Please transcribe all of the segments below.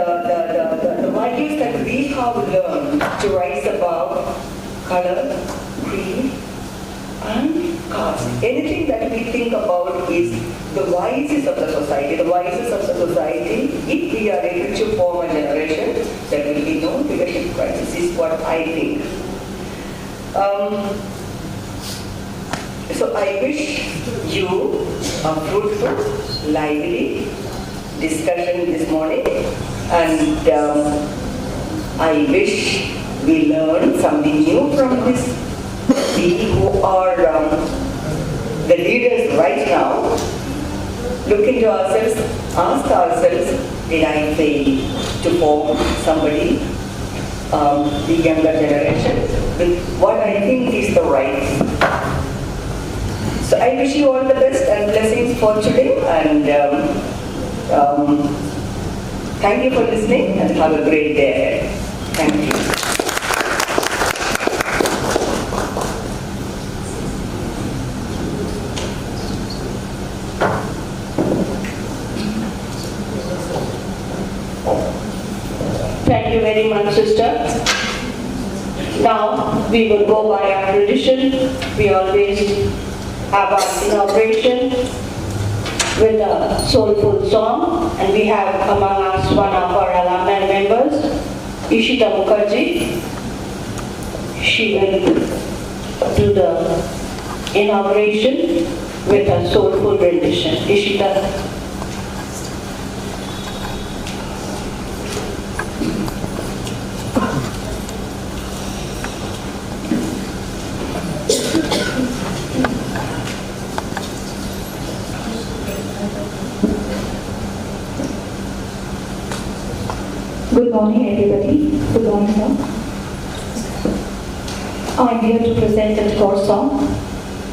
the values that we have learned to rise above color, creed, and caste. Anything that we think about is the vices of the society, if we are able to form a generation, there will be no leadership crisis, is what I think. So I wish you a fruitful, lively discussion this morning, and I wish we learn something new from this. We who are the leaders right now, look into ourselves, ask ourselves, did I fail to form somebody, the younger generation, with what I think is the right. So I wish you all the best and blessings for today, and thank you for listening, and have a great day ahead. Thank you. Thank you very much, sister. Now we will go by our tradition. We always have our inauguration with a soulful song, and we have among us one of our alumni members, Ishita Mukherjee. She will do the inauguration with a soulful rendition. Ishita. Good morning, everybody. Good morning, sir. I'm here to present a short song,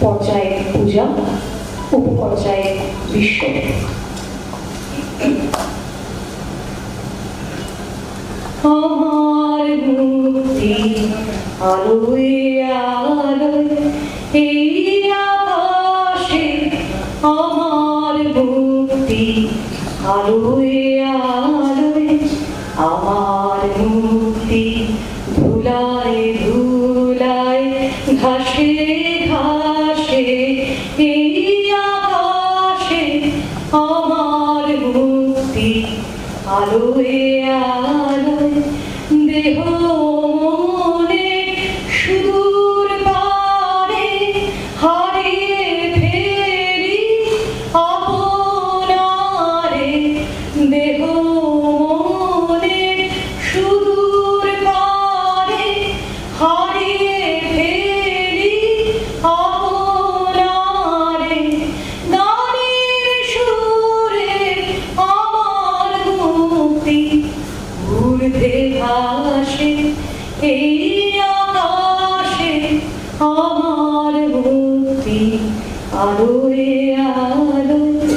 Porchai Puja, Upuporchai Vishwa. Amar mukti aluye aluye ei akashe, amar mukti aluye aluye, amar mukti dhulai dhulai ঘাসে ঘাসে এই আকাশে, আমার মুক্তি আলোয় আলোয় দেহ মনে সুদূর পারে হারিয়ে ফেরি আপনারে, দেহ মনে সুদূর পারে হারিয়ে ফেরি আপনারে, গানের সুরে আমার মুক্তি ঊর্ধ্বে ভাসে এই আকাশে, আমার মুক্তি আলোয় আলোয়,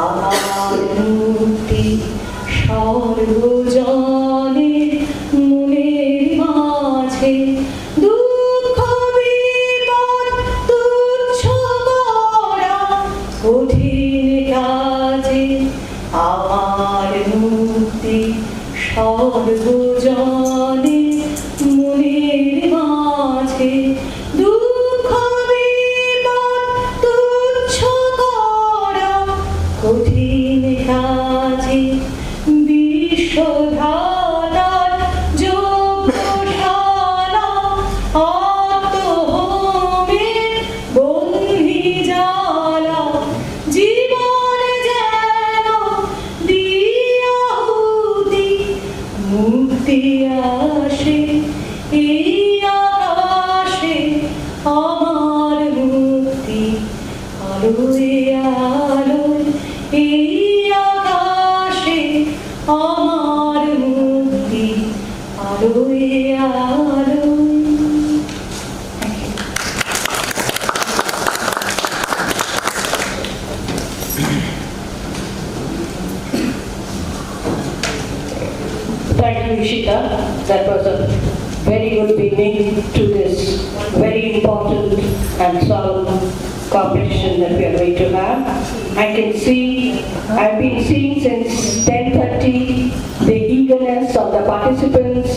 আমার মুক্তি সর্বজনে মনের মাঝে, দুঃখ বিপদ তুচ্ছ করা কঠিন কাজে, আমার মুক্তি সর্বজনে মনের মাঝে, দুঃখ বিপদ তুচ্ছ করা কঠিন কাজে, বিশ্বধাতার যজ্ঞশালা আত্মহোমে বন্দি জ্বালা, জীবন যেন দিয়াহুতি মুক্তি আসে এই আকাশে, আমার মুক্তি আলোয় আলোয় এই আকাশে, আমার মুক্তি আলোয় আলোয়। Thank you, Ishita. That was a very good beginning to this very important and solemn competition that we are going to have. I can see, I've been seeing since 10:30 the eager of the participants,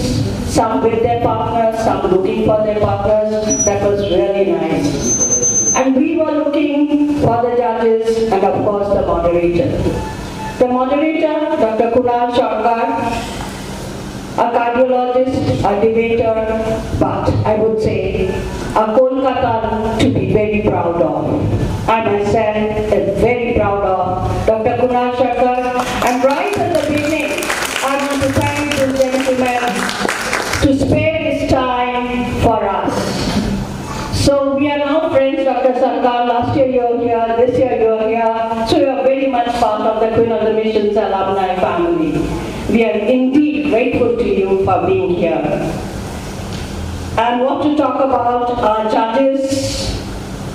some with their partners, some looking for their partners. That was really nice. And we were looking for the judges and of course the moderator. The moderator, Dr. Kunal Sarkar, a cardiologist, a debater, but I would say a Kolkata to be very proud of. I myself am very proud of Dr. Kunal Sarkar, and right at the beginning, I want to thank this gentleman to spare his time for us. So we are now friends, Dr. Sarkar. Last year you were here, this year you are here. So you are very much part of the Queen of the Missions alumni family. We are indeed grateful to you for being here. And what to talk about our judges,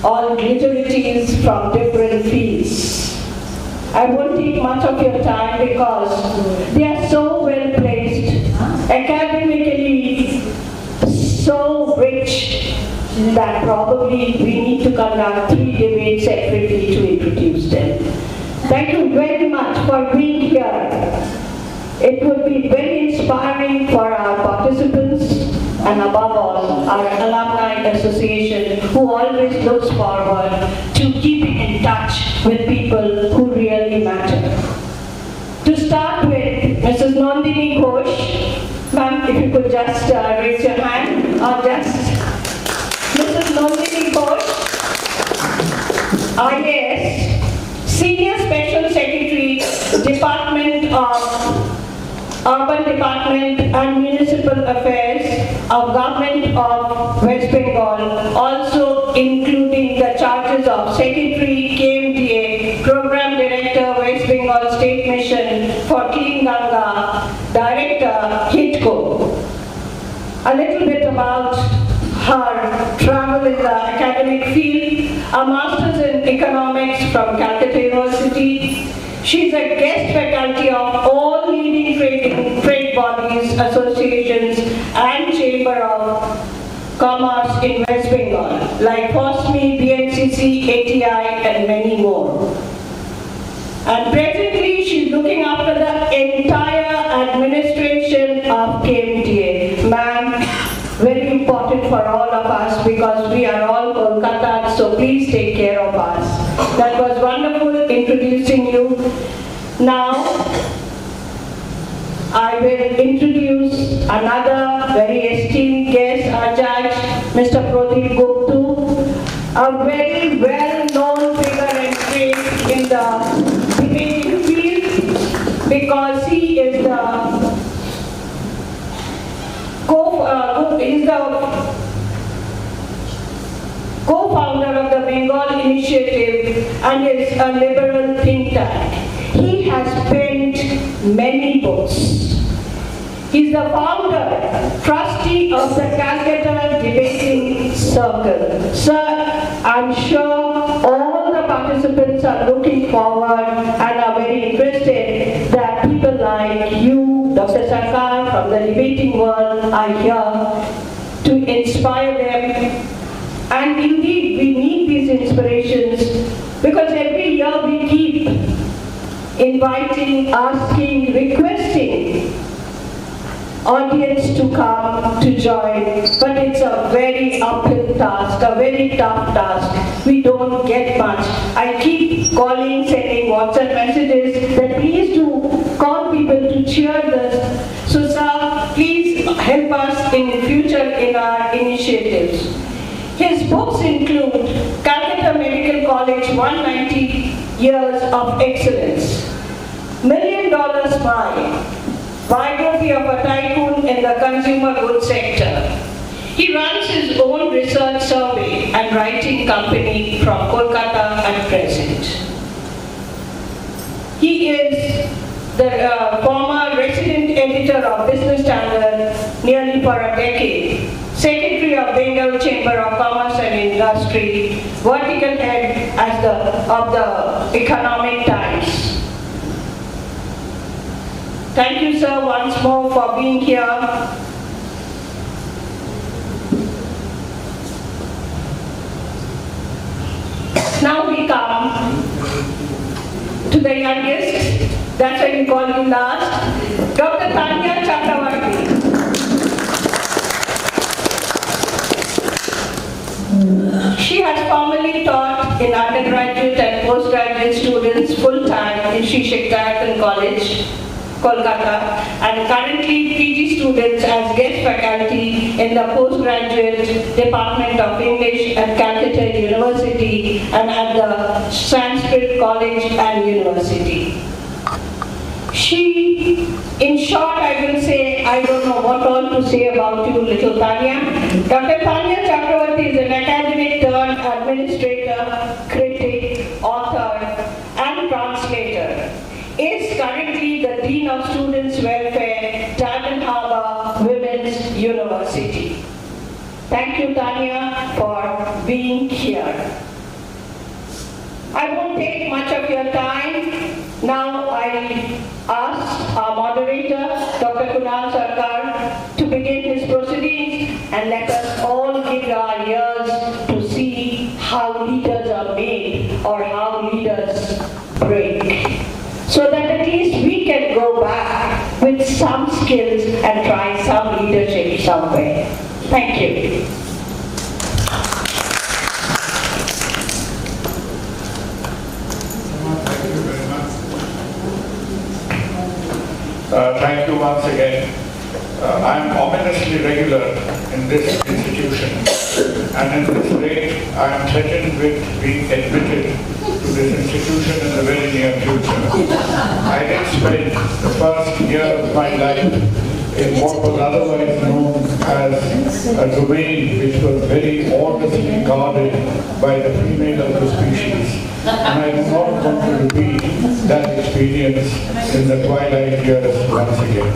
all glitterities from different fields. I won't take much of your time because they are so well placed, academically so rich, that probably we need to conduct 3 debates separately to introduce them. Thank you very much for being here. It would be very inspiring for our participants and above all our Alumni Association, who always looks forward to keeping in touch with people who really matter. To start with, Mrs. Nandini Ghosh. Ma'am, if you could just raise your hand, or just Mrs. Nandini Ghosh, IAS, Senior Special Secretary, Department of Urban Department and Municipal Affairs of Government of West Bengal, also including the charges of Secretary, KMDA, Program Director, West Bengal State Mission for Clean Ganga, Director, HITCO. A little bit about her travel in the academic field, a master's in economics from Calcutta University. She's a guest faculty of all leading trade bodies, associations, and Chamber of Commerce in West Bengal, like FOSMI, BNCC, ATI, and many more. And presently, she's looking after the entire administration of KMDA. Ma'am, very important for all of us because we are all Kolkata, so please take care of us. That was wonderful introducing you. Now, I will introduce another very esteemed guest, our judge, Mr. Pradeep Gooptoo, a very well-known figure and face in the debating field because he is the co-founder of the Bengal Initiative and is a liberal think tank. He has penned many books. He's the founder, trustee of the Calcutta Debating Circle. Sir, I'm sure all the participants are looking forward and are very interested that people like you, Dr. Sarkar from the debating world are here to inspire them. And indeed, we need these inspirations because every year we keep inviting, asking, requesting audience to come to join, but it's a very uphill task, a very tough task. We don't get much. I keep calling, sending WhatsApp messages that please do call people to cheer us. So sir, please help us in future in our initiatives. His books include Calcutta Medical College 190 Years of Excellence, $1 Million Smile, Biography of a Tycoon in the Consumer Goods Sector. He runs his own research survey and writing company from Kolkata at present. He is the former resident editor of Business Standard nearly for a decade, Secretary of Bengal Chamber of Commerce and Industry, vertical head of the Economic Times. Thank you, sir, once more for being here. Now we come to the youngest, that's why we call you last, Dr. Tanya Chakravarti. postgraduate students full-time in Sri Shakti College, Kolkata, and currently PG students as guest faculty in the postgraduate Department of English at Calcutta University and at the Sanskrit College and University. She, in short, I will say, I don't know what all to say about you, little Tanya. Dr. Tanya Chakravarti is an academic turned administrator, critic, author, and translator. Is currently the Dean of Students' Welfare, Diamond Harbour Women's University. Thank you, Tanya, for being here. I won't take much of your time. Now I ask our moderator, Dr. Kunal Sarkar, to begin his proceedings and let us all give our ears to see how leaders are made or how leaders break. So that at least we can go back with some skills and try some leadership somewhere. Thank you. Thank you very much. Thank you once again. I am ominously regular in this institution, and at this rate I am threatened with being admitted to this institution in the very near future. I did spend the first year of my life in what was otherwise known as a domain which was very orderly guarded by the female of the species. And I do not want to repeat that experience in the twilight years once again.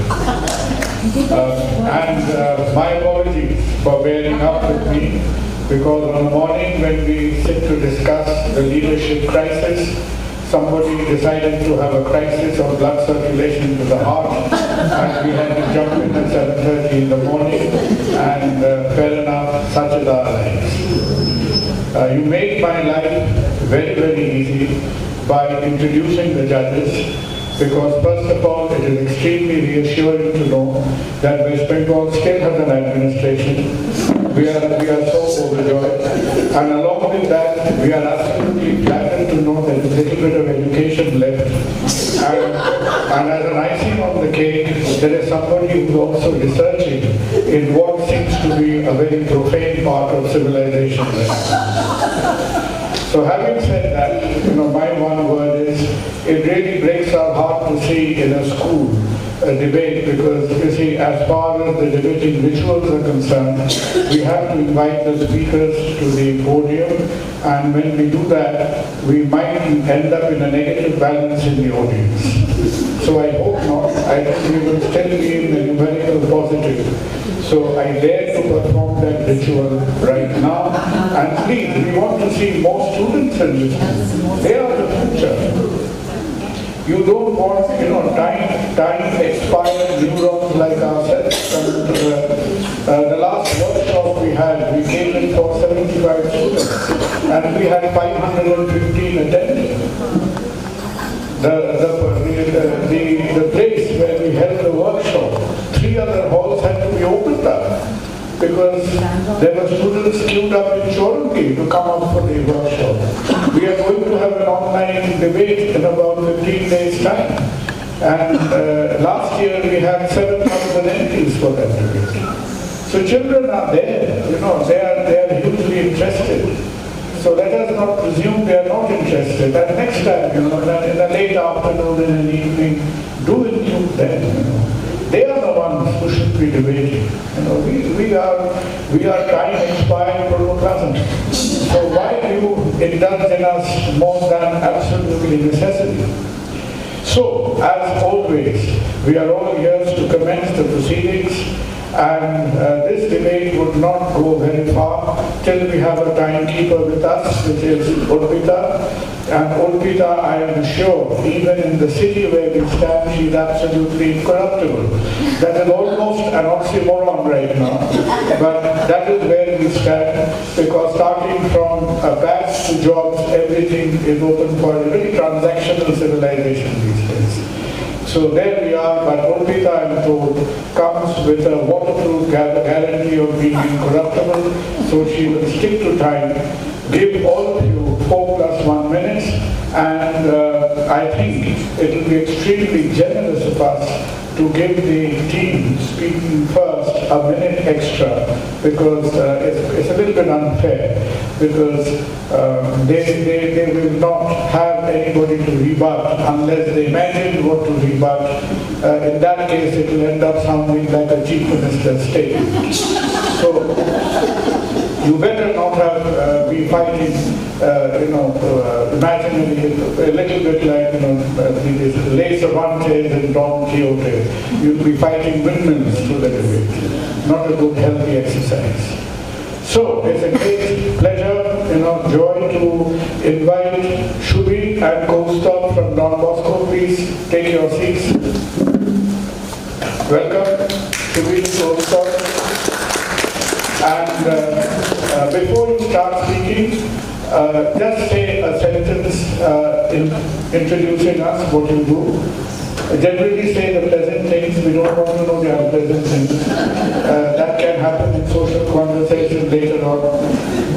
My apologies for bearing up with me, because on the morning when we sit to discuss the leadership crisis, somebody decided to have a crisis of blood circulation to the heart, and we had to jump in at 7:30 in the morning, and fair enough, such is our lives. You make my life very, very easy by introducing the judges, because first of all, it is extremely reassuring to know that West Bengal still has an administration. We are so overjoyed. And along with that, we are absolutely flattered to know there is a little bit of education left. And as an icing on the cake, there is somebody who is also researching in what seems to be a very profane part of civilization. So having said that, my one word is, it really breaks our heart to see in a school a debate, because you see, as far as the debating rituals are concerned, we have to invite the speakers to the podium, and when we do that, we might end up in a negative balance in the audience. So I hope not. I think we will still be in the numerical positive. So I dare to perform that ritual right now. And please, we want to see more students in this. They are the future. You don't want, time expired neurons like ourselves. The last workshop we had, we came in for 75 students, and we had 515 attending. The place where we held the workshop, 3 other halls had to be opened up, because there were students queued up in Chorangi to come up for the workshop. We are going to have an online debate in about 15 days' time. And last year we had 7,000 entries for that debate. So children are there, they are hugely interested. So let us not presume they are not interested. And next time, in the late afternoon, in the evening, do include them. They are the ones who should be debating. We are time expired protoplasm. So why do you indulge in us more than absolutely necessary? So, as always, we are all here to commence the proceedings, and this debate would not go very far till we have a timekeeper with us, which is Urpita. And Urpita, I am sure, even in the city where we stand, she is absolutely incorruptible. That is almost an oxymoron right now, but that is where we stand, because starting from bats to jobs, everything is open for a very transactional civilization these days. So there we are, but Urpita, I am told, comes with a waterproof guarantee of being incorruptible, so she will stick to time, give all of you 4+1 minutes, and I think it will be extremely generous of us to give the team speaking first a minute extra, because it's a little bit unfair, because they will not have anybody to rebut unless they imagine what to rebut. In that case, it will end up sounding like a chief minister's statement. So you better not have be fighting, imaginary, a little bit like these lace Cervantes and Don Quixote. You'll be fighting windmills through the debate. Not a good, healthy exercise. So it's a great pleasure, joy to invite Shubhi and Kaustav from Don Bosco. Please take your seats. Welcome, Shubhi, Kaustav. And before you start speaking, just say a sentence introducing us, what you do. Generally say the pleasant things. We don't want to know the unpleasant things. That can happen in social conversation later on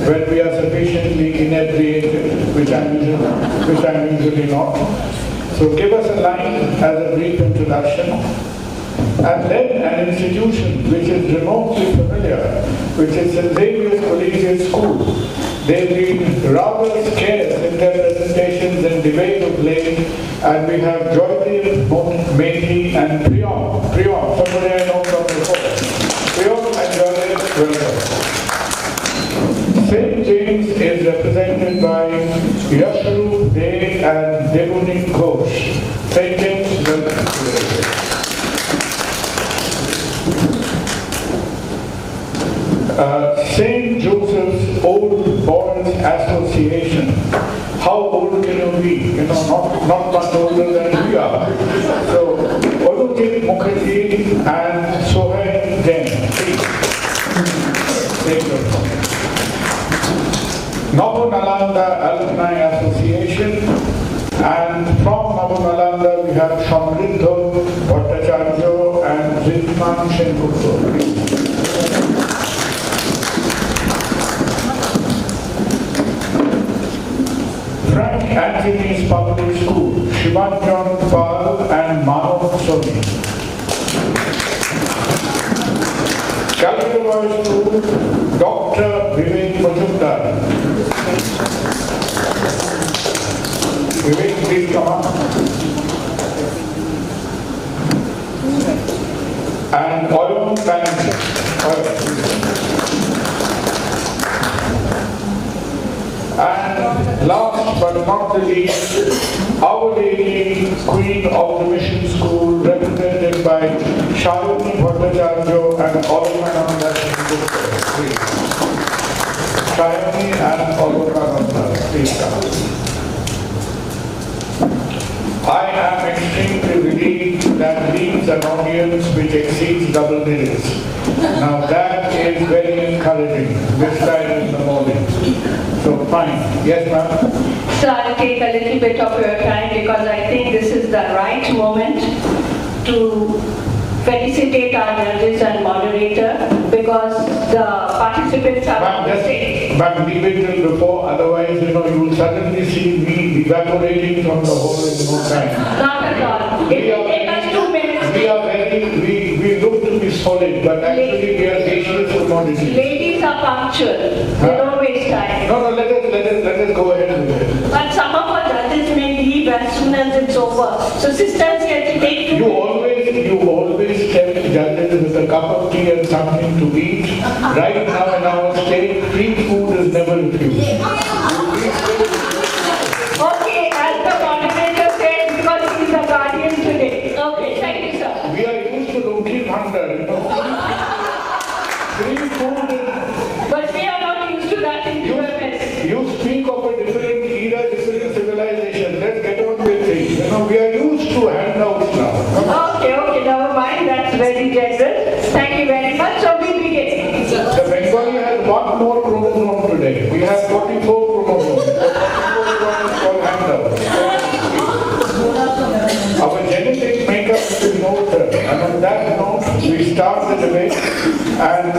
when we are sufficiently inebriated, which I'm usually not. So give us a line as a brief introduction. And then an institution which is remotely familiar, which is St. Xavier's Collegiate School. They've been rather scarce in their presentations and debate of late, and we have Joydeep, Methi, and Priyon. Priyon, somebody I know from before. Priyon and Joydeep, welcome. St. James is represented by Yashru, Dev, and Nandini Ghosh. St. James, welcome. St. Joseph's Old Boys Association. How old can you be? Not much older than we are. So, Odujit Mukherjee and Sohail Jain. Please. Nabu Nalanda Alumni Association. And from Nabu Nalanda we have Shamridho Bhattacharya and Ridman Shenpurto. Frank Anthony's Public School, Shivanjan Pal and Manav Soni. Calcutta Boys School, Dr. Vivek Majumdar. Vivek, please come on. And Oil Management. And last but not the least, Our Lady, Queen of the Mission School, represented by Shalini Bhattacharya and Olokananda. Shalini and Olokananda, please come. I am extremely relieved that leaves an audience which exceeds double digits. Now that is very encouraging this time in the morning. So fine. Yes, ma'am? So I'll take a little bit of your time because I think this is the right moment to felicitate our judges and moderator because the participants are on the stage. Ma'am, leave it till before, otherwise, you will suddenly see me evaporating from the whole in no time. Not at all. It will take us 2 minutes. We look to be solid, but actually we are dangerous commodities. Ladies are punctual. They don't waste time. No, let us go ahead with it. But some of our judges may leave as soon as it's over. So sisters get to take 2 You always tell judges with a cup of tea and something to eat. Right now in our state, free food is never refused. Okay, as the moderator said, because he is the guardian today. Okay, thank you, sir. We are used to Lokhi Bhandar, Free food is... But we are not used to that in UMS. You speak of a different era, different civilization. Let's get on with it. We are used to handouts now. Okay, never mind. That's very generous. Thank you very much. So we begin. The Bengali has one more chromosome today. We have 44 chromosomes. The 44 is called handouts. Our genetic makeup is noted. And on that note, we start the debate. And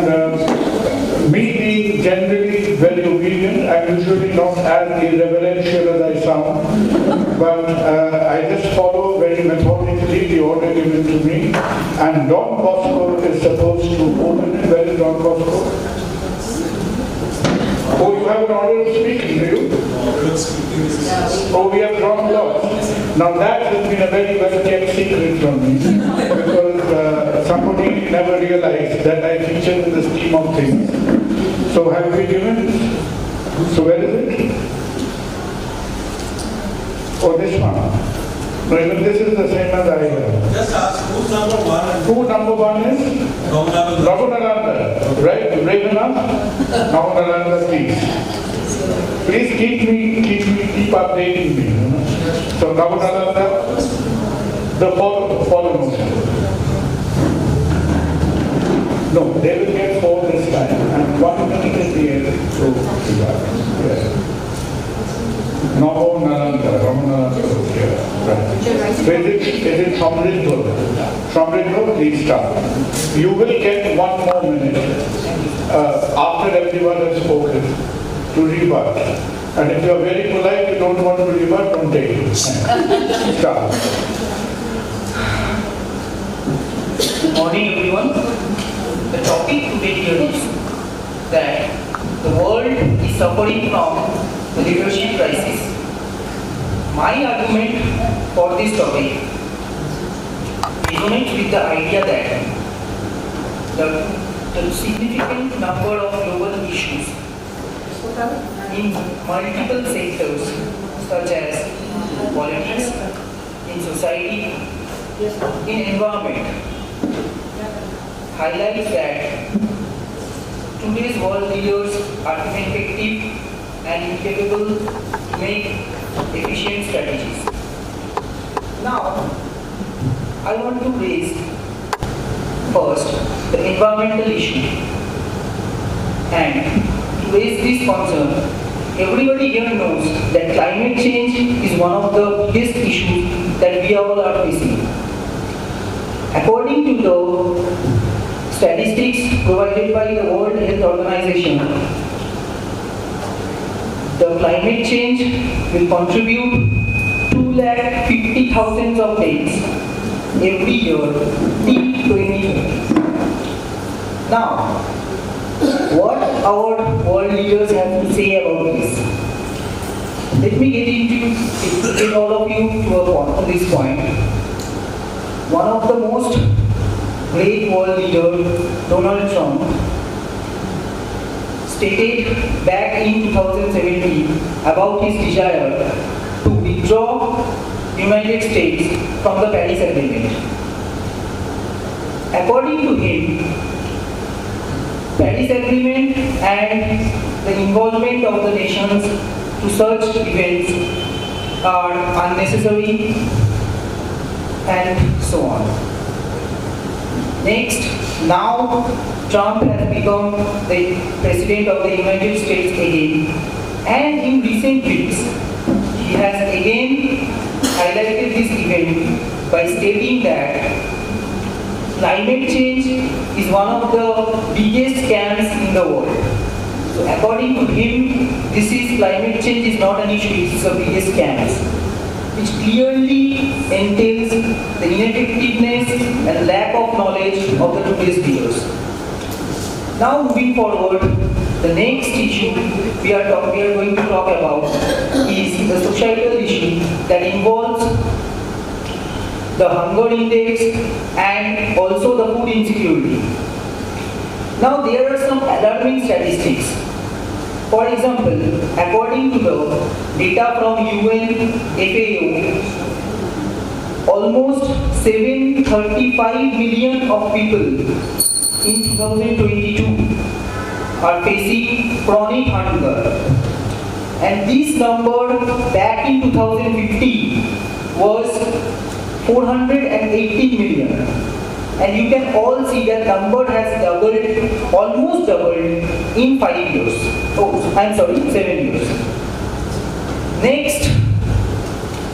me being generally very obedient obedient. I'm usually not as irreverential as I sound, but I just follow very methodically the order given to me. And Don Bosco is supposed to open it. Where is Don Bosco? Oh, you have an order of speaking, do you? Oh, we have drawn lots. Now that has been a very well-kept secret from me, because somebody never realized that I feature in the scheme of things. So have we given? So where is it? Oh, this one. No, even this is the same as I have. Just ask who's number one. Who number one is? Raghunaranda. Right? Brave enough? Raghunaranda, please. Please keep updating me. You know? So Raghunaranda, the foremost. No, they will get 4 this time. And 1 minute is the end. So, yes. No, Raghunaranda is here. Right. So is it Samridho? Please start. You will get 1 more minute after everyone has spoken to rebut. And if you are very polite, you don't want to rebut, don't take it. Start. Morning everyone. The topic today here is that the world is suffering from the leadership crisis. My argument for this topic resonates with the idea that the significant number of global issues in multiple sectors such as politics, in society, in environment highlights that today's world leaders are ineffective and incapable to make efficient strategies. Now, I want to raise first the environmental issue. And to raise this concern, everybody here knows that climate change is one of the biggest issues that we all are facing. According to the statistics provided by the World Health Organization, the climate change will contribute 250,000 of deaths every year till 2030. Now, what our world leaders have to say about this? Let me get all of you to this point. One of the most great world leader, Donald Trump, stated back in 2017 about his desire to withdraw United States from the Paris Agreement. According to him, Paris Agreement and the involvement of the nations to such events are unnecessary and so on. Next, now Trump has become the President of the United States again, and in recent weeks, he has again highlighted this event by stating that climate change is one of the biggest scams in the world. So according to him, climate change is not an issue, it is the biggest scams, which clearly entails the ineffectiveness and lack of knowledge of the today's leaders. Now moving forward, the next issue we are going to talk about is the societal issue that involves the hunger index and also the food insecurity. Now there are some alarming statistics. For example, according to the data from UN FAO, almost 735 million of people in 2022 are facing chronic hunger. And this number back in 2015 was 418 million. And you can all see that number has doubled, almost doubled in 5 years. Oh, I'm sorry, 7 years. Next,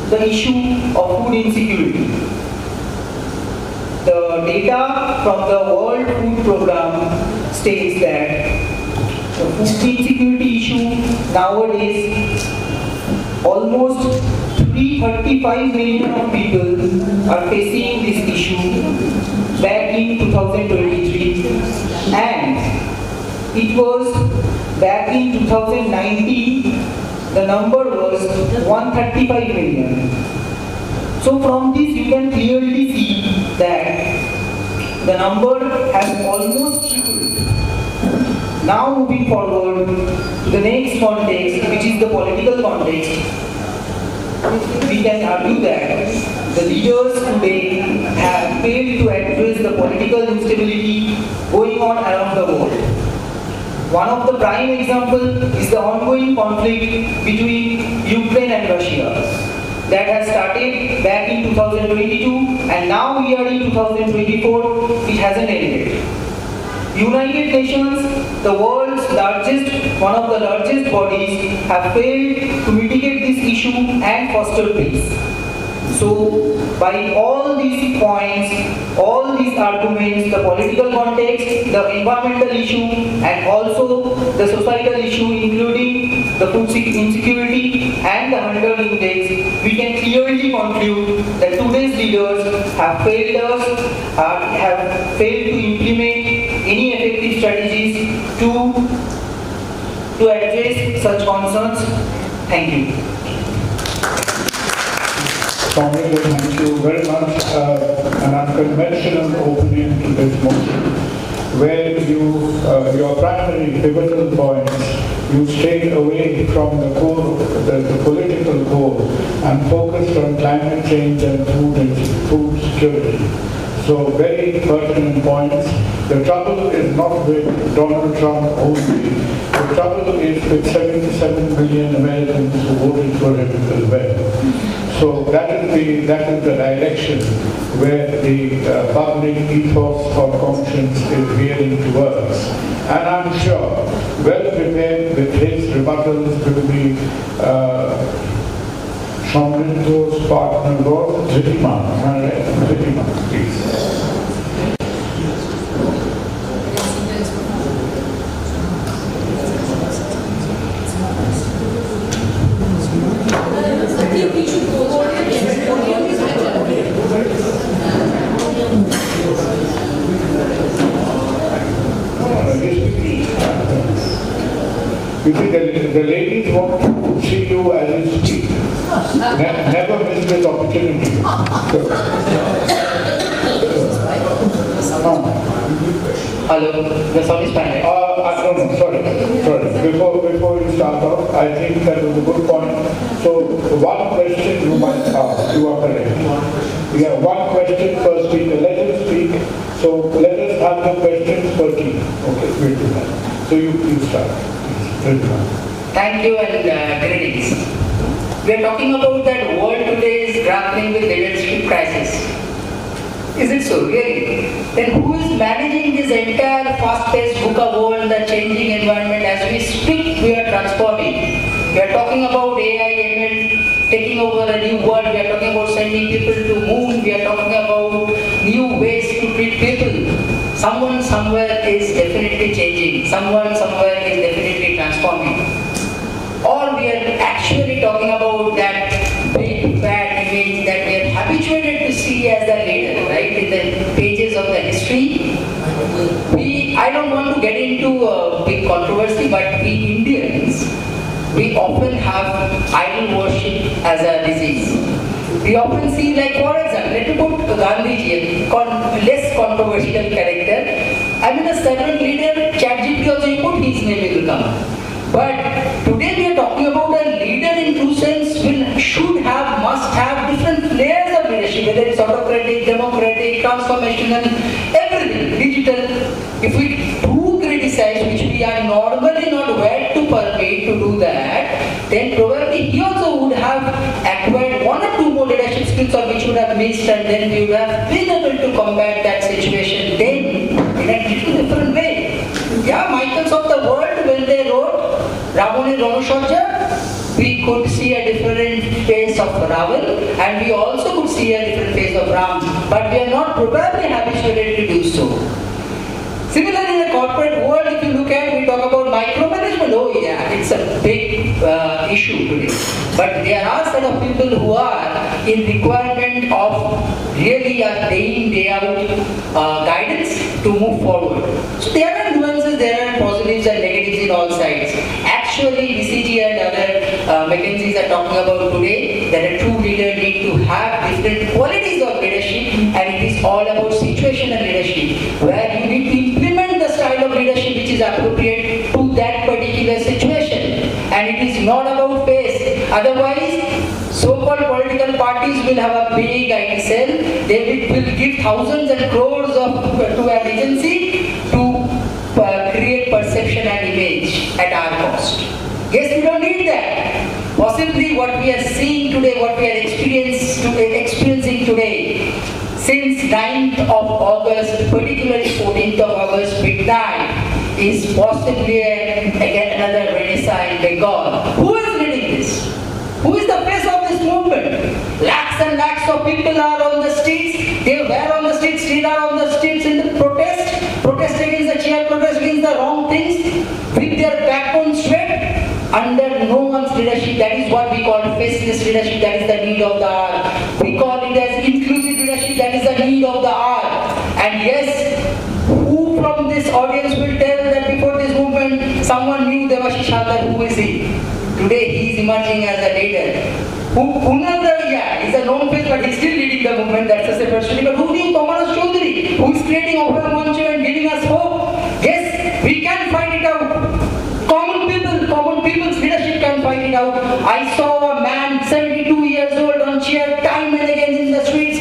the issue of food insecurity. The data from the World Food Program states that food insecurity issue nowadays, almost 335 million of people are facing this issue back in 2023, and it was back in 2019, the number was 135 million. So from this you can clearly see that the number has almost tripled. Now moving forward to the next context, which is the political context, we can argue that the leaders today have failed to address the political instability going on around the world. One of the prime examples is the ongoing conflict between Ukraine and Russia that has started back in 2022, and now we are in 2024, it hasn't ended. United Nations, the world's largest, one of the largest bodies, have failed to mitigate this issue and foster peace. So, by all these points, all these arguments, the political context, the environmental issue, and also the societal issue, including the food insecurity and the hunger index, we can clearly conclude that today's leaders have failed us, have failed to implement any effective strategies to address such concerns. Thank you. Comrade, thank you very much. An unconventional opening to this motion, where your primary pivotal points, you stayed away from the core, the political core, and focused on climate change and food security. So very pertinent points. The trouble is not with Donald Trump only. The trouble is with 77 million Americans who voted for him as well. So that is the direction where the public ethos or conscience is veering towards. And I'm sure, well prepared with his rebuttals will be Shamrinto's partner was Zitiman. Zitiman, please. You see, the ladies want to see you as you speak. Never miss this opportunity. Hello, the sound is fine. Sorry. Before you start off, I think that was a good point. So, one question you might ask. You are correct. We have one question per speaker. Let him speak. So, let us have the questions per team. Okay, we'll do that. So, you start. Thank you and greetings. We are talking about that world today is grappling with leadership crisis. Is it so, really? Then who is managing this entire fast-paced VUCA world, the changing environment? As we speak, we are transforming. We are talking about AI, eminent, taking over a new world. We are talking about sending people to moon. We are talking about new ways to treat people. Someone somewhere is definitely changing. Someone somewhere is definitely transforming. Or we are actually talking about that big bad image that we are habituated to see as the leader, right? In the pages of the history. I don't want to get into a big controversy, but we Indians, we often have idol worship as a disease. We often see, like, for example, let me put Gandhiji, less controversial character. I mean, a certain leader, ChatGPT also you put, his name will come. But today we are talking about a leader in true sense must have different layers of leadership, whether it's autocratic, democratic, transformational, everything, digital. If we do criticize, which we are normally not wed to permit to do that, then probably he also would have acquired one or two more leadership skills or which would have missed, and then we would have been able to combat that situation then in a little different way. Yeah, Michaels of the world, when they wrote Ravana Ravashajja, we could see a different face of Ravan, and we also could see a different face of Ram, but we are not probably habituated to do so. Similarly, in the corporate world, if you look at, we talk about micromanagement, oh yeah, it's a big issue today. But there are set of people who are in requirement of really a day in, day out guidance to move forward. So there are nuances, there are positives and negatives in all sides. Actually, BCG and other McKinseys are talking about today that a true leader needs to have different qualities of leadership, and it is all about situational leadership, where you need to implement the style of leadership which is appropriate to that particular situation. And it is not about pace. Otherwise, so-called political parties will have a big IT cell. They will give thousands and crores to an agency to create perception and image at our cost. Yes, we don't need that. Possibly what we are seeing today, what we are experiencing today, since 9th of August, particularly 14th of August, midnight, is possibly again another renaissance in Bengal. Who is leading this? Who is the face of this movement? Lakhs and lakhs of people are on the streets. They were on the streets, still are on the streets in the protest against the chair, protest against the wrong things, with their backbone straight, under no one's leadership. That is what we call faceless leadership. That is the need of the hour. We call it as inclusive leadership. That is the need of the hour. And yes, who from this audience will tell that before this movement, someone knew Devashish Hadar? Who is he? Today he is emerging as a leader. Kunal Sarkar, yeah, is a known face, but he's still leading the movement. That's a separate story. But who knew Thomas Chaudhary, who is creating Open Manchu and giving us hope? Yes, we can find it out. Common people's leadership can find it out. I saw a man, 72 years old, on chair time and again in the streets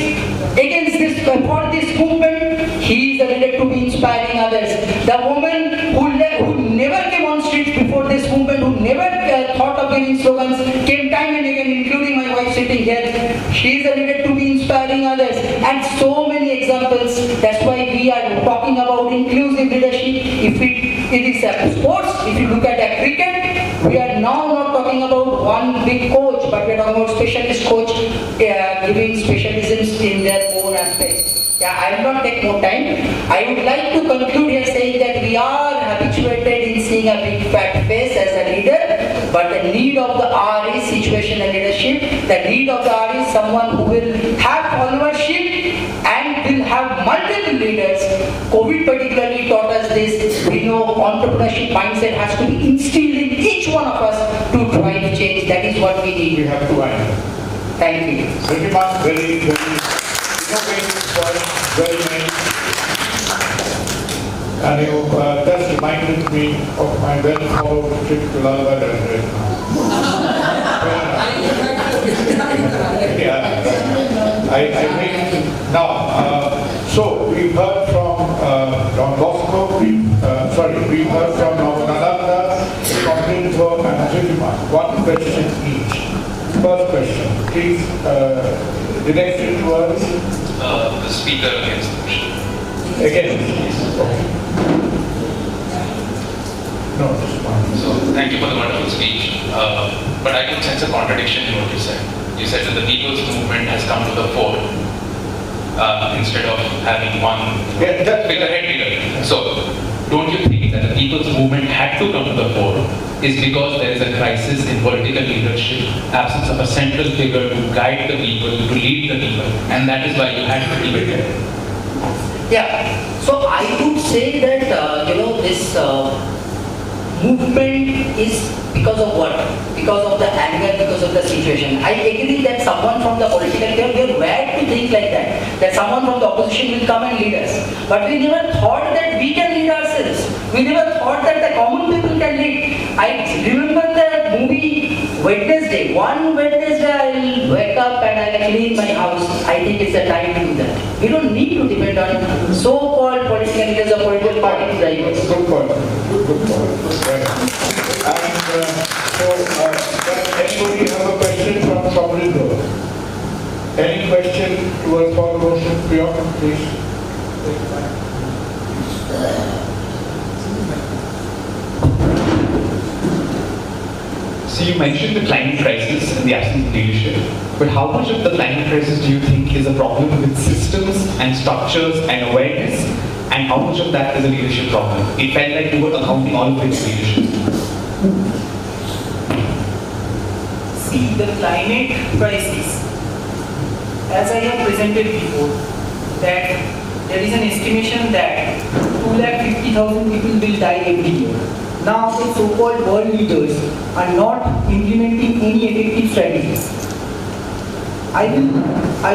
against this, for this movement. He is a leader to be inspiring others. The woman who never came on streets before this movement, who never thought of giving slogans, came time and again, including my wife sitting here. She is a leader to be inspiring others. And so many examples. That's why we are talking about inclusive leadership. If it is a sports, if you look at a cricket, we are now not talking about one big coach, but we are talking about specialist coach giving specialisms in their own aspects. Yeah, I will not take more time. I would like to conclude here saying that we are habituated in seeing a big fat face as a leader, but the need of the hour is situational leadership. The need of the hour is someone who will have followership and will have multiple leaders. COVID particularly taught us this. We know entrepreneurship mindset has to be instilled in each one of us to drive change. That is what we need. We have to end. Thank you. Very much, very innovative point, very nice. And you just reminded me of my well-followed trip to London right now. I think now, so we've heard from Don Bosco, we've heard from Nalanda, from Lindsay and Zitiman. One question each. First question, please, directed towards the speaker against the motion. again. Okay. No, just one. So thank you for the wonderful speech. But I could sense a contradiction in what you said. You said that the people's movement has come to the fore instead of having one figurehead leader. So don't you think that the people's movement had to come to the fore is because there is a crisis in political leadership, absence of a central figure to guide the people, to lead the people, and that is why you had to leave it there? Yeah, so I would say that, this movement is because of what? Because of the anger, because of the situation. I agree that someone from the political leader, we are mad to think like that someone from the opposition will come and lead us. But we never thought that we can lead ourselves. We never thought that the common people can lead. I remember the movie Wednesday. One Wednesday I'll wake up and I'll clean my house. I think it's a time to do that. We don't need to depend on so-called political leaders or political party drivers. Good point. Good point. Right. And does anybody have a question from Samriddha? Any question towards our motion? Priyanka, please. So you mentioned the climate crisis and the absence of leadership, but how much of the climate crisis do you think is a problem with systems and structures and awareness, and how much of that is a leadership problem? It felt like you were accounting all of it to leadership. See, the climate crisis, as I have presented before, that there is an estimation that 250,000 people will die every year. Now the so-called world leaders are not implementing any effective strategies. I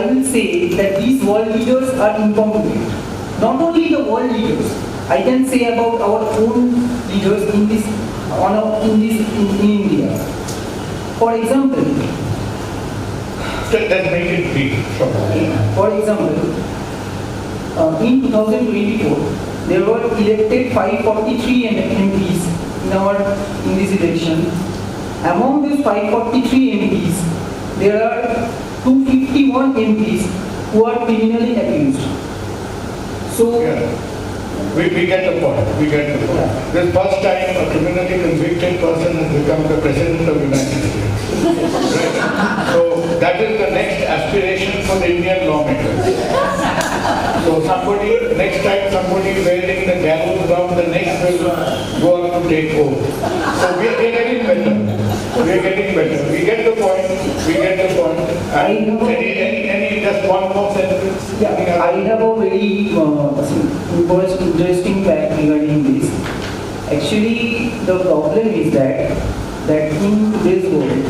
will say that these world leaders are incompetent. Not only the world leaders, I can say about our own leaders in India. For example, let's make it brief. Sure. For example, in 2024, there were elected 543 MPs in this election. Among these 543 MPs, there are 251 MPs who are criminally accused. So, we get the point. This first time a criminally convicted person has become the President of the United States. Right? So that is the next aspiration for the Indian lawmakers. So next time somebody wearing the gallows around the neck will go on to take over. So we are getting better. We get the point. And any just one more sentence? Yeah, I have a very interesting fact regarding this. Actually, the problem is that in today's world,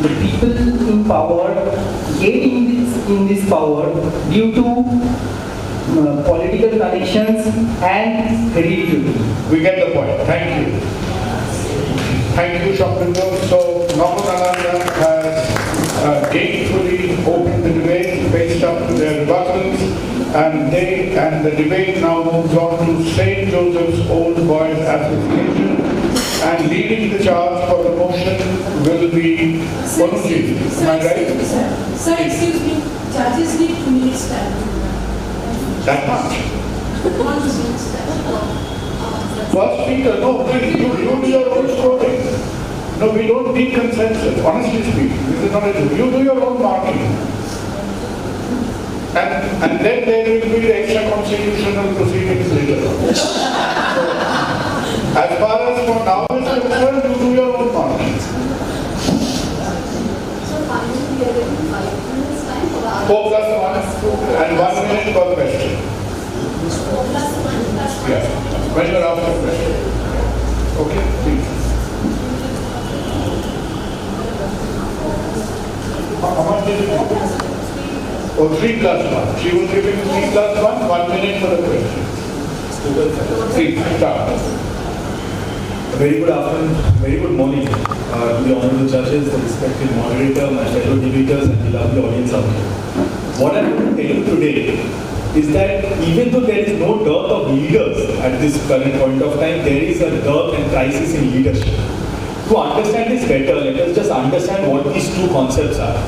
the people in power get in this power due to political connections and heredity. We get the point. Thank you. Thank you, Shopingo. So, Namanananda has gainfully opened the debate based up to their rebuttals, and the debate now moves on to St. Joseph's Old Boys Association, and leading the charge for the motion will be Konuji. Am I right? Sir, excuse me. Judges need 2 minutes time. That much? 1 minute time. First speaker, no, please, you do your own scoring. No, we don't need consensus, honestly speaking. This is not a joke. You do your own marking. And then there will be the extra constitutional proceedings later on. So, as far as for now is concerned, you do your own marking. So finally we are getting 5 minutes time for our 4 plus 1 and 1 minute per question. 4 plus 1 plus 1. Yeah, when you're after question. Okay, please. How much did you do? Oh, 3 plus 1. She was giving 3 plus 1, 1 minute for the question. Please, start. Very good afternoon, very good morning to the honorable judges, the respected moderator, my fellow debaters, and the lovely audience out here. What I'm going to tell you today is that even though there is no dearth of leaders at this current point of time, there is a dearth and crisis in leadership. To understand this better, let us just understand what these two concepts are.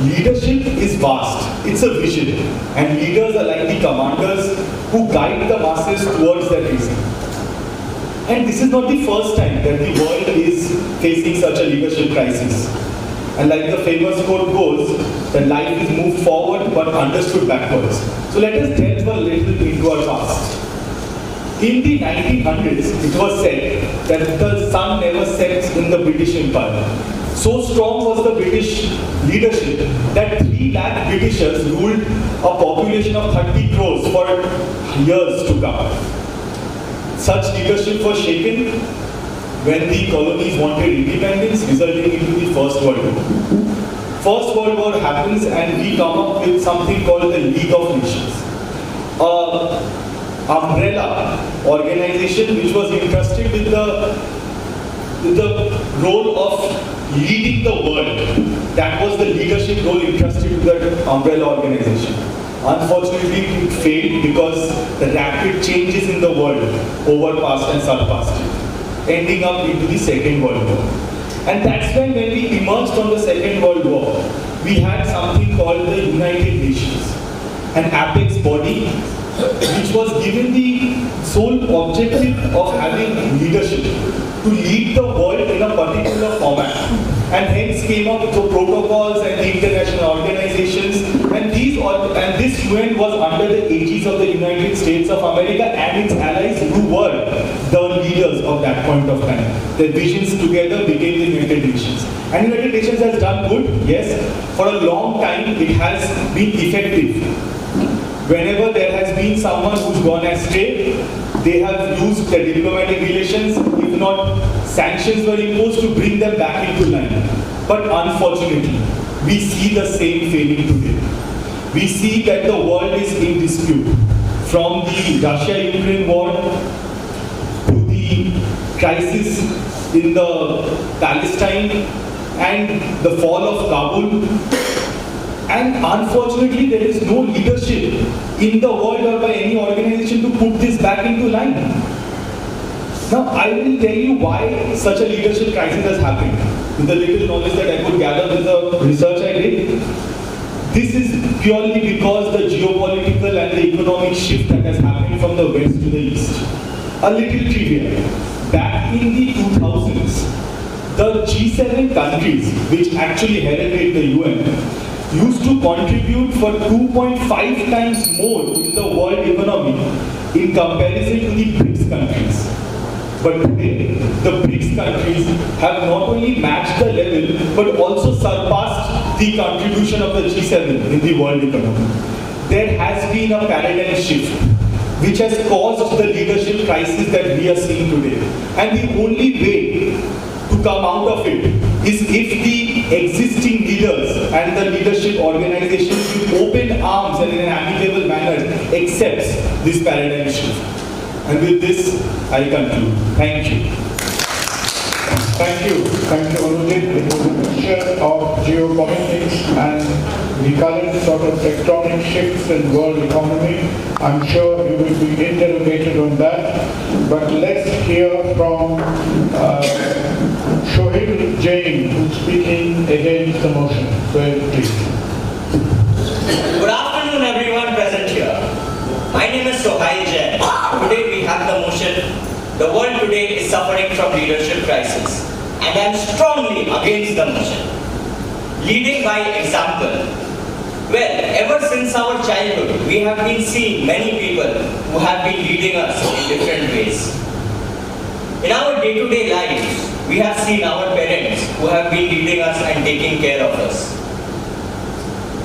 Leadership is vast, it's a vision, and leaders are like the commanders who guide the masses towards their reason. And this is not the first time that the world is facing such a leadership crisis. And like the famous quote goes, that life is moved forward but understood backwards. So let us delve a little into our past. In the 1900s, it was said that the sun never sets in the British Empire. So strong was the British leadership that 3 lakh Britishers ruled a population of 30 crores for years to come. Such leadership was shaken when the colonies wanted independence, resulting into the First World War. First World War happens and we come up with something called the League of Nations. Umbrella organization which was entrusted with the role of leading the world. That was the leadership role entrusted to the umbrella organization. Unfortunately, it failed because the rapid changes in the world overpassed and surpassed it, ending up into the Second World War. And that's when we emerged from the Second World War, we had something called the United Nations, an apex body which was given the sole objective of having leadership, to lead the world in a particular format. And hence came up with the protocols and the international organizations, and this UN was under the aegis of the United States of America and its allies who were the leaders of that point of time. Their visions together became the United Nations. And United Nations has done good, yes. For a long time it has been effective. Whenever there has been someone who's gone astray, they have used their diplomatic relations, if not sanctions were imposed to bring them back into line. But unfortunately, we see the same failing today. We see that the world is in dispute. From the Russia-Ukraine war to the crisis in the Palestine and the fall of Kabul. And unfortunately, there is no leadership in the world or by any organization to put this back into line. Now, I will tell you why such a leadership crisis has happened. With the little knowledge that I could gather with the research I did, this is purely because the geopolitical and the economic shift that has happened from the west to the east. A little trivia. Back in the 2000s, the G7 countries, which actually heralded the UN, used to contribute for 2.5 times more in the world economy in comparison to the BRICS countries. But today, the BRICS countries have not only matched the level, but also surpassed the contribution of the G7 in the world economy. There has been a paradigm shift, which has caused the leadership crisis that we are seeing today. And the only way to come out of it is if the existing leaders and the leadership organizations with open arms and in an amicable manner accepts this paradigm shift. And with this, I conclude. Thank you. Thank you. Thank you, Anujit. It was a mixture of geopolitics and the current sort of tectonic shifts in world economy. I'm sure you will be interrogated on that. But let's hear from Shohil Jain, who's speaking against the motion. Shohil, please. Good afternoon, everyone present here. My name is Shohil Jain. Today we have the motion, the world today is suffering from leadership crisis. And I am strongly against the motion. Leading by example. Well, ever since our childhood, we have been seeing many people who have been leading us in different ways. In our day-to-day lives, we have seen our parents who have been leading us and taking care of us.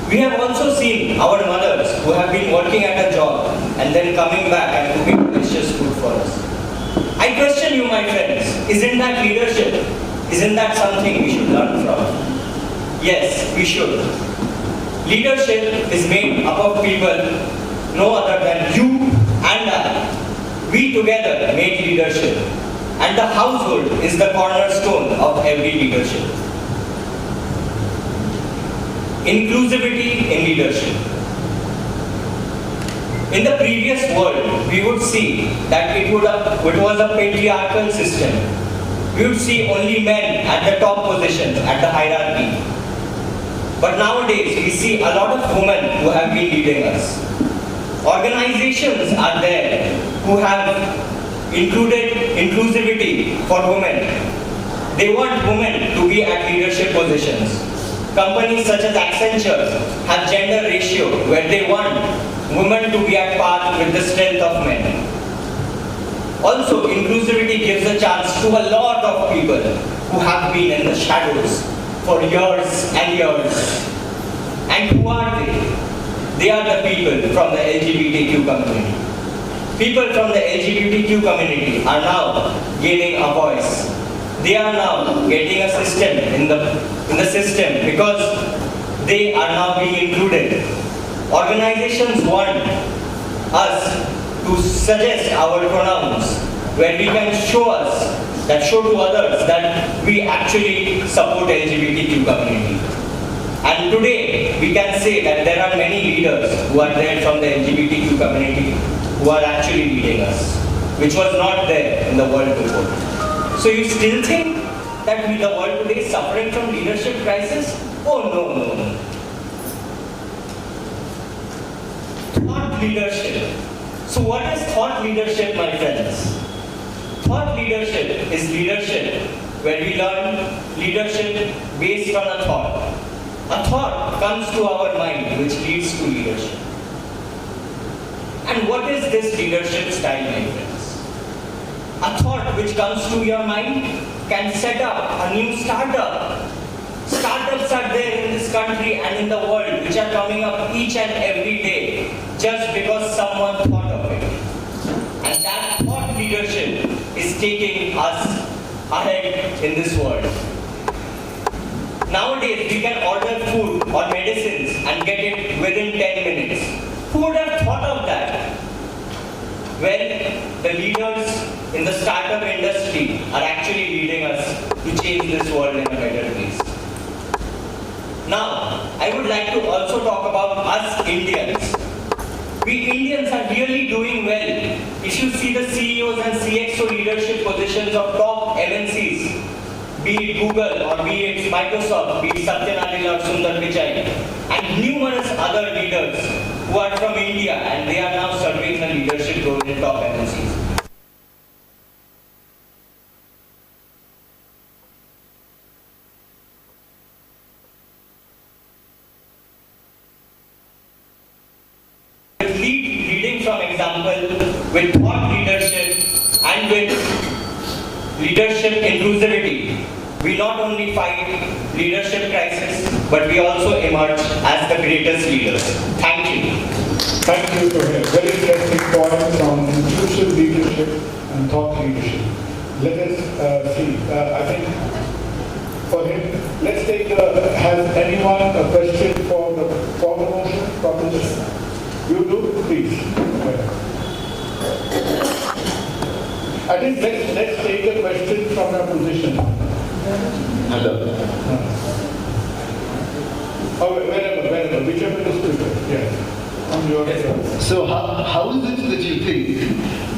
We have also seen our mothers who have been working at a job and then coming back and cooking delicious food for us. I question you, my friends, isn't that leadership? Isn't that something we should learn from? Yes, we should. Leadership is made up of people no other than you and I. We together make leadership, and the household is the cornerstone of every leadership. Inclusivity in leadership. In the previous world, we would see that it was a patriarchal system. We would see only men at the top positions, at the hierarchy. But nowadays, we see a lot of women who have been leading us. Organizations are there who have included inclusivity for women. They want women to be at leadership positions. Companies such as Accenture have gender ratio where they want women to be at par with the strength of men. Also, inclusivity gives a chance to a lot of people who have been in the shadows for years and years. And who are they? They are the people from the LGBTQ community. People from the LGBTQ community are now gaining a voice. They are now getting a system in the system because they are now being included. Organizations want us to suggest our pronouns where we can show to others that we actually support LGBTQ community. And today we can say that there are many leaders who are there from the LGBTQ community who are actually leading us, which was not there in the world before. So you still think that the world today is suffering from leadership crisis? Oh no. Thought leadership. So what is thought leadership, my friends? Thought leadership is leadership where we learn leadership based on a thought. A thought comes to our mind which leads to leadership. And what is this leadership style, my friends? A thought which comes to your mind can set up a new startup. Startups are there in this country and in the world which are coming up each and every day just because someone thought of it. And that thought leadership is taking us ahead in this world. Nowadays, we can order food or medicines and get it within 10 minutes. Who would have thought of that? Well, the leaders in the startup industry are actually leading us to change this world in a better place. Now, I would like to also talk about us Indians. We Indians are really doing well. If you see the CEOs and CXO leadership positions of top MNCs, be it Google or be it Microsoft, be it Satya Nadella or Sundar Pichai, and numerous other leaders who are from India and they are now serving a leadership role in top MNCs. Leading from example with thought leadership and with leadership inclusivity, we not only fight leadership crisis, but we also emerge as the greatest leaders. Thank you. Thank you for a very interesting points on inclusive leadership and thought leadership. Let us see. I think for him, let's take. Has anyone a question for the motion proposition? You do, please. I think let's take a question from your position. Hello. Oh, wherever, whichever is preferred. Yeah. On your So how is it that you think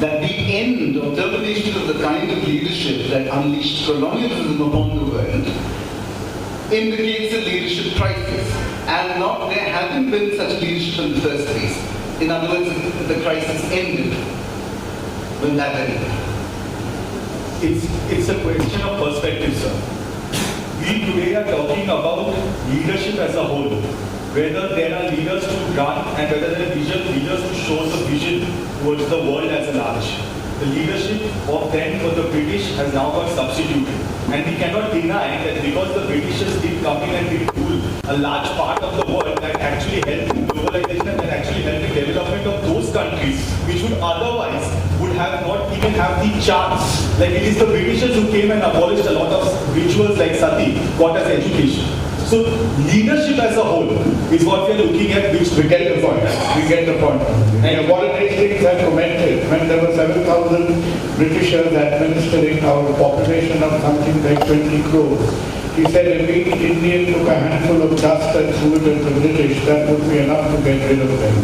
that the end or termination of the kind of leadership that unleashed colonialism upon the world indicates a leadership crisis, and not there hasn't been such leadership in the first place? In other words, the crisis ended when that ended. It's a question of perspective, sir. We today are talking about leadership as a whole. Whether there are leaders to run and whether there are leaders to show the vision towards the world as a large. The leadership of then for the British has now got substituted. And we cannot deny that because the Britishers did come in and did rule a large part of the world, that actually helped in globalization and actually helped in development of those countries which would otherwise would have not even have the chance. Like it is the Britishers who came and abolished a lot of rituals like sati, got us education. So leadership as a whole is what we are looking at, which we get the point. We get the point. And what Hastings had commented when there were 7,000 Britishers administering our population of something like 20 crores. He said if each Indian took a handful of dust and threw it at the British, that would be enough to get rid of them.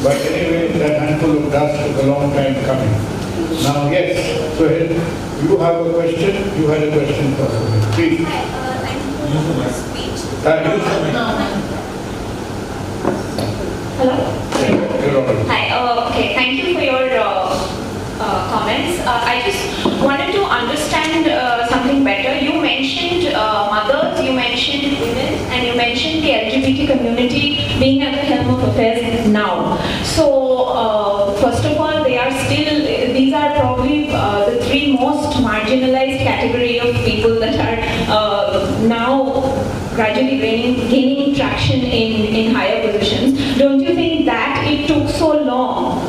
But anyway, that handful of dust took a long time coming. Now, yes, so you have a question? You had a question for me. Please. Hello? Yeah, hi, okay, thank you for your comments. I just wanted to understand something better. You mentioned mothers, you mentioned women, and you mentioned the LGBT community being at the helm of affairs now. So, first of all, these are probably the three most marginalized category of people that are now gradually gaining traction in higher positions. Don't you think that it took so long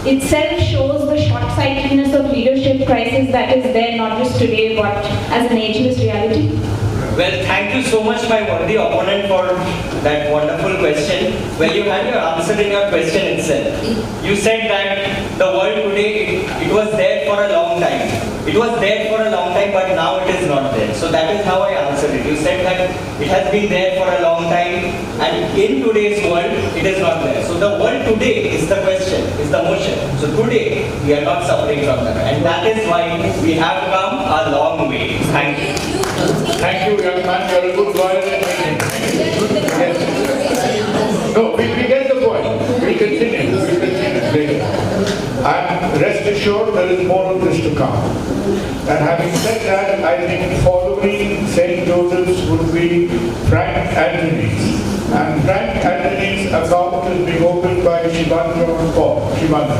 itself shows the short-sightedness of leadership crisis that is there not just today but as an ageless reality? Well, thank you so much, my worthy opponent, for that wonderful question. Well, you had your answer in your question itself. You said that the world today, it was there for a long time. It was there for a long time, but now it is not there. So that is how I answered it. You said that it has been there for a long time, and in today's world, it is not there. So the world today is the question, is the motion. So today, we are not suffering from that. And that is why we have come a long way. Thank you. Thank you, young man. You're a good lawyer. No, we get the point. We continue. And rest assured, there is more of this to come. And having said that, I think following St. Joseph's would be Frank Anthony's. And Frank Anthony's account is being opened by Shivandra Kaur. Shivandra.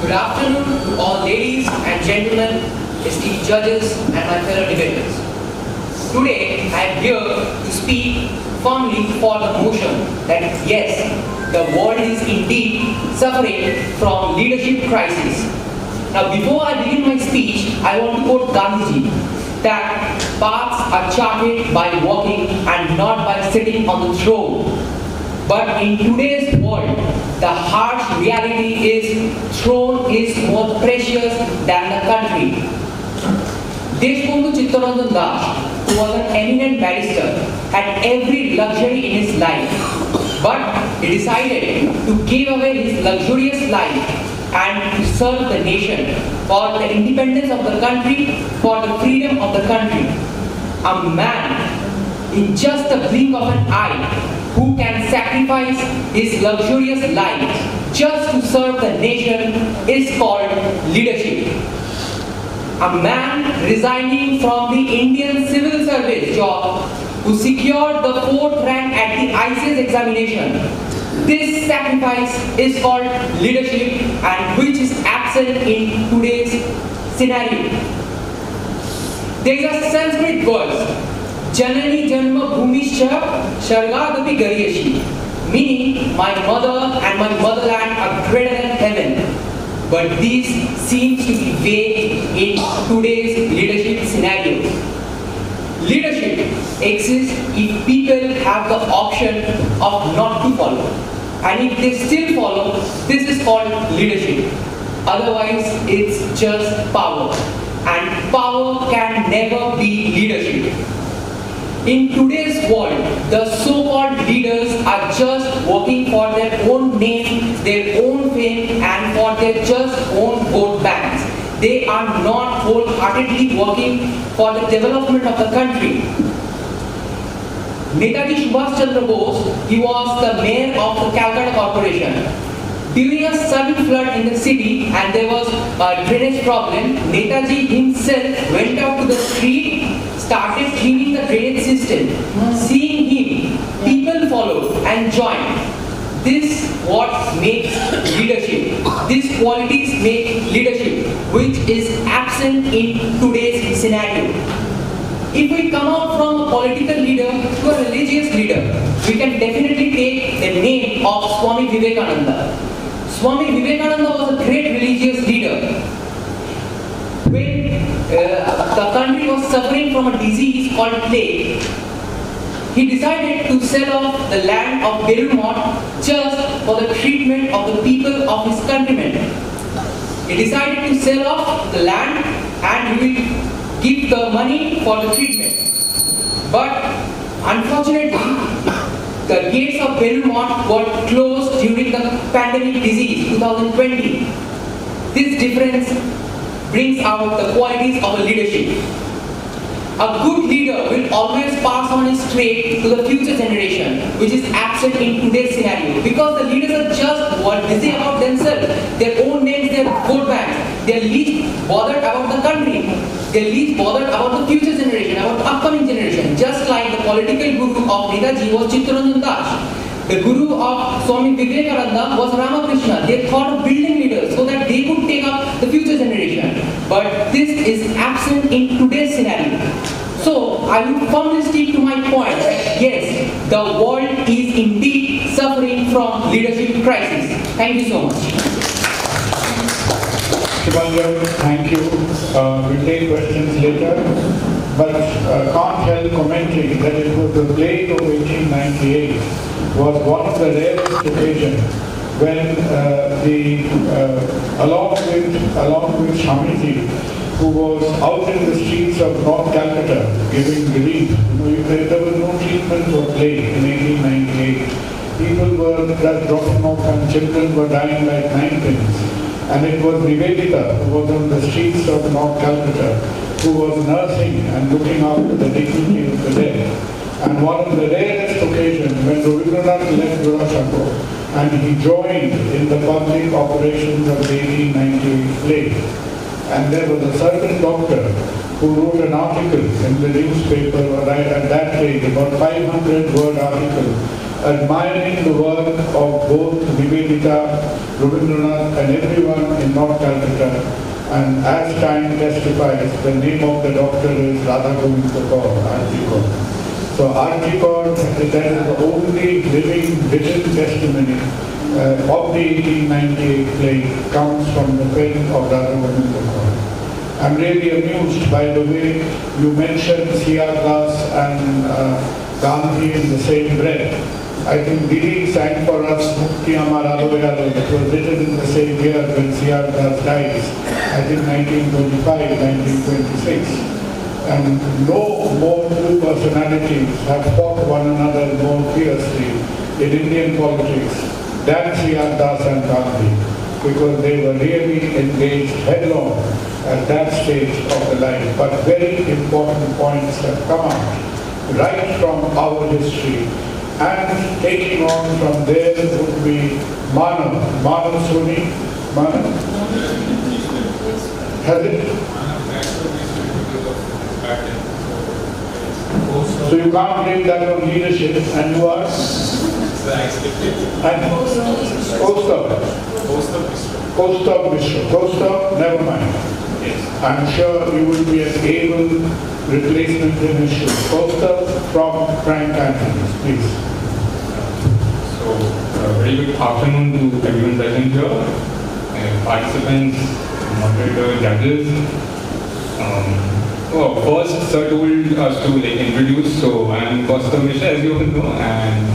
Good afternoon to all ladies and gentlemen, esteemed judges and my fellow debaters. Today I am here to speak firmly for the motion that yes, the world is indeed suffering from leadership crisis. Now before I begin my speech, I want to quote Gandhiji that paths are charted by walking and not by sitting on the throne. But in today's world, the harsh reality is throne is more precious than the country. Deshbandhu Chittaranjan Das, who was an eminent barrister, had every luxury in his life. But he decided to give away his luxurious life and to serve the nation for the independence of the country, for the freedom of the country. A man, in just a blink of an eye, who can sacrifice his luxurious life just to serve the nation is called leadership. A man resigning from the Indian civil service job who secured the 4th rank at the ICS examination. This sacrifice is called leadership and which is absent in today's scenario. There is a Sanskrit verse, Janani Janma Bhumischa Shargadapi Garyashi, meaning my mother and my motherland are greater than heaven. But this seems to be vague in today's leadership scenario. Leadership exists if people have the option of not to follow. And if they still follow, this is called leadership. Otherwise, it's just power. And power can never be leadership. In today's world, the so-called leaders are just working for their own name, their own fame, and for their just own vote banks. They are not wholeheartedly working for the development of the country. Netaji Subhash Chandra Bose, he was the mayor of the Calcutta Corporation. During a sudden flood in the city and there was a drainage problem, Netaji himself went out to the street, started cleaning the drainage system. Seeing him, people followed and joined. This what makes leadership. These qualities make leadership, which is absent in today's scenario. If we come out from a political leader to a religious leader, we can definitely take the name of Swami Vivekananda. Swami Vivekananda was a great religious leader. When the country was suffering from a disease called plague, he decided to sell off the land of Belumot just for the treatment of the people of his countrymen. He decided to sell off the land and he will give the money for the treatment. But unfortunately, the gates of Belumot got closed during the pandemic disease 2020. This difference brings out the qualities of a leadership. A good leader will always pass on his trait to the future generation, which is absent in today's scenario. Because the leaders are just busy about themselves, their own names, their vote banks. They are least bothered about the country. They are least bothered about the future generation, about the upcoming generation. Just like the political guru of Netaji was Chittaranjan Das. The guru of Swami Vivekananda was Ramakrishna. They thought of building leaders so that they could take up the future generation. But this is absent in today's scenario. So I would firmly stick to my point that yes, the world is indeed suffering from leadership crisis. Thank you so much. Shivandra, thank you. We'll take questions later. But can't help commenting that it was the plague of 1898 was one of the rarest occasions when along with Shamiji, who was out in the streets of North Calcutta giving relief. There was no treatment for plague in 1898. People were just dropping off and children were dying like ninepins. And it was Nivedita who was on the streets of North Calcutta who was nursing and looking after the dignity of the dead. And one of the rarest occasions when Rabindranath left Durashako and he joined in the public operations of the 1898 plague. And there was a certain doctor who wrote an article in the newspaper right at that age, about 500-word article, admiring the work of both Nivedita, Rabindranath and everyone in North Calcutta. And as time testifies, the name of the doctor is Radha Govinda Kaur, R.G. Kaur. So R.G. Kaur, that is the only living written testimony of the 1898 plague, comes from the pen of Radha Govinda Kaur. I'm really amused by the way you mentioned C.R. Das and Gandhi in the same breath. I think Didi sang for us Mukti Amar Alo Alo. It was written in the same year when C.R. Das dies, I think 1925, 1926. And no more two personalities have fought one another more fiercely in Indian politics than C.R. Das and Gandhi, because they were really engaged headlong at that stage of the life. But very important points have come out right from our history. And taking on from there would be Manav. Manav Soni. Manav? Has it? So you can't blame that on leadership, and you are? And Kaustav Mishra. Kaustav, never mind. Yes. I'm sure you will be an able replacement in his shoes. Kaustav from Frank Anthony, please. So, very good afternoon to everyone present here, participants, moderator, judges. First, sir told us to introduce. So, I am Kaustav Mishra, as you all know, and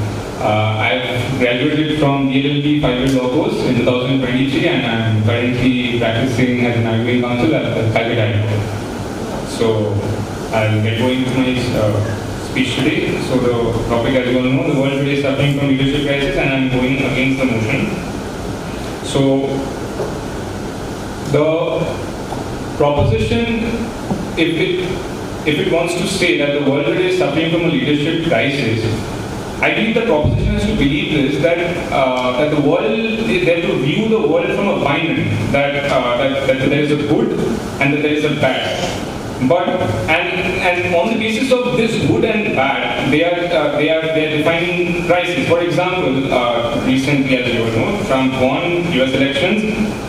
I've graduated from DLLB 5-year law course in 2023, and I'm currently practicing as an advocating counsel at the Calcutta. So, I'll get going with my speech today. So, the topic, as you all know, the world today is suffering from leadership crisis, and I'm going against the motion. So, the proposition, if it wants to say that the world today is suffering from a leadership crisis, I believe the proposition is to believe this, that the world, they have to view the world from a binary, that there is a good and that there is a bad. But and on the basis of this good and bad, they are defining crisis. For example, recently, as you all know, Trump won US elections.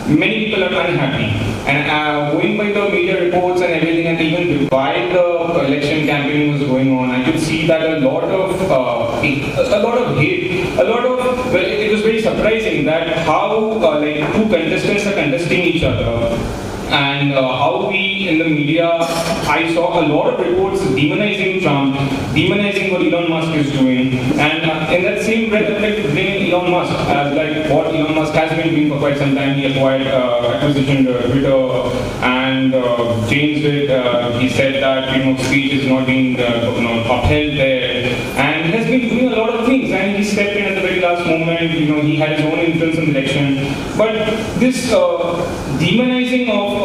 Many people are unhappy, and going by the media reports and everything, and even while the election campaign was going on, I could see that a lot of hate, it was very surprising that how two contestants are contesting each other. And how we in the media, I saw a lot of reports demonizing Trump, demonizing what Elon Musk is doing, and in that same breath, blame Elon Musk as what Elon Musk has been doing for quite some time. He acquired acquisition Twitter and changed it. He said that speech is not being upheld there, and he has been doing a lot of things. And he stepped in at the very last moment. He had his own influence in the election, but this demonizing of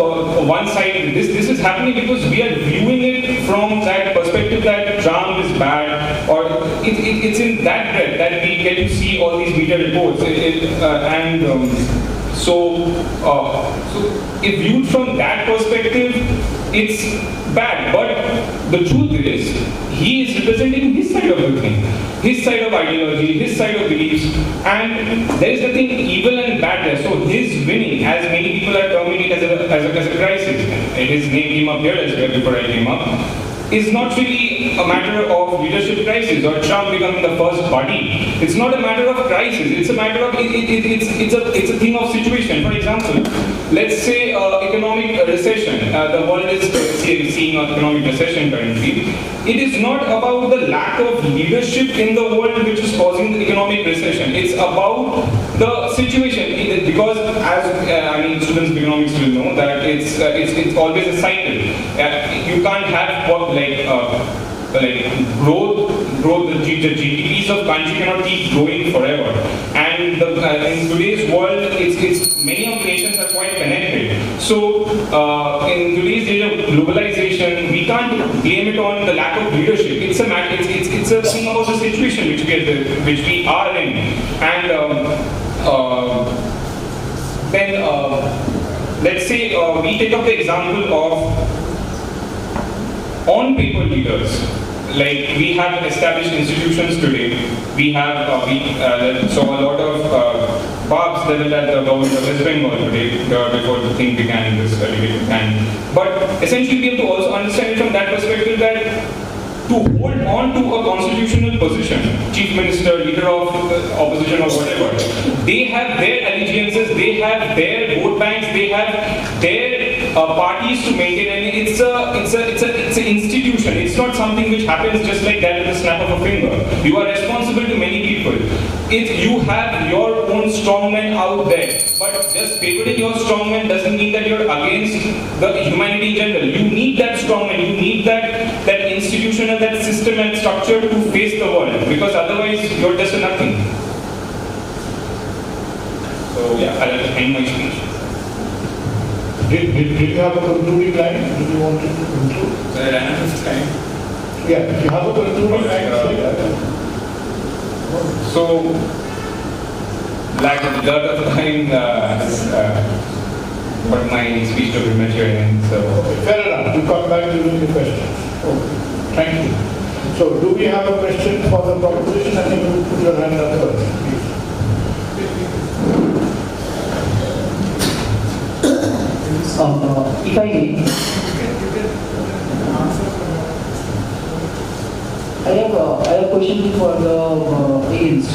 one side, this is happening because we are viewing it from that perspective that Trump is bad, or it's in that breath that we get to see all these media reports, so if viewed from that perspective, it's bad. But the truth is, he is representing his side of the thing, his side of ideology, his side of beliefs, and there is nothing evil and bad there. So his winning, as many people are terming it as a crisis, his name came up here as well before I came up, is not really a matter of leadership crisis or Trump becoming the first buddy. It's not a matter of crisis. It's a matter of it's a thing of situation. For example, let's say economic recession. The world is seeing an economic recession currently. It is not about the lack of leadership in the world which is causing the economic recession. It's about the situation, because as students of economics will know that it's always a cycle. You can't have growth. The GDPs of country cannot keep growing forever. And in today's world, it's many of the nations are quite connected. So in today's age of globalization, we can't blame it on the lack of leadership. It's a thing about the situation which we are in. And we take up the example of on-paper leaders. Like we have established institutions today. We have saw a lot of barbs leveled at the government of West Bengal today before the thing began, this debate began. But essentially, we have to also understand it from that perspective that to hold on to a constitutional position, chief minister, leader of opposition or whatever, they have their allegiances, they have their vote banks, they have their parties to maintain, and it's an institution. It's not something which happens just like that with a snap of a finger. You are responsible to many people. You have your own strongmen out there, but just favoring your strongmen doesn't mean that you're against the humanity in general. You need that strongman, you need that institution and that system and structure to face the world, because otherwise you're just a nothing. So yeah, I'll end my speech. Did you have a concluding line? Did you want to conclude? I ran out of time. Yeah, if you have a concluding line, say that. So, lack of time put my speech to premature end. So fair enough. You come back during the question. Okay. Thank you. So, do we have a question for the proposition? I think you put your hand up first, please. If I may, I have a question for the aides.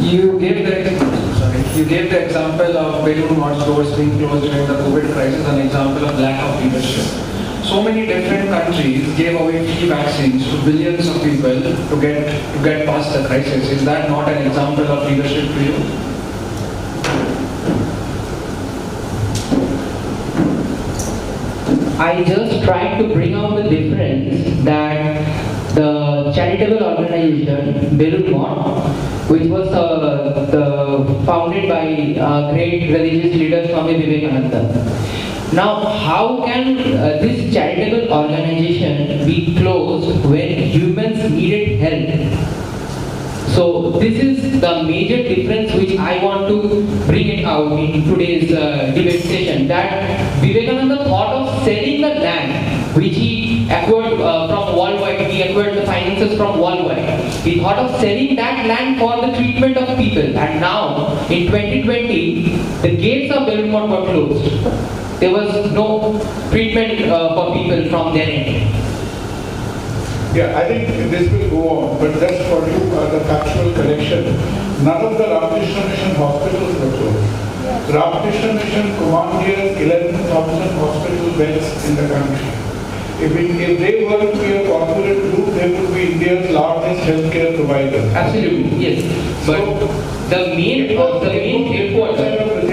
You gave the example of Balloon Watch doors being closed during the COVID crisis, an example of lack of leadership. So many different countries gave away free vaccines to billions of people to get past the crisis. Is that not an example of leadership to you? I just tried to bring out the difference that the charitable organization Balloon, which was founded by great religious leaders Swami Vivekananda. Now, how can this charitable organization be closed when humans needed help? So this is the major difference which I want to bring it out in today's debate session, that Vivekananda thought of selling the land which he acquired from worldwide, he acquired the finances from worldwide. He thought of selling that land for the treatment of people, and now in 2020 the gates of Balloon were closed. There was no treatment for people from their end. Yeah, I think this will go on, but just for you as a factual correction, none of the Ramakrishna Mission hospitals were closed. Ramakrishna Mission commandeers 11,000 hospital beds in the country. If they were to be a corporate group, they would be India's largest healthcare provider. Absolutely, yes. But the main headquarters,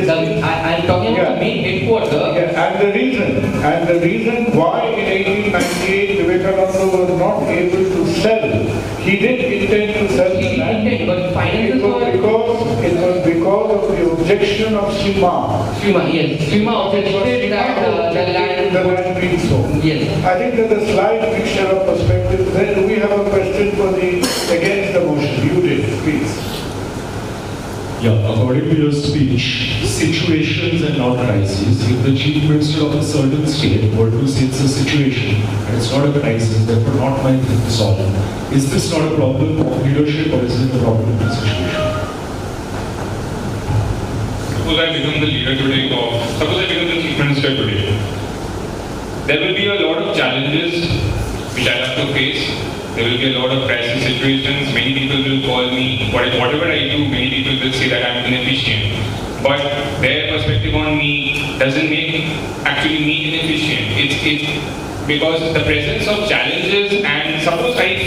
I'm talking about the main headquarters. Yeah, and the reason why in 1898 Vivekananda was not able to sell, he did intend to sell the land. But finances it was because of the objection of Sima. Sima objected that the land being sold. Yes. I think there's a slight mixture of perspectives. Then do we have a question for against the motion? You did, please. Yeah, according to your speech, situations and not crises. If the chief minister of a certain state were to say it's a situation and it's not a crisis, therefore not my thing to solve, is this not a problem of leadership or is it a problem of the situation? Suppose I become the leader today, or suppose I become the chief minister today. There will be a lot of challenges which I'll have to face. There will be a lot of crisis situations. Many people will call me, whatever I do, many people will say that I'm inefficient. But their perspective on me doesn't make actually me inefficient. It's because the presence of challenges, and suppose I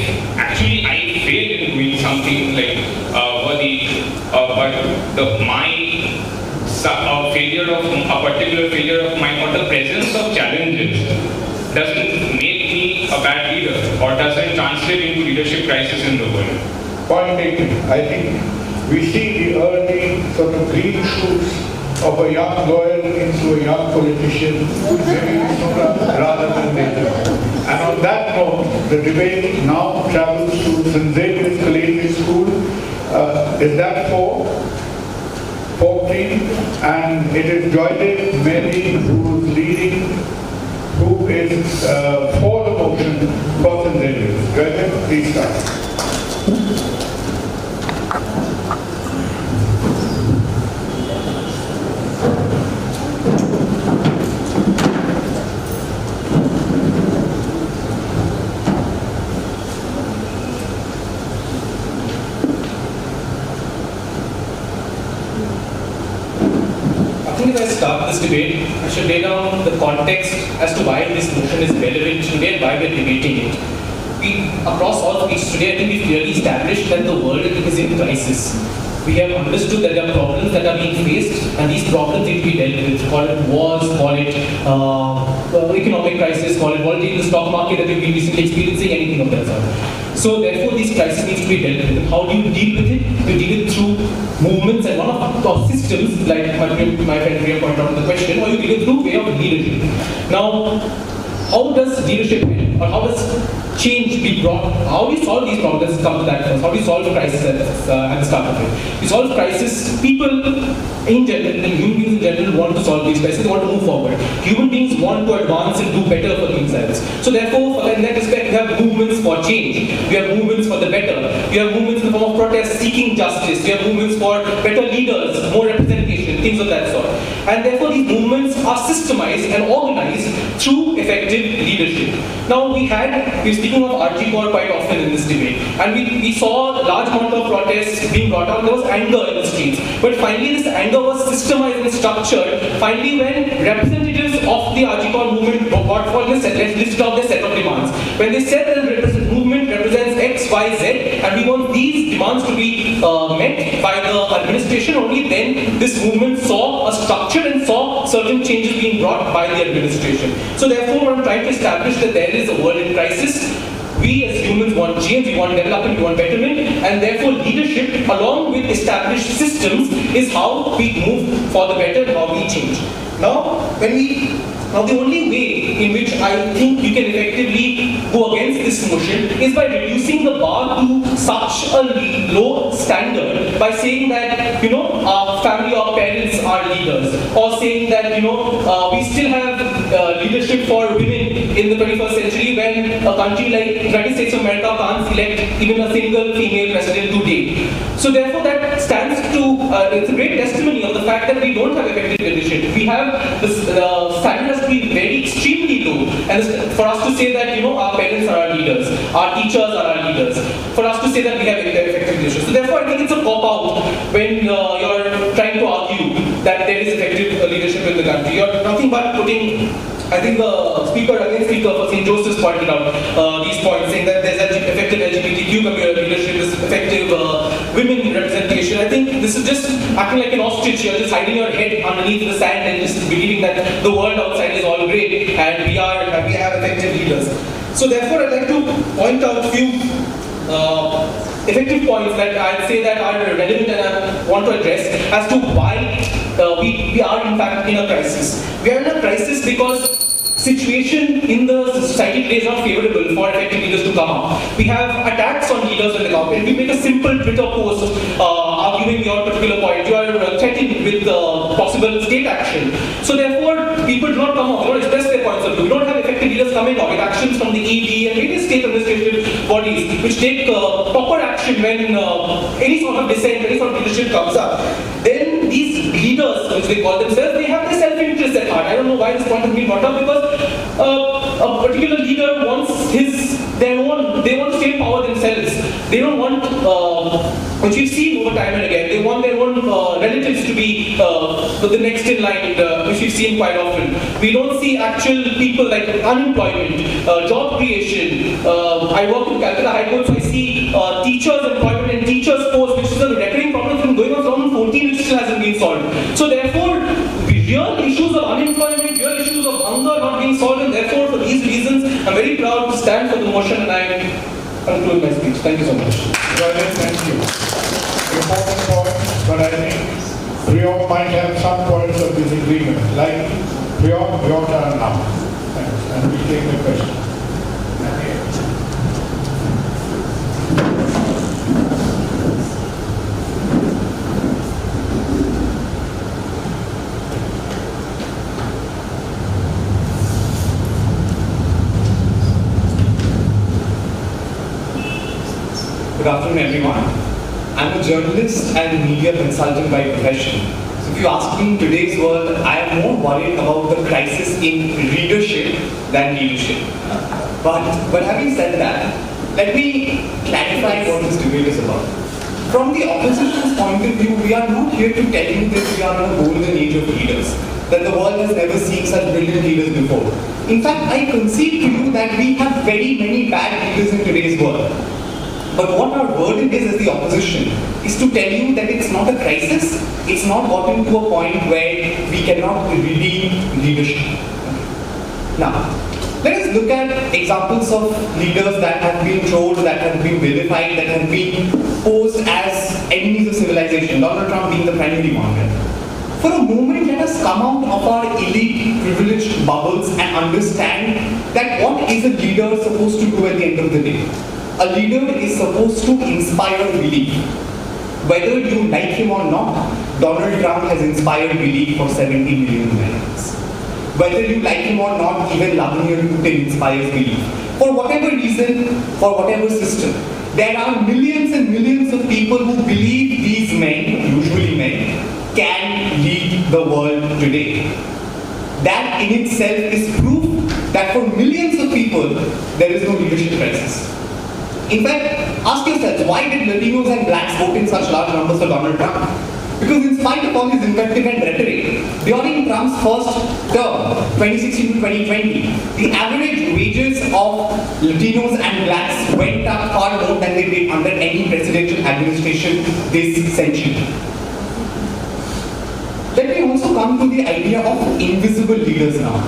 fail in doing something like a particular failure of mine, or the presence of challenges doesn't make me a bad leader or doesn't translate into leadership crisis in the world. Point taken. I think we see the early sort of green shoots of a young lawyer into a young politician, maybe sooner rather than later. And on that note, the debate now travels to St. Xavier's Collegiate School. Is that 4-3? And it is Joydeep Mary who is leading, who is for the motion for St. Xavier's. Joydeep, please start. As I start this debate, I should lay down the context as to why this motion is relevant today and why we're debating it. Across all speeches today, I think we've clearly established that the world is in crisis. We have understood that there are problems that are being faced, and these problems need to be dealt with. Call it wars, call it economic crisis, call it volatility in the stock market that we've been recently experiencing, anything of that sort. So therefore, these crises need to be dealt with. And how do you deal with it? You deal it through movements, and one of our systems, like my friend Priya pointed out in the question, or you deal it through way of leadership. Now, how does leadership help, or how does change be brought? How do you solve these problems? Let's come to that first. How do you solve crisis at the start of it? You solve crisis. People in general, human beings in general, want to solve these crises. They want to move forward. Human beings want to advance and do better for themselves. So therefore, in that respect, we have movements for change. We have movements for the better. We have movements in the form of protest seeking justice. We have movements for better leaders, more representation, things of that sort. And therefore, these movements are systemized and organized through effective leadership. Now, we're speaking of RG4 quite often in this debate, and we saw a large amount of protests being brought out. There was anger in the streets, but finally this anger was systemized and structured. Finally, when representatives of the RG4 movement got for this, listed out their set of demands. When they said that the movement represents X, Y, Z, and we want these demands to be met by the administration, only then this movement saw a structure and saw certain changes being brought by the administration. So therefore, I'm trying to establish that there is a world in crisis. We as humans want change, we want development, we want betterment, and therefore leadership along with established systems is how we move for the better and how we change. Now, the only way in which I think you can effectively go against this motion is by reducing the bar to such a low standard, by saying that, our family or parents are leaders, or saying that, we still have leadership for women in the 21st century when a country like United States of America can't select even a single female president to date. So therefore that stands to, it's a great testimony of the fact that we don't have effective leadership. We have this standard has to be very extremely low, and for us to say that our parents are our leaders, our teachers are our leaders, for us to say that we have effective leadership. So therefore I think it's a cop-out when you're trying to argue that there is effective leadership in the country. You're nothing but putting, I think the speaker for St. Joseph's pointed out these points, saying that there's effective LGBTQ leadership, there's effective women representation. I think this is just acting like an ostrich. You're just hiding your head underneath the sand and just believing that the world outside is all great and we have effective leaders. So therefore, I'd like to point out a few effective points that I'd say that are relevant and I want to address as to why we are in fact in a crisis. We are in a crisis because situation in the society today is not favorable for effective leaders to come up. We have attacks on leaders when they come up. If you make a simple Twitter post arguing your particular point, you are threatened with possible state action. So therefore, people do not come up, do not express their points of view. We don't have effective leaders coming up with actions from the ED and various state administrative bodies which take proper action when any sort of dissent, any sort of leadership comes up. Then these leaders, which they call themselves, they have their self-interest at heart. I don't know why this point has been brought up, because a particular leader wants they want to stay in power themselves. They don't want, which we've seen over time and again, they want their own relatives to be the next in line, which we've seen quite often. We don't see actual people like unemployment, job creation. I work in Calcutta High Court, so I see teachers' employment and teachers' posts, which is a recurring problem from going on from 2014, which still hasn't been solved. So therefore, real issues of unemployment, real issues of hunger not being solved, and therefore for these reasons, I'm very proud to stand for the motion and I conclude my speech. Thank you so much. Thank you. Important point, but I think Priya might have some points of disagreement. Like Priya, your turn now. Thanks. And we take the question. afternoon, everyone. I'm a journalist and media consultant by profession. So if you ask me in today's world, I am more worried about the crisis in readership than leadership. But having said that, let me clarify what this debate is about. From the opposition's point of view, we are not here to tell you that we are in a golden age of leaders, that the world has never seen such brilliant leaders before. In fact, I concede to you that we have very many bad leaders in today's world. But what our burden is as the opposition is to tell you that it's not a crisis, it's not gotten to a point where we cannot redeem leadership. Now, let us look at examples of leaders that have been trolled, that have been vilified, that have been posed as enemies of civilization, Donald Trump being the primary one. For a moment, let us come out of our elite, privileged bubbles and understand that what is a leader supposed to do at the end of the day? A leader is supposed to inspire belief. Whether you like him or not, Donald Trump has inspired belief for 70 million Americans. Whether you like him or not, even Vladimir Putin inspires belief. For whatever reason, for whatever system, there are millions and millions of people who believe these men, usually men, can lead the world today. That in itself is proof that for millions of people, there is no leadership crisis. In fact, ask yourselves, why did Latinos and blacks vote in such large numbers for Donald Trump? Because in spite of all his invective and rhetoric, during Trump's first term, 2016 to 2020, the average wages of Latinos and blacks went up far more than they did under any presidential administration this century. Let me also come to the idea of invisible leaders now.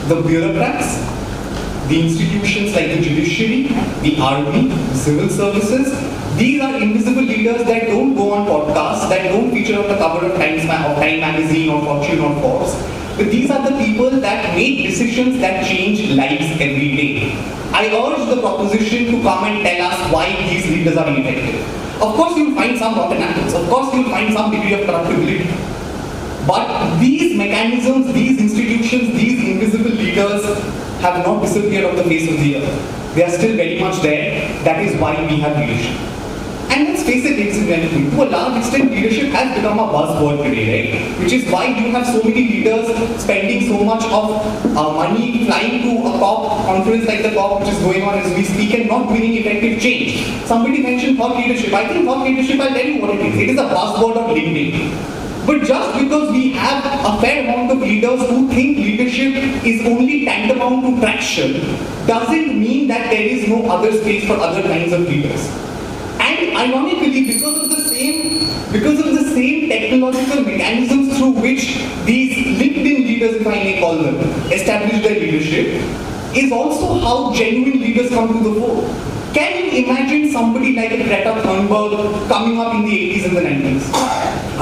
The bureaucrats, the institutions like the judiciary, the army, the civil services, these are invisible leaders that don't go on podcasts, that don't feature on the cover of Time magazine or Fortune or Forbes. But these are the people that make decisions that change lives every day. I urge the proposition to come and tell us why these leaders are ineffective. Of course you'll find some rotten apples, of course you'll find some degree of corruptibility. But these mechanisms, these institutions, these invisible leaders have not disappeared off the face of the earth. They are still very much there. That is why we have leadership. And let's face it, ladies and gentlemen, to a large extent, leadership has become a buzzword today, right? Which is why you have so many leaders spending so much of money flying to a COP conference like the COP, which is going on as we speak, and not doing effective change. Somebody mentioned thought leadership. I think thought leadership, I'll tell you what it is. It is a buzzword on LinkedIn. But just because we have a fair amount of leaders who think leadership is only tantamount to traction, doesn't mean that there is no other space for other kinds of leaders. And ironically, because of the same technological mechanisms through which these LinkedIn leaders, if I may call them, establish their leadership, is also how genuine leaders come to the fore. Can you imagine somebody like a Greta Thunberg coming up in the 80s and the 90s?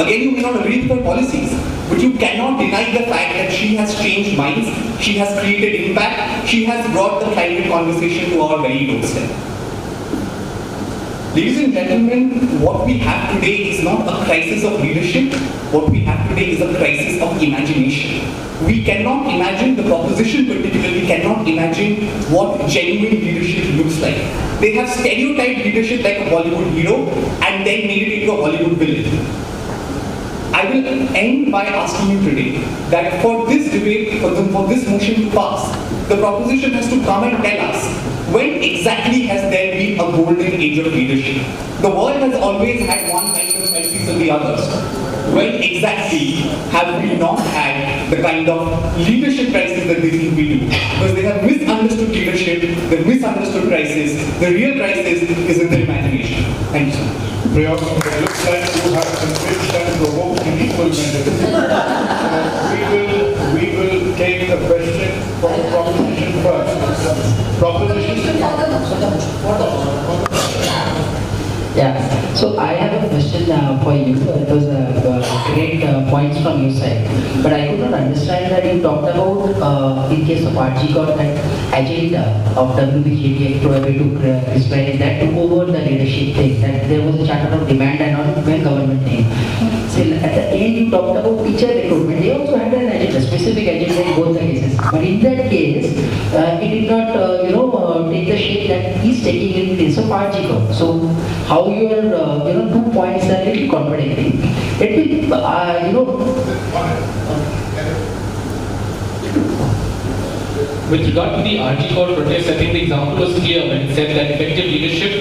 Again, you may not agree with her policies, but you cannot deny the fact that she has changed minds, she has created impact, she has brought the climate conversation to our very doorstep. Ladies and gentlemen, what we have today is not a crisis of leadership, what we have today is a crisis of imagination. We cannot imagine, the proposition particularly cannot imagine what genuine leadership looks like. They have stereotyped leadership like a Bollywood hero and then made it into a Hollywood villain. I will end by asking you today that for this debate, for this motion to pass, the proposition has to come and tell us when exactly has there been a golden age of leadership. The world has always had one kind of crisis or the others. When exactly have we not had the kind of leadership crisis that they think we do? Because they have misunderstood leadership, the misunderstood crisis, the real crisis is in their imagination. Thank you so much. Priyanka, it looks like you have convinced and provoked in equal measure. We will take the question from the proposition first. Proposition. Yeah, so I have a question for you. It was great points from your side, but I could not understand that you talked about, in case of RG, that agenda of WBGTX probably to describe that took over the leadership thing, that there was a charter of demand and not when government name. So at the end you talked about teacher recruitment. They also had an agenda, specific agenda in both the cases. But in that case, it did not, take the shape that he's taking in case of of RG. So how your 2 points are little contradicting. It will With regard to the RG Court protest, I think the example was clear when it said that effective leadership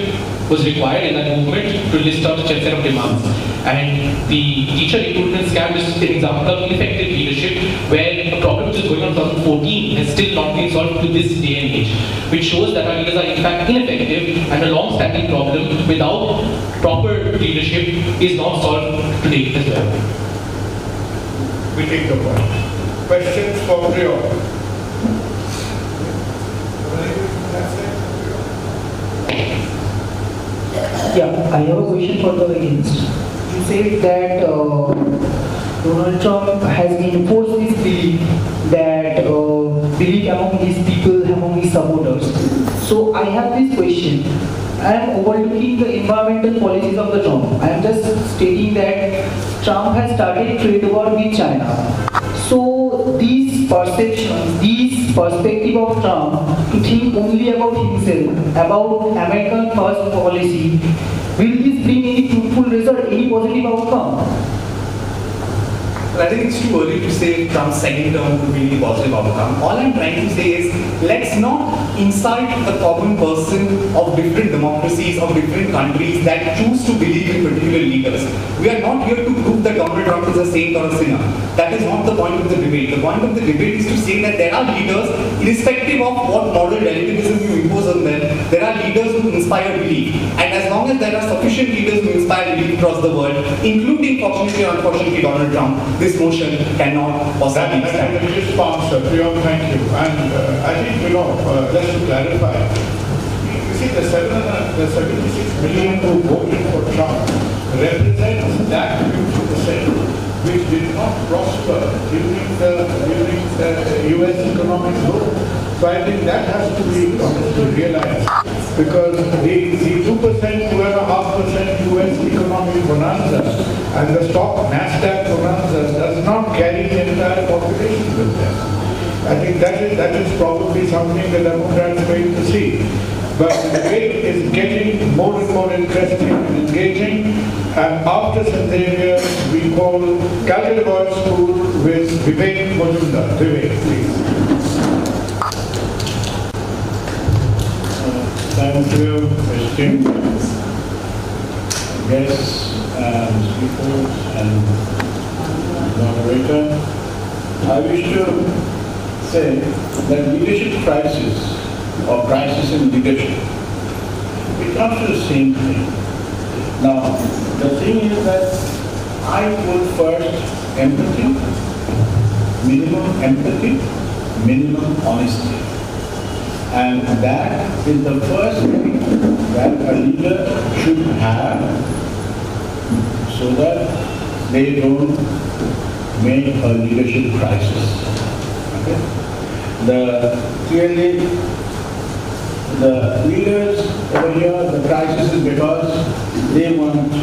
was required in that movement to list out a set of demands. And the teacher recruitment scam is an example of ineffective leadership where a problem which is going on in 2014 has still not been solved to this day and age, which shows that our leaders are in fact ineffective and a long-standing problem without proper leadership is not solved today as well. We take the point. Questions for Priya? Yeah, I have a question for the audience. You said that Donald Trump has enforced this belief that belief among his people, among his supporters. So I have this question. I am overlooking the environmental policies of the Trump. I am just stating that Trump has started trade war with China. So these perceptions, these perspective of Trump to think only about himself, about American first policy, will this bring any fruitful result, any positive outcome? I think it's too early to say Trump's second term could be a positive outcome. All I'm trying to say is, let's not insult the common person of different democracies, of different countries that choose to believe in particular leaders. We are not here to prove that Donald Trump is a saint or a sinner. That is not the point of the debate. The point of the debate is to say that there are leaders, irrespective of what model relativism you impose on them, there are leaders who inspire belief. And as long as there are sufficient leaders who inspire belief across the world, including fortunately or unfortunately Donald Trump, this motion cannot possibly stand. That is the answer. Priya, thank you. And I think, just to clarify, you see the 76 million who voted for Trump represents that 50% which did not prosper during the US economic growth. So I think that has to be realized, because the 2%, 2.5% US economic bonanza and the stock NASDAQ bonanza does not carry the entire population with them. I think that is probably something that Democrats fail to see. But the debate is getting more and more interesting and engaging. And after St. Xavier, we call Calcutta Boys School with Vivek Majumdar. Vivek, please. Thank you, esteemed guests and speakers and moderator. I wish to say that leadership crisis or crisis in leadership, it comes to the same thing. Now, the thing is that I put first empathy, minimum honesty. And that is the first thing that a leader should have, so that they don't make a leadership crisis. Okay? Clearly, the leaders over here, the crisis is because they want to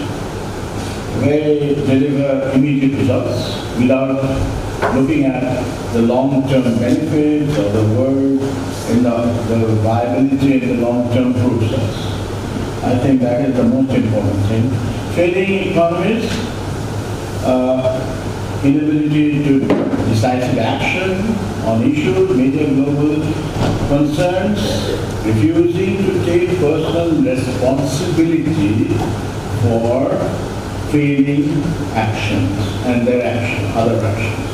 deliver immediate results without looking at the long-term benefits of the world and the viability and the long-term fruits. I think that is the most important thing. Failing economies, inability to decisive action on issues, major global concerns, refusing to take personal responsibility for failing actions and their other actions.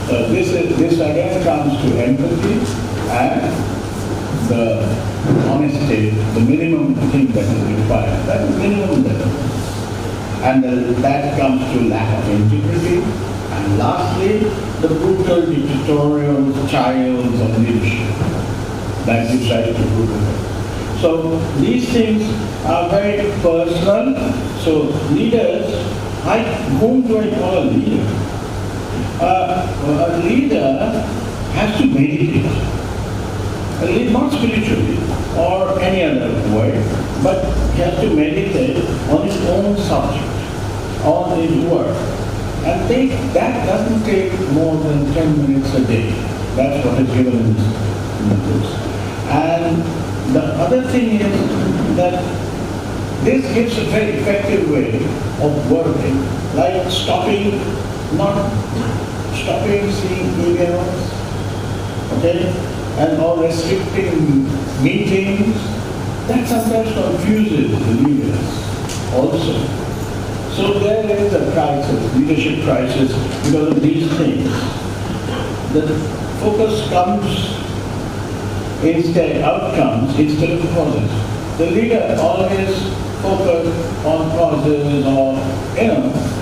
This again comes to empathy and the honesty, the minimum thing that is required. That is minimum level. And that comes to lack of integrity. And lastly, the brutal dictatorial styles of leadership that you try to prove. So these things are very personal. So leaders, whom do I call a leader? A leader has to meditate. Not spiritually or any other word, but he has to meditate on his own subject, on his work. And that doesn't take more than 10 minutes a day. That's what is given in the books. And the other thing is that This gives a very effective way of working, like not stopping seeing emails, okay, and or restricting meetings. That sometimes confuses the leaders also. So there is a crisis, leadership crisis, because of these things. The focus comes outcomes instead of causes. The leader always focus on causes or,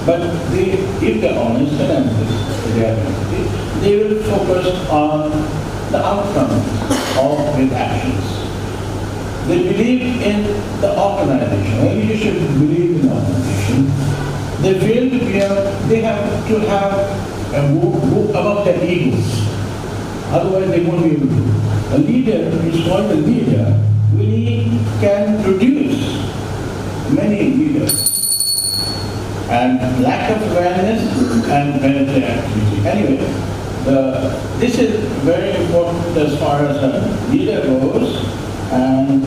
but if they're honest and they will focus on the outcomes of his actions. They believe in the organization. Maybe you should believe in the organization. They feel they have to have move above their egos. Otherwise they won't be able to. A leader is called a leader when he can produce many leaders. And lack of awareness and mental activity. Anyway, this is very important as far as a leader goes. And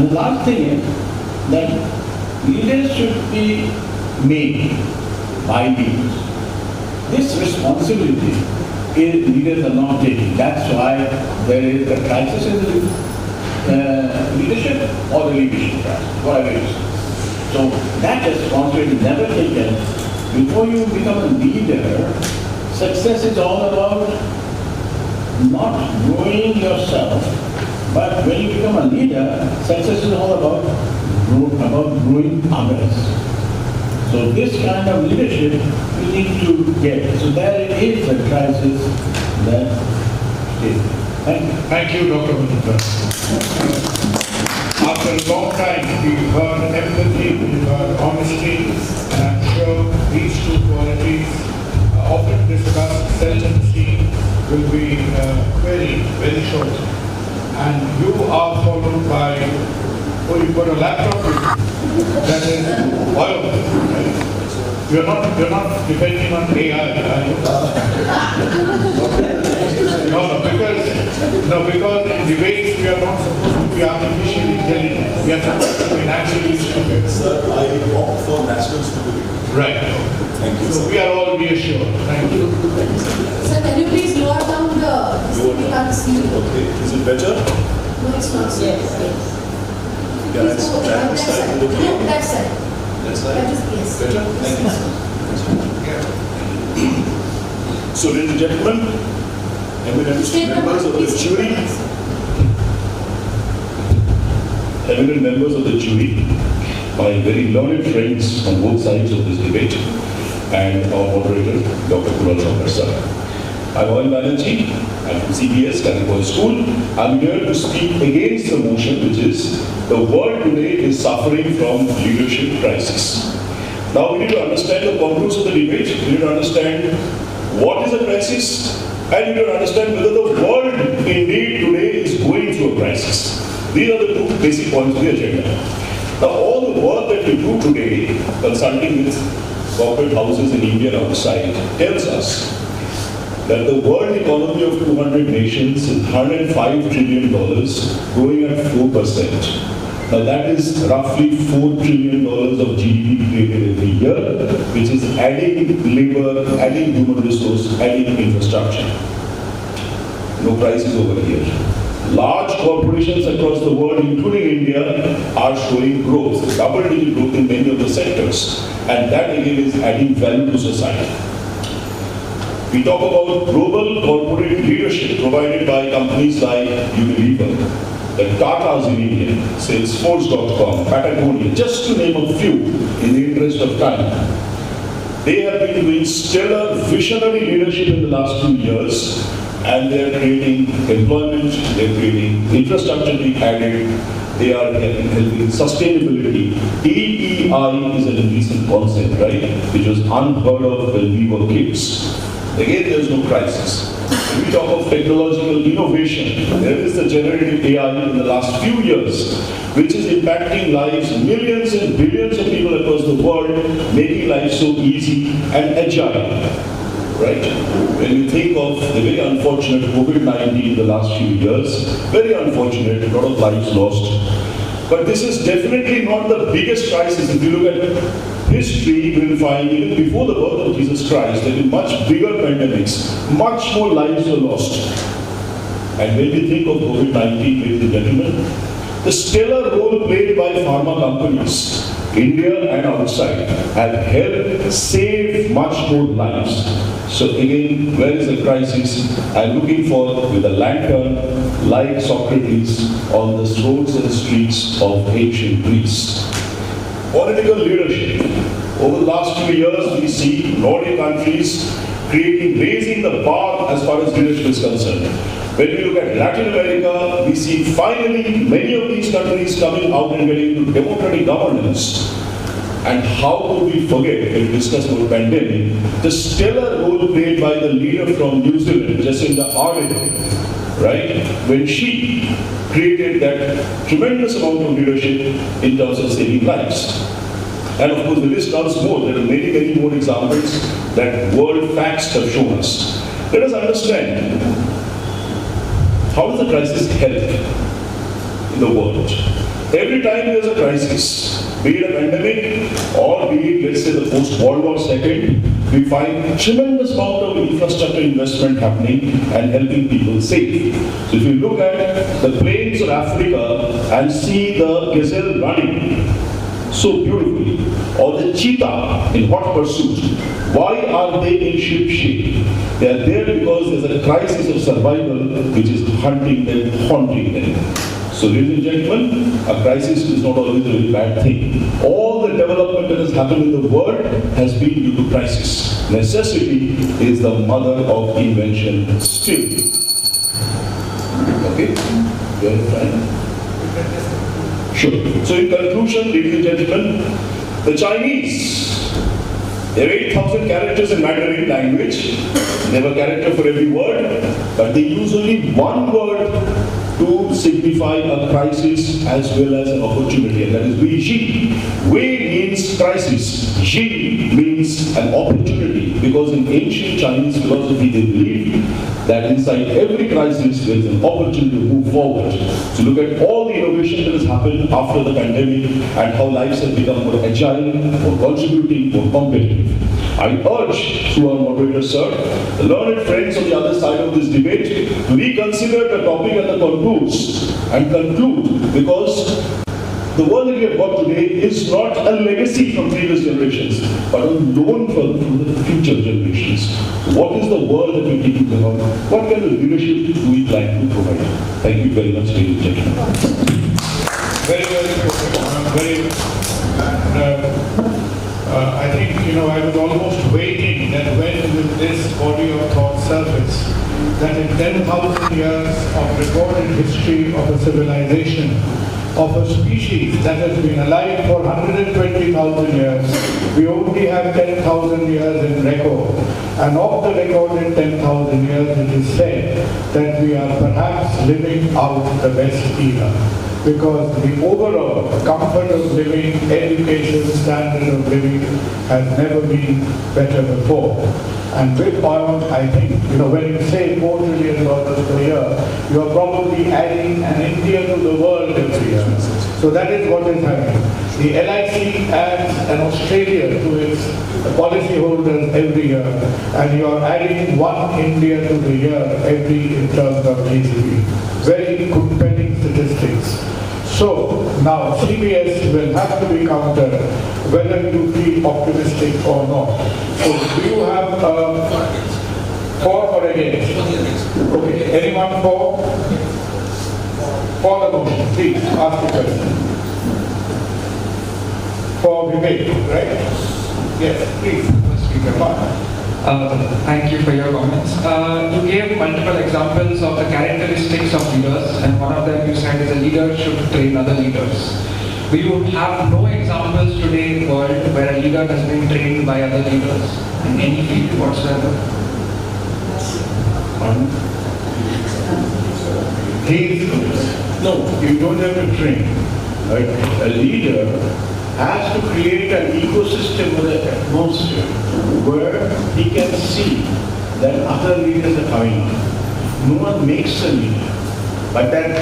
the last thing is that leaders should be made by leaders. This responsibility leaders are not taking. That's why there is a crisis in the leadership or the leadership crisis, whatever it is. So that responsibility is never taken. Before you become a leader, success is all about not growing yourself, but when you become a leader, success is all about growing others. So this kind of leadership we need to get. So there is a crisis that is. Thank you, Dr. Municipal. After a long time, we've heard empathy, we've heard honesty, and I'm sure these two qualities often discussed, seldom seen, will be very, very short. And you are followed by, you've got a laptop that is wild, right? You're not depending on AI, are you? Because in debates we are not supposed to be artificially intelligent. We are supposed to be naturally stupid. Sir, I opt for natural stupidity. Right. Thank you. So we are all reassured. Thank you. Sir, can you please lower down the we can't see. Okay. Is it better? No, it's not. Yes. Can I stand this side? No, that side. That side? That is, yes. Better? Thank you, sir. So, ladies and gentlemen, eminent members of the jury, my very learned friends on both sides of this debate, and our moderator, Dr. Kunal Sarkar, sir. I'm Oil Banerjee. I'm from CBS, Calcutta School. I'm here to speak against the motion, which is the world today is suffering from leadership crisis. Now we need to understand the contours of the debate. We need to understand what is a crisis, and we need to understand whether the world indeed today is going through a crisis. These are the two basic points of the agenda. Now all the work that we do today, consulting with corporate houses in India and outside, tells us that the world economy of 200 nations is $105 trillion, growing at 4%. Now that is roughly $4 trillion of GDP created every year, which is adding labor, adding human resource, adding infrastructure. No crisis over here. Large corporations across the world, including India, are showing growth, double-digit growth in many of the sectors. And that again is adding value to society. We talk about global corporate leadership provided by companies like Unilever, the Tatas in India, Salesforce.com, Patagonia, just to name a few in the interest of time. They have been doing stellar visionary leadership in the last few years, and they are creating employment, they are creating infrastructure being added, they are helping sustainability. DEI is a recent concept, right, which was unheard of when we were kids. Again, there is no crisis. When we talk of technological innovation, there is the generative AI in the last few years, which is impacting lives, millions and billions of people across the world, making life so easy and agile. right? When you think of the very unfortunate COVID-19 in the last few years, very unfortunate, a lot of lives lost. But this is definitely not the biggest crisis. If you look at history, you will find even before the birth of Jesus Christ, there were much bigger pandemics, much more lives were lost. And when we think of COVID-19, ladies and gentlemen, the stellar role played by pharma companies, India and outside, have helped save much more lives. So again, where is the crisis? I'm looking for, with a lantern, like Socrates, on the roads and streets of ancient Greece. Political leadership. Over the last 2 years, we see Nordic countries raising the bar as far as leadership is concerned. When we look at Latin America, we see finally many of these countries coming out and getting into democratic governance. And how could we forget, when we discuss about pandemic, the stellar role played by the leader from New Zealand, Jacinda Ardern, right? When she created that tremendous amount of leadership in terms of saving lives. And of course, the list runs more. There are many, many more examples that world facts have shown us. Let us understand, how does the crisis help in the world? Every time there is a crisis, be it a pandemic or be it, let's say, the post-World War II, we find tremendous amount of infrastructure investment happening and helping people save. So if you look at the plains of Africa and see the gazelle running so beautifully, or the cheetah in hot pursuit, why are they in ship shape? They are there because there's a crisis of survival which is hunting them, haunting them. So ladies and gentlemen, a crisis is not always a very bad thing. All the development that has happened in the world has been due to crisis. Necessity is the mother of invention still. Okay? You understand? Sure. So in conclusion, ladies and gentlemen, the Chinese, there are 8,000 characters in Mandarin language. They have a character for every word, but they use only one word to signify a crisis as well as an opportunity, and that is Wei Ji. Wei means crisis, Ji means an opportunity, because in ancient Chinese philosophy they believed that inside every crisis there is an opportunity to move forward. So look at all the innovation that has happened after the pandemic and how lives have become more agile, more contributing, more competitive. I urge through our moderator, sir, the learned friends on the other side of this debate to reconsider the topic and the contours and conclude, because the world that we have got today is not a legacy from previous generations, but a loan from the future generations. What is the world that we're thinking about? What kind of leadership do we plan to provide? Thank you very much, ladies and gentlemen. Very, very important. I think, I was almost waiting that when will this body of thought surface, that in 10,000 years of recorded history of a civilization, of a species that has been alive for 120,000 years, we only have 10,000 years in record. And of the recorded 10,000 years, it is said that we are perhaps living out the best era. Because the overall comfort of living, education, standard of living has never been better before. And with oil, I think, when you say $4 trillion per year, you are probably adding an India to the world every year. So that is what is happening. The LIC adds an Australia to its policyholders every year, and you are adding one India to the year in terms of GDP. Very compelling statistics. So now CBS will have to be countered whether you feel optimistic or not. So do you have for or against? Okay, anyone for? For the motion, please ask the question. For debate, right? Yes, please, Speaker Park. Thank you for your comments. You gave multiple examples of the characteristics of leaders, and one of them you said is a leader should train other leaders. Do you have no examples today in the world where a leader has been trained by other leaders in any field whatsoever? No, you don't have to train. Right? A leader has to create an ecosystem with an atmosphere where he can see then other leaders are coming on. No one makes a leader. But that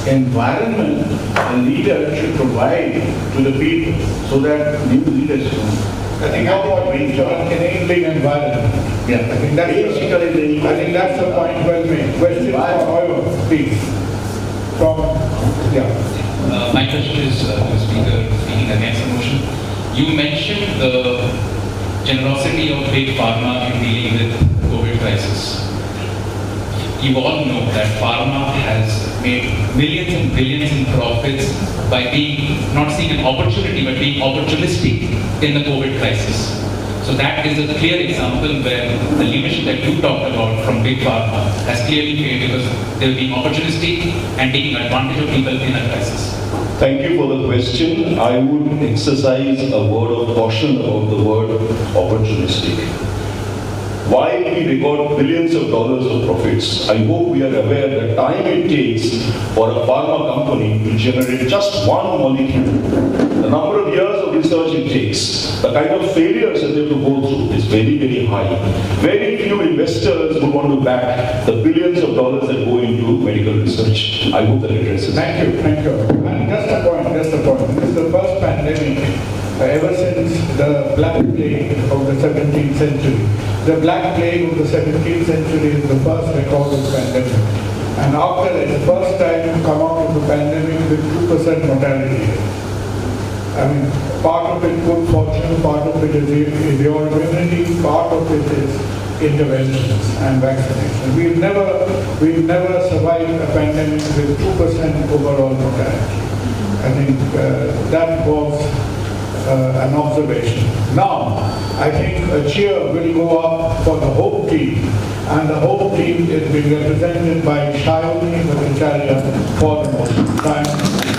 environment, a leader should provide to the people so that new leaders come. I think that's what we call enabling environment. Yeah, I think that's the point well made. Question, however, please. My question is to the speaker speaking against the motion. You mentioned the generosity of big pharma in dealing with COVID crisis. You all know that pharma has made millions and billions in profits by being, not seeing an opportunity, but being opportunistic in the COVID crisis. So that is a clear example where the leadership that you talked about from big pharma has clearly failed because they were being opportunistic and taking advantage of people in a crisis. Thank you for the question. I would exercise a word of caution about the word opportunistic. While we record billions of dollars of profits, I hope we are aware the time it takes for a pharma company to generate just one molecule, the number of years of research it takes, the kind of failures that they have to go through is very, very high. Very few investors would want to back the billions of dollars that go into medical research. I hope that addresses. Thank you. And just a point. This is the first pandemic ever since the Black Plague of the 17th century. The Black Plague of the 17th century is the first recorded pandemic. And after that, the first time to come out of the pandemic with 2% mortality. I mean, part of it good fortune, part of it is your immunity, part of it is interventions and vaccination. We've never survived a pandemic with 2% overall mortality. I think that was an observation. Now, I think a cheer will go up for the home team, and the home team is being represented by Shayoni Bhattacharya for the motion. Thank you.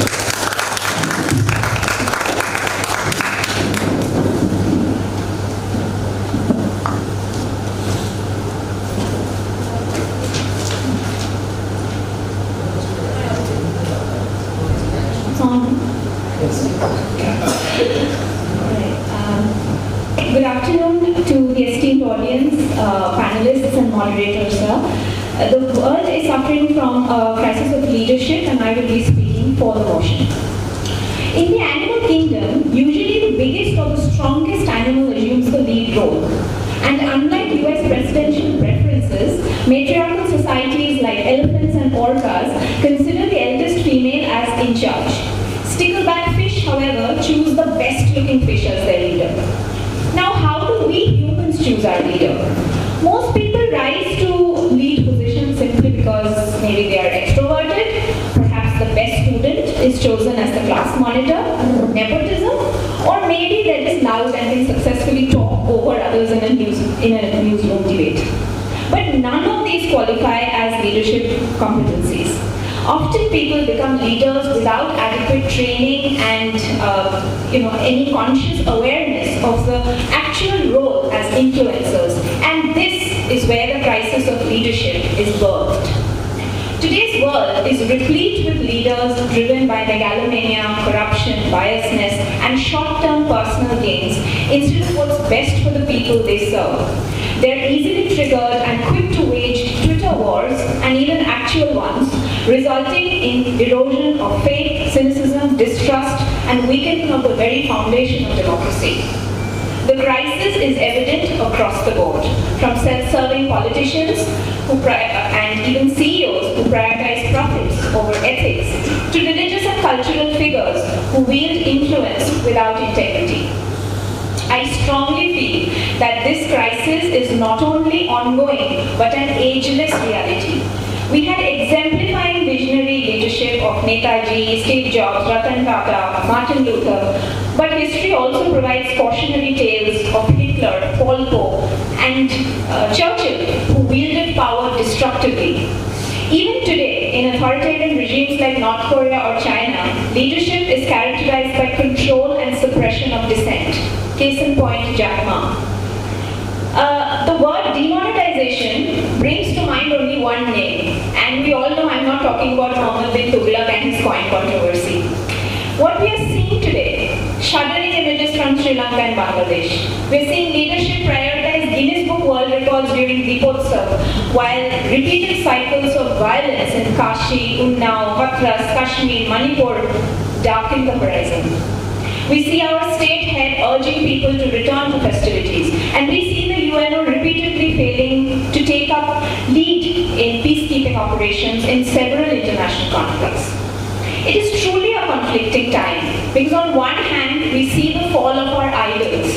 Good afternoon to the esteemed audience, panelists and moderators, sir. The world is suffering from a crisis of leadership and I will be speaking for the motion. In the animal kingdom, usually the biggest or the strongest animal assumes the lead role. And unlike US presidential preferences, matriarchal societies like elephants and orcas consider the eldest female as in charge. Stickleback fish, however, choose the best looking fish as their leader. Now, how do we humans choose our leader? Most people rise to lead positions simply because maybe they are extroverted, perhaps the best student is chosen as the class monitor, nepotism, or maybe they're just loud and can successfully talk over others in a newsroom debate. But none of these qualify as leadership competencies. Often people become leaders without adequate training and any conscious awareness of the actual role as influencers. And this is where the crisis of leadership is birthed. Today's world is replete with leaders driven by megalomania, corruption, biasness, and short-term personal gains instead of what's best for the people they serve. They're easily triggered and quick to wage Twitter wars, and even actual ones, resulting in erosion of faith, cynicism, distrust, and weakening of the very foundation of democracy. The crisis is evident across the board, from self-serving politicians and even CEOs who prioritize profits over ethics, to religious and cultural figures who wield influence without integrity. I strongly feel that this crisis is not only ongoing, but an ageless reality. We had exemplifying visionary leadership of Netaji, Steve Jobs, Ratan Tata, Martin Luther, but history also provides cautionary tales of Hitler, Pol Pot, and Churchill, who wielded power destructively. Even today, in authoritarian regimes like North Korea or China, leadership is characterized by control and suppression of dissent. Case in point, Jack Ma. The word demonetization brings to mind only one name, and we all know I'm not talking about Mohammed bin Tughlaq and his coin controversy. What we are seeing today, shuddering images from Sri Lanka and Bangladesh. We're seeing leadership prioritize Guinness Book World Records protocols during Deepotsav, while repeated cycles of violence in Kashi, Unnao, Hathras, Kashmir, Manipur darken the horizon. We see our state head urging people to return to festivities, and we see the UNO repeatedly failing to take up lead in peacekeeping operations in several international conflicts. It is truly a conflicting time, because on one hand, we see the fall of our idols,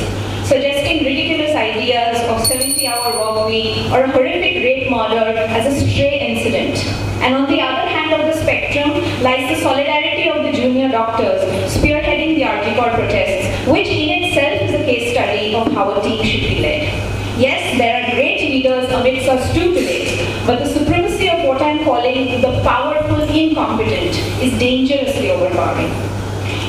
suggesting ridiculous ideas of 70-hour work week or a horrific rape murder as a stray incident. And on the other hand of the spectrum lies the solidarity of the junior doctors spearheading the Article protests, which in itself is a case study of how a team should be led. Yes, there are great leaders amidst us too today, but the supremacy of what I'm calling the powerful incompetent is dangerously overpowering.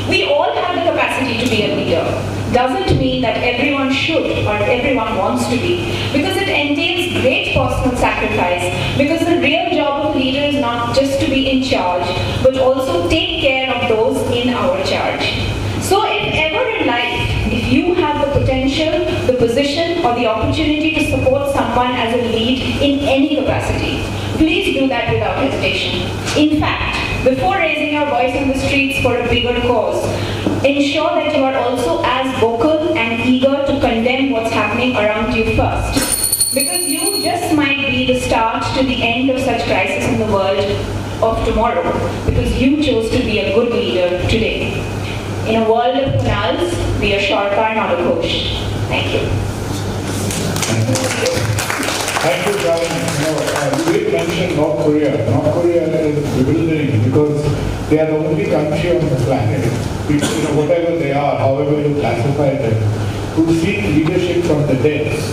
We all have the capacity to be a leader. Doesn't mean that everyone should or everyone wants to be, because it entails great personal sacrifice, because the real job of a leader is not just to be in charge, but also take care of those in our charge. So if ever in life, if you have the potential, the position, or the opportunity to support someone as a lead in any capacity, please do that without hesitation. In fact, before raising your voice in the streets for a bigger cause, ensure that you are also as vocal and eager to condemn what's happening around you first. Because you just might be the start to the end of such crisis in the world of tomorrow, because you chose to be a good leader today. In a world of Kunals, be a Sarkar, not a Ghosh. Thank you. Thank you, Darling. You did mention North Korea. North Korea is bewildering because they are the only country on the planet, whatever they are, however you classify them, who seek leadership from the depths.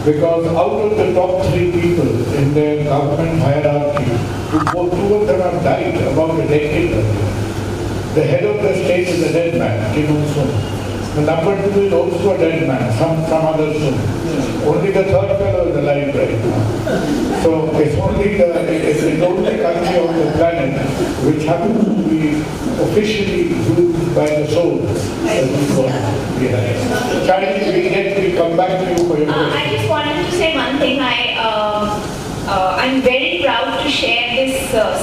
Because out of the top 3 people in their government hierarchy, 2 of them have died about a decade earlier. The head of the state is a dead man, Kim Il-sung. The number 2 is also a dead man, some other soon. Only the 3rd fellow is alive right now. So it's only the only country on the planet which happens to be officially ruled by the soul. Charity, we come back to you for your question. I just wanted to say one thing. I'm very proud to share this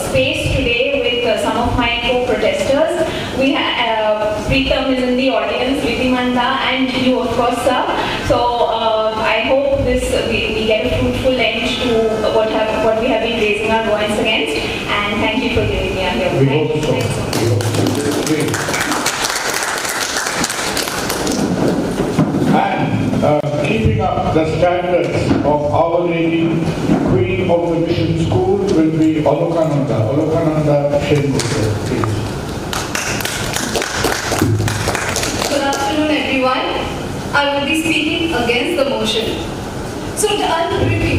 space today with some of my co-protesters. We have Preetam is in the audience, Vidimanda, and you of course, sir. So I hope we get a fruitful end to what we have been raising our voice against. And thank you for giving me a here. We hope so. And keeping up the standards of Our Lady, Queen of the Mission School, will be Alokananda. Alokananda Shenmukher, please. Good afternoon, everyone. I will be speaking against the motion. So I'll repeat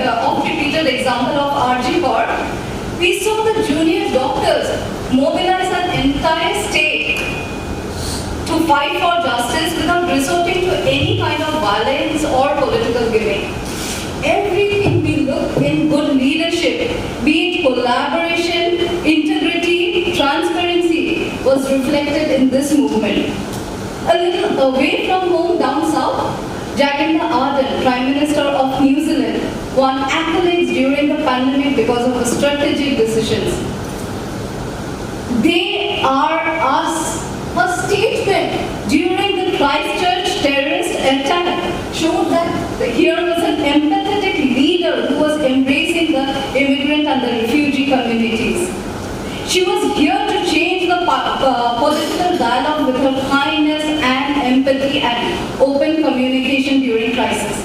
oft-repeated example of RG Corp. We saw the junior doctors mobilize an entire state to fight for justice without resorting to any kind of violence or political gimmick. Everything we look in good leadership, be it collaboration, integrity, transparency, was reflected in this movement. A little away from home down south, Jacinda Ardern, Prime Minister of New Zealand, won accolades during the pandemic because of her strategic decisions. They are us. Her statement during the Christchurch terrorist attack showed that here was an empathetic leader who was embracing the immigrant and the refugee communities. She was here to change the political dialogue with her kindness and empathy and open communication during crisis.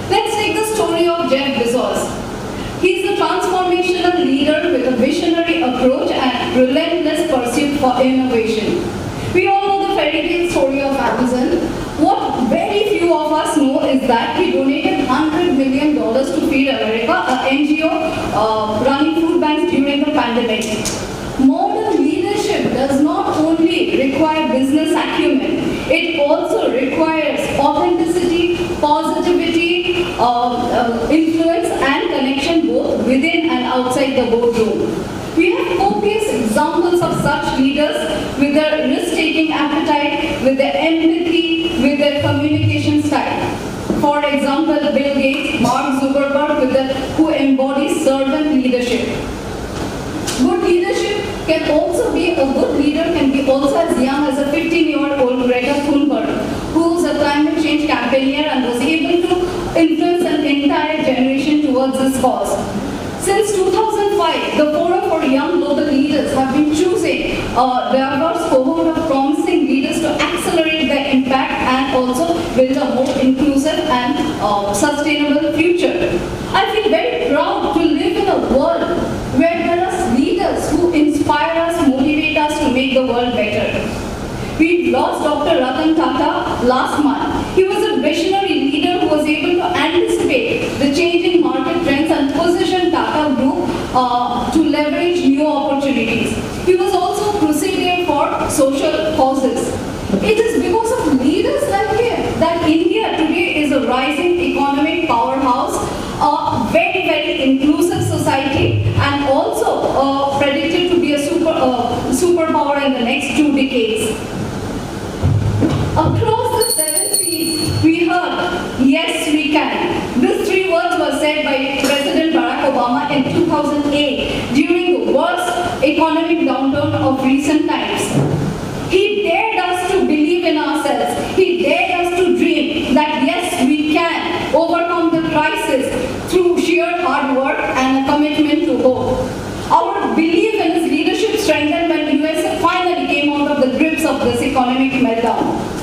Let's take the story of Jeff Bezos. He is a transformational leader with a visionary approach and relentless pursuit for innovation. We all know the fairy tale story of Amazon. What very few of us know is that he donated $100 million to Feed America, an NGO running food banks during the pandemic. Modern leadership does not only require business acumen, it also requires authenticity, positivity, influence and connection both within and outside the boardroom. We have copious examples of such leaders with their risk-taking appetite, with their empathy, with their communication style. For example, Bill Gates a good leader can be also as young as a 15-year-old Greta Thunberg, who was a climate change campaigner and was able to influence an entire generation towards this cause. Since 2005, the Forum for Young Global Leaders have been choosing a diverse cohort of promising leaders to accelerate their impact and also build a more inclusive and sustainable future. I feel very proud to live in a world where there are leaders who inspire us, motivate us to make the world better. We lost Dr. Ratan Tata last month. He was a visionary leader who was able to anticipate the changing market trends and position Tata Group to leverage new opportunities. He was also a crusader for social causes. It is because of leaders like him that India today is a rising economic powerhouse, a very, very inclusive society, and also predicted to be a superpower in the next 2 decades. Across the 7 seas, we heard, yes, we can. These 3 words were said by President Barack Obama in 2008 during the worst economic downturn of recent times. He dared us to believe in ourselves. He dared us to dream that, yes, we can overcome the crisis through sheer hard work and a commitment to hope. Our belief in his leadership strengthened when the USA finally came out of the grips of this economic meltdown.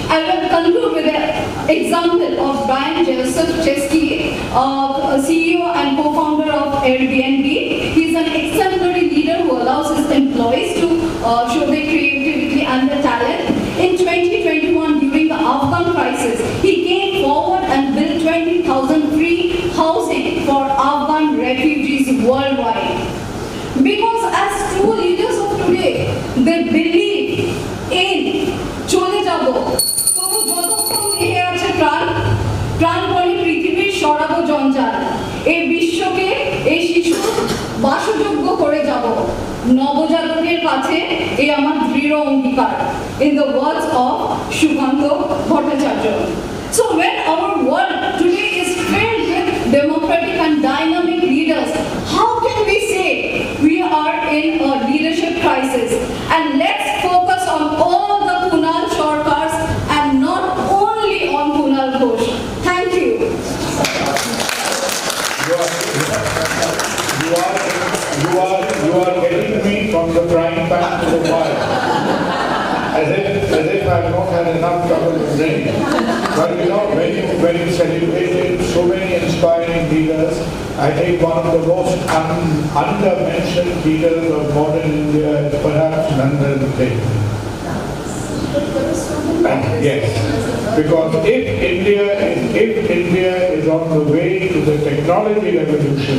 I will conclude with an example of Brian Joseph Chesky, a CEO and co-founder of Airbnb. He is an exemplary leader who allows his employees to show their creativity and their talent. In 2021, during the Afghan crisis, he came forward and built 20,000 free housing for Afghan refugees worldwide. Because as true leaders of today, they believe in Chole Jabo. প্রাণপণে পৃথিবীর সরাবো জঞ্জাল এই বিশ্বকে এই শিশু বাসযোগ্য করে যাব নবজাতকের কাছে এই আমার দৃঢ় অঙ্গীকার in the words of Shubhankar Bhattacharya. So when our world today is filled with democratic and dynamic leaders, how can we say we are in a leadership crisis? And let's focus on all the Kunal Sarkars and not only on Kunal Ghosh. Thank you. You are getting me from the frying pan to the fire. As if I've not had enough trouble already. But you know, when you celebrated so many inspiring leaders, I think one of the most under-mentioned leaders of modern India is perhaps Nandini Ghosh. Yes, because if India is on the way to the technology revolution,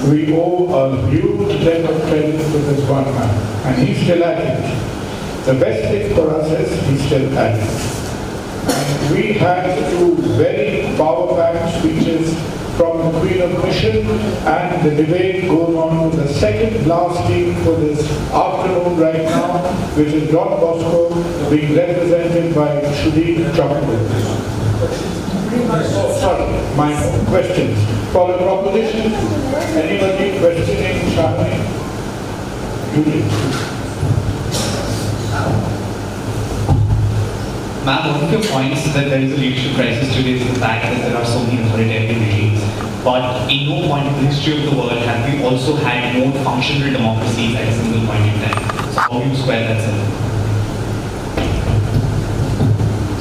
we owe a huge debt of credit to this one man, and he's still at it. The best thing for us is he's still at it. And we had 2 very power-packed speeches from the Queen of Mission, and the debate goes on to the second last team for this afternoon right now, which is Don Bosco, being represented by Shudhi Chakraborty. Sorry, my questions. For the proposition, anybody questioning Shani? Ma'am, one of your points that there is a leadership crisis today is the fact that there are so many authoritarian regimes. But in no point in the history of the world have we also had more functional democracies at a single point in time. So how do you square that circle?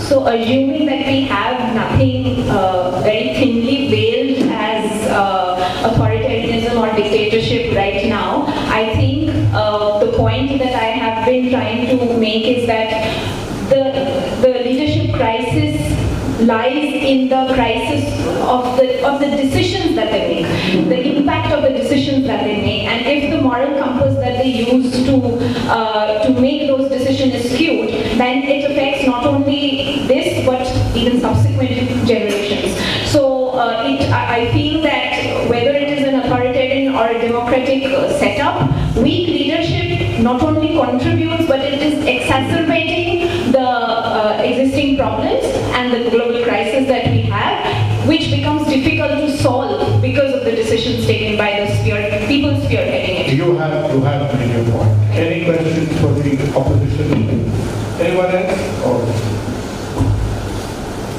So assuming that we have nothing very thinly veiled as authoritarianism or dictatorship right now, I think the point that I have been trying to make is that the leadership crisis lies in the crisis of the decisions that they make, the impact of the decisions that they make, and if the moral compass that they use to make those decisions is skewed, then it affects not only this but even subsequent generations. So I feel that whether it is an authoritarian or a democratic setup, weak leadership not only contributes but it is exacerbating the existing problems and the global crisis that we have, which becomes difficult to solve because of the decisions taken by the people spearheading it. You have made your point. Any questions? for the opposition. Anyone else?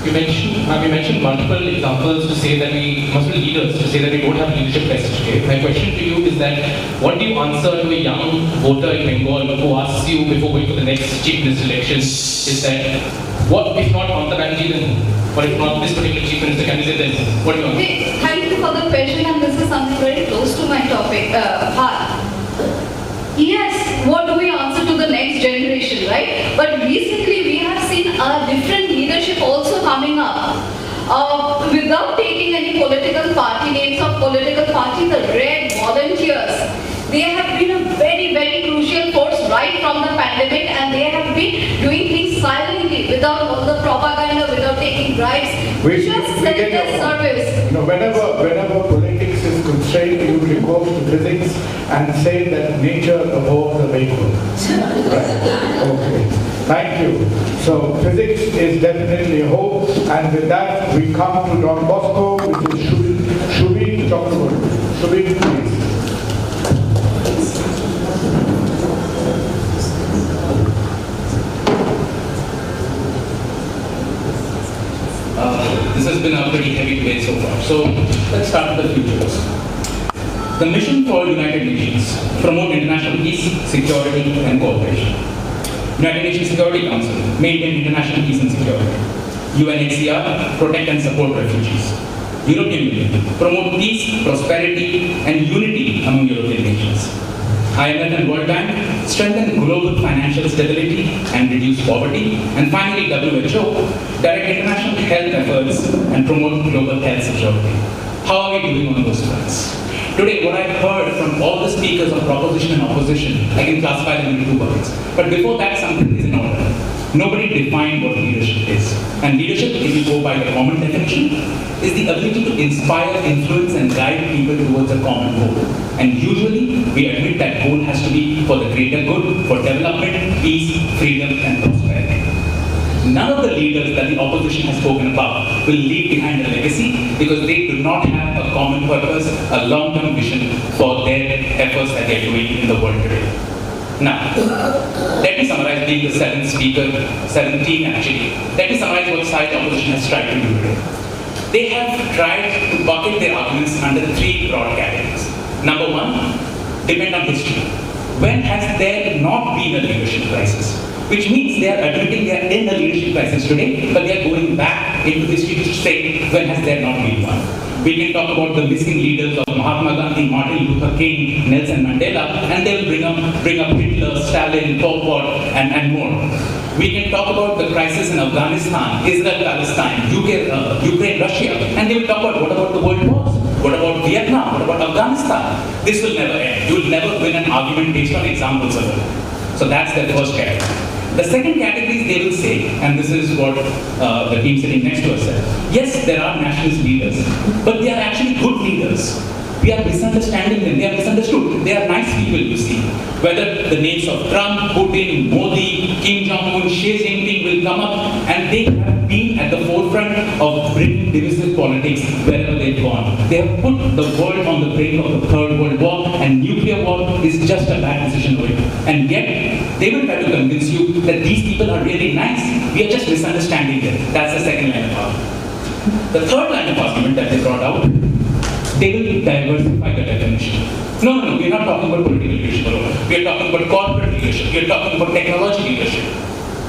You mentioned multiple examples to say that multiple leaders to say that we don't have leadership crisis today. My question to you is that what do you answer to a young voter in Bengal who asks you before going for the next chief minister election is that what if not Mamata Banerjee then? What if not this particular chief minister candidate then? What do you answer? Thank you for the question, and this is something very close to my topic, heart. Yes, what do we answer to the next generation, right? But recently we have seen a different leadership also coming up. Without taking any political party names or political party, the Red Volunteers, they have been a very, very crucial force right from the pandemic, and they have been doing things silently, without all the propaganda, without taking bribes, just selfless service. Whenever politics is constrained, you recourse to physics and say that nature abhors the vehicle. Right. Okay. Thank you. So physics is definitely a hope, and with that we come to Don Bosco, which is Shubin Dr. Shubin, please. This has been a pretty heavy debate so far. So let's start with the futures. The mission for United Nations: promote international peace, security, and cooperation. United Nations Security Council: maintain international peace and security. UNHCR: protect and support refugees. European Union: promote peace, prosperity, and unity among European nations. IMF and World Bank: strengthen global financial stability and reduce poverty. And finally, WHO: direct international health efforts and promote global health security. How are we doing on those fronts? Today, what I've heard from all the speakers of proposition and opposition, I can classify them into two buckets. But before that, something is in order. Nobody defined what leadership is. And leadership, if you go by the common definition, is the ability to inspire, influence, and guide people towards a common goal. And usually, we admit that goal has to be for the greater good, for development, peace, freedom, and prosperity. None of the leaders that the opposition has spoken about will leave behind a legacy because they do not have a common purpose, a long-term vision for their efforts that they are doing in the world today. Now, let me summarize, being the seventh speaker, 17 actually, let me summarize what side the opposition has tried to do today. They have tried to bucket their arguments under three broad categories. Number one, depend on history. When has there not been a leadership crisis? Which means they are admitting they are in a leadership crisis today, but they are going back into history to say, when has there not been one? We can talk about the missing leaders of Mahatma Gandhi, Martin Luther King, Nelson Mandela, and they will bring up Hitler, Stalin, Pol Pot, and more. We can talk about the crisis in Afghanistan, Israel, Palestine, Ukraine, Russia, and they will talk about what about the world wars? What about Vietnam? What about Afghanistan? This will never end. You will never win an argument based on examples alone. So that's the first category. The second category is they will say, and this is what the team sitting next to us said, yes, there are nationalist leaders, but they are actually good leaders. We are misunderstanding them. They are misunderstood. They are nice people, you see. Whether the names of Trump, Putin, Modi, Kim Jong-un, Xi Jinping will come up, and they have been at the forefront of bringing divisive politics wherever they've gone. They have put the world on the brink of the Third World War, and nuclear war is just a bad decision for it. And yet, they will try to convince you that these people are really nice. We are just misunderstanding them. That's the second line of argument. The third line of argument that they brought out, they will diversify the definition. No, we are not talking about political leadership alone. We are talking about corporate leadership. We are talking about technology leadership.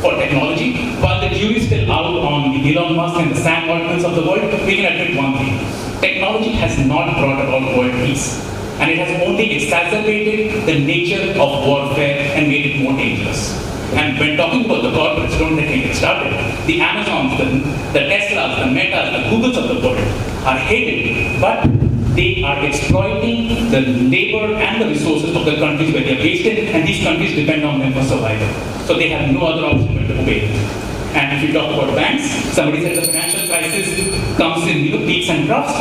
For technology, while the jury is still out on the Elon Musk and the Sam Altmans of the world, we can admit one thing. Technology has not brought about world peace. And it has only exacerbated the nature of warfare and made it more dangerous. And when talking about the corporates, don't let me get started. The Amazons, the Teslas, the Metas, the Googles of the world are hated, but they are exploiting the labor and the resources of the countries where they are based in, and these countries depend on them for survival. So they have no other option but to obey them. And if you talk about banks, somebody said the financial crisis comes in peaks and troughs.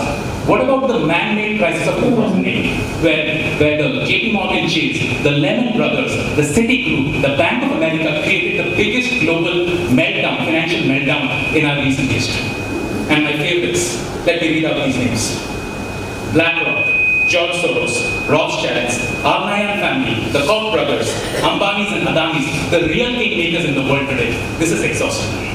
What about the man-made crisis of 2008, where the JP Morgan Chase, the Lehman Brothers, the Citigroup, the Bank of America created the biggest global meltdown, financial meltdown in our recent history. And my favorites, let me read out these names. BlackRock, George Soros, Rothschilds, Alumni family, the Koch brothers, Ambanis and Adanis, the real kingmakers in the world today. This is exhausting.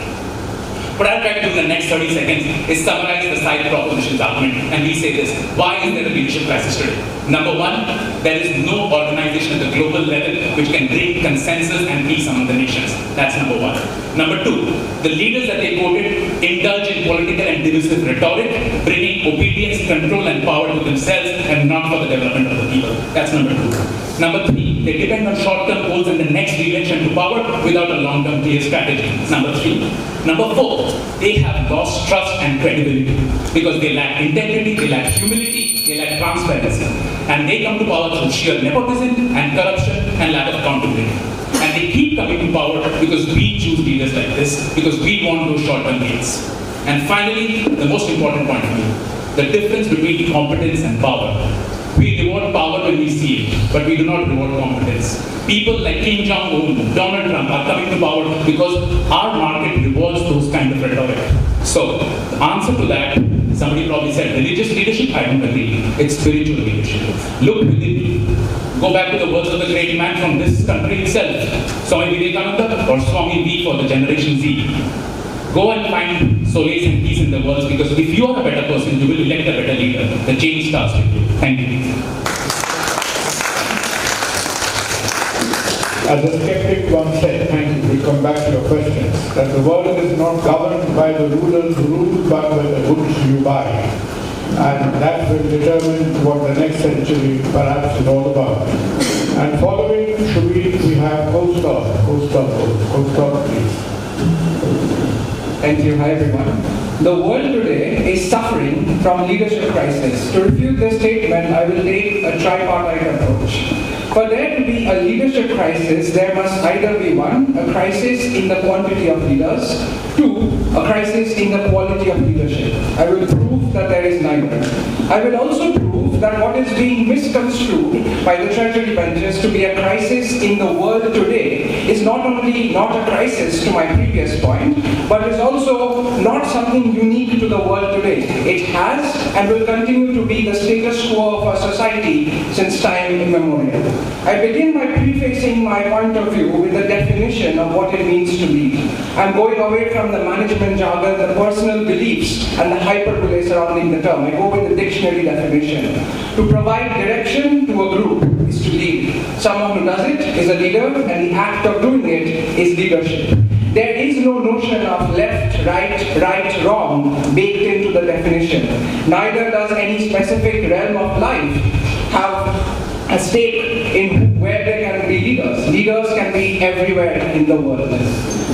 What I'll try to do in the next 30 seconds is summarize the side propositions argument, and we say this. Why is there a leadership crisis today? Number one, there is no organization at the global level which can bring consensus and peace among the nations. That's number one. Number two, the leaders that they quoted indulge in political and divisive rhetoric, bringing obedience, control and power to themselves and not for the development of the people. That's number two. Number three, they depend on short-term goals in the next election to power without a long-term clear strategy. Number three. Number four, they have lost trust and credibility because they lack integrity, they lack humility, they lack transparency. And they come to power through sheer nepotism and corruption and lack of accountability. And they keep coming to power because we choose leaders like this, because we want those short-term gains. And finally, the most important point for me, the difference between competence and power. We reward power when we see it, but we do not reward competence. People like Kim Jong-un, Donald Trump are coming to power because our market rewards those kind of rhetoric. So, the answer to that, somebody probably said religious leadership, I don't agree. It's spiritual leadership. Look within me. Go back to the words of the great man from this country itself, Swami Vivekananda or Swami V for the Generation Z. Go and find solace and peace in the world, because if you are a better person, you will elect a better leader. The change starts with you. Thank you. As a skeptic once said, thank you, we come back to your questions, that the world is not governed by the rulers who rule, but by the goods you buy. And that will determine what the next century perhaps is all about. And following, we have Coast-Talk, please. Thank you. Hi, everyone. The world today is suffering from leadership crisis. To refute this statement, I will take a tripartite approach. For there to be a leadership crisis, there must either be one, a crisis in the quantity of leaders, two, a crisis in the quality of leadership. I will prove that there is neither. I will also prove that what is being misconstrued by the treasury benches to be a crisis in the world today is not only not a crisis to my previous point, but is also not something unique to the world today. It has and will continue to be the status quo of our society since time immemorial. I begin by prefacing my point of view with the definition of what it means to lead. I'm going away from the management jargon, the personal beliefs, and the hyperbole surrounding the term. I go with the dictionary definition. To provide direction to a group is to lead. Someone who does it is a leader, and the act of doing it is leadership. There is no notion of left, right, wrong baked into the definition. Neither does any specific realm of life have a stake in where there can be leaders. Leaders can be everywhere in the world.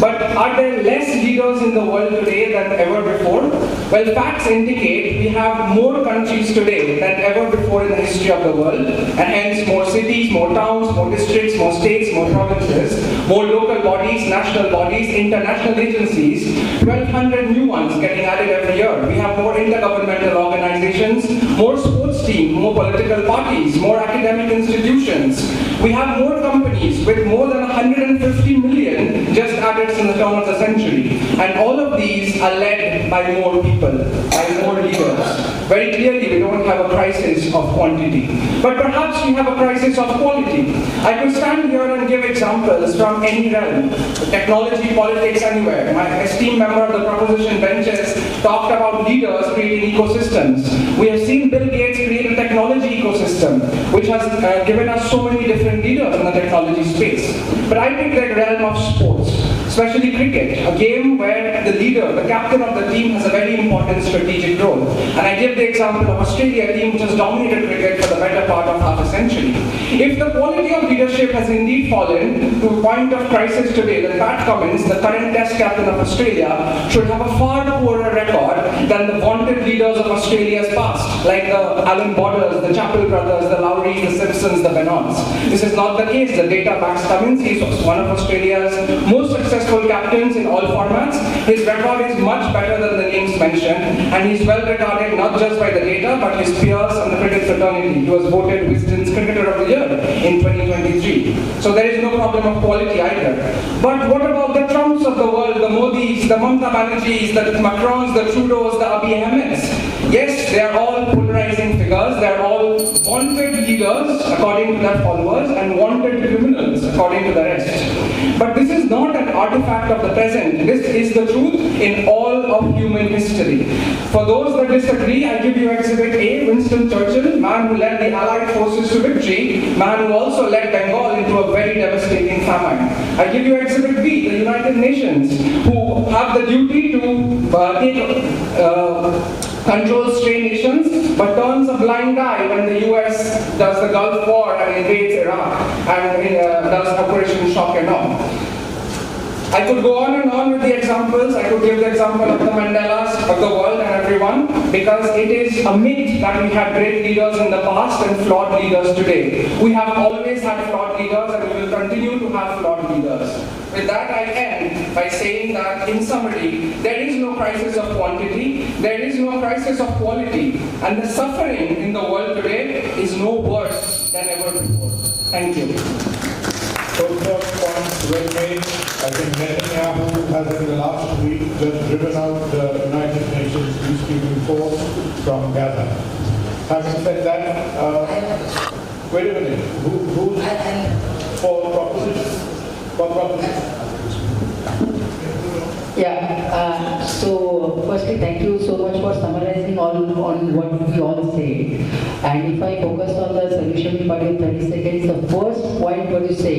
But are there less leaders in the world today than ever before? Well, facts indicate we have more countries today than ever before in the history of the world, and hence more cities, more towns, more districts, more states, more provinces, more local bodies, national bodies, international agencies, 1,200 new ones getting added every year. We have more intergovernmental organizations, more sports teams, more political parties, more academic institutions. We have more companies with more than 150 million just added in the turn of the century. And all of these are led by more people, by more leaders. Very clearly, we don't have a crisis of quantity. But perhaps we have a crisis of quality. I could stand here and give examples from any realm. Technology, politics, anywhere. My esteemed member of the proposition benches talked about leaders creating ecosystems. We have seen Bill Gates create a technology ecosystem, which has given us so many different leaders in the technology space. But I pick the realm of sports, especially cricket, a game where the leader, the captain of the team, has a very important strategic role. And I give the example of Australia, a team which has dominated cricket for the better part of half a century. If the quality of leadership has indeed fallen to a point of crisis today, then Pat Cummins, the current Test captain of Australia, should have a far poorer record than the vaunted leaders of Australia's past, like the Alan Borders, the Chappell brothers, the Lowrys, the Simpsons, the Bennons. This is not the case. The data backs Cummins. He's one of Australia's most successful captains in all formats. His record is much better than the names mentioned, and he's well regarded not just by the data, but his peers and the cricket fraternity. He was voted Wisden's Cricketer of the Year in 2023. So there is no problem of quality either. But what about the Trumps of the world, the Modis, the Mamata Banerjees, the Macrons, the Trudeaus, the Abiy Ahmeds? Yes, they are all polarized dehumanizing figures. They're all wanted leaders according to their followers and wanted criminals according to the rest. But this is not an artifact of the present. This is the truth in all of human history. For those that disagree, I give you Exhibit A, Winston Churchill, man who led the Allied forces to victory, man who also led Bengal into a very devastating famine. I give you Exhibit B, the United Nations, who have the duty to control stray nations, but turns a blind eye when the US does the Gulf War and invades Iraq and does Operation Shock and Awe. I could go on and on with the examples. I could give the example of the Mandelas of the world and everyone, because it is a myth that we had great leaders in the past and flawed leaders today. We have always had flawed leaders and we will continue to have flawed leaders. With that, I end by saying that, in summary, there is no crisis of quantity, there is no crisis of quality, and the suffering in the world today is no worse than ever before. Thank you. Points well made. I think Netanyahu has in the last week just driven out the United Nations peacekeeping force from Gaza. Having said that, wait a minute. Who's for proposition? For proposition? Yeah, so firstly, thank you so much for summarizing on what we all say. And if I focus on the solution part in 30 seconds, the first point what you say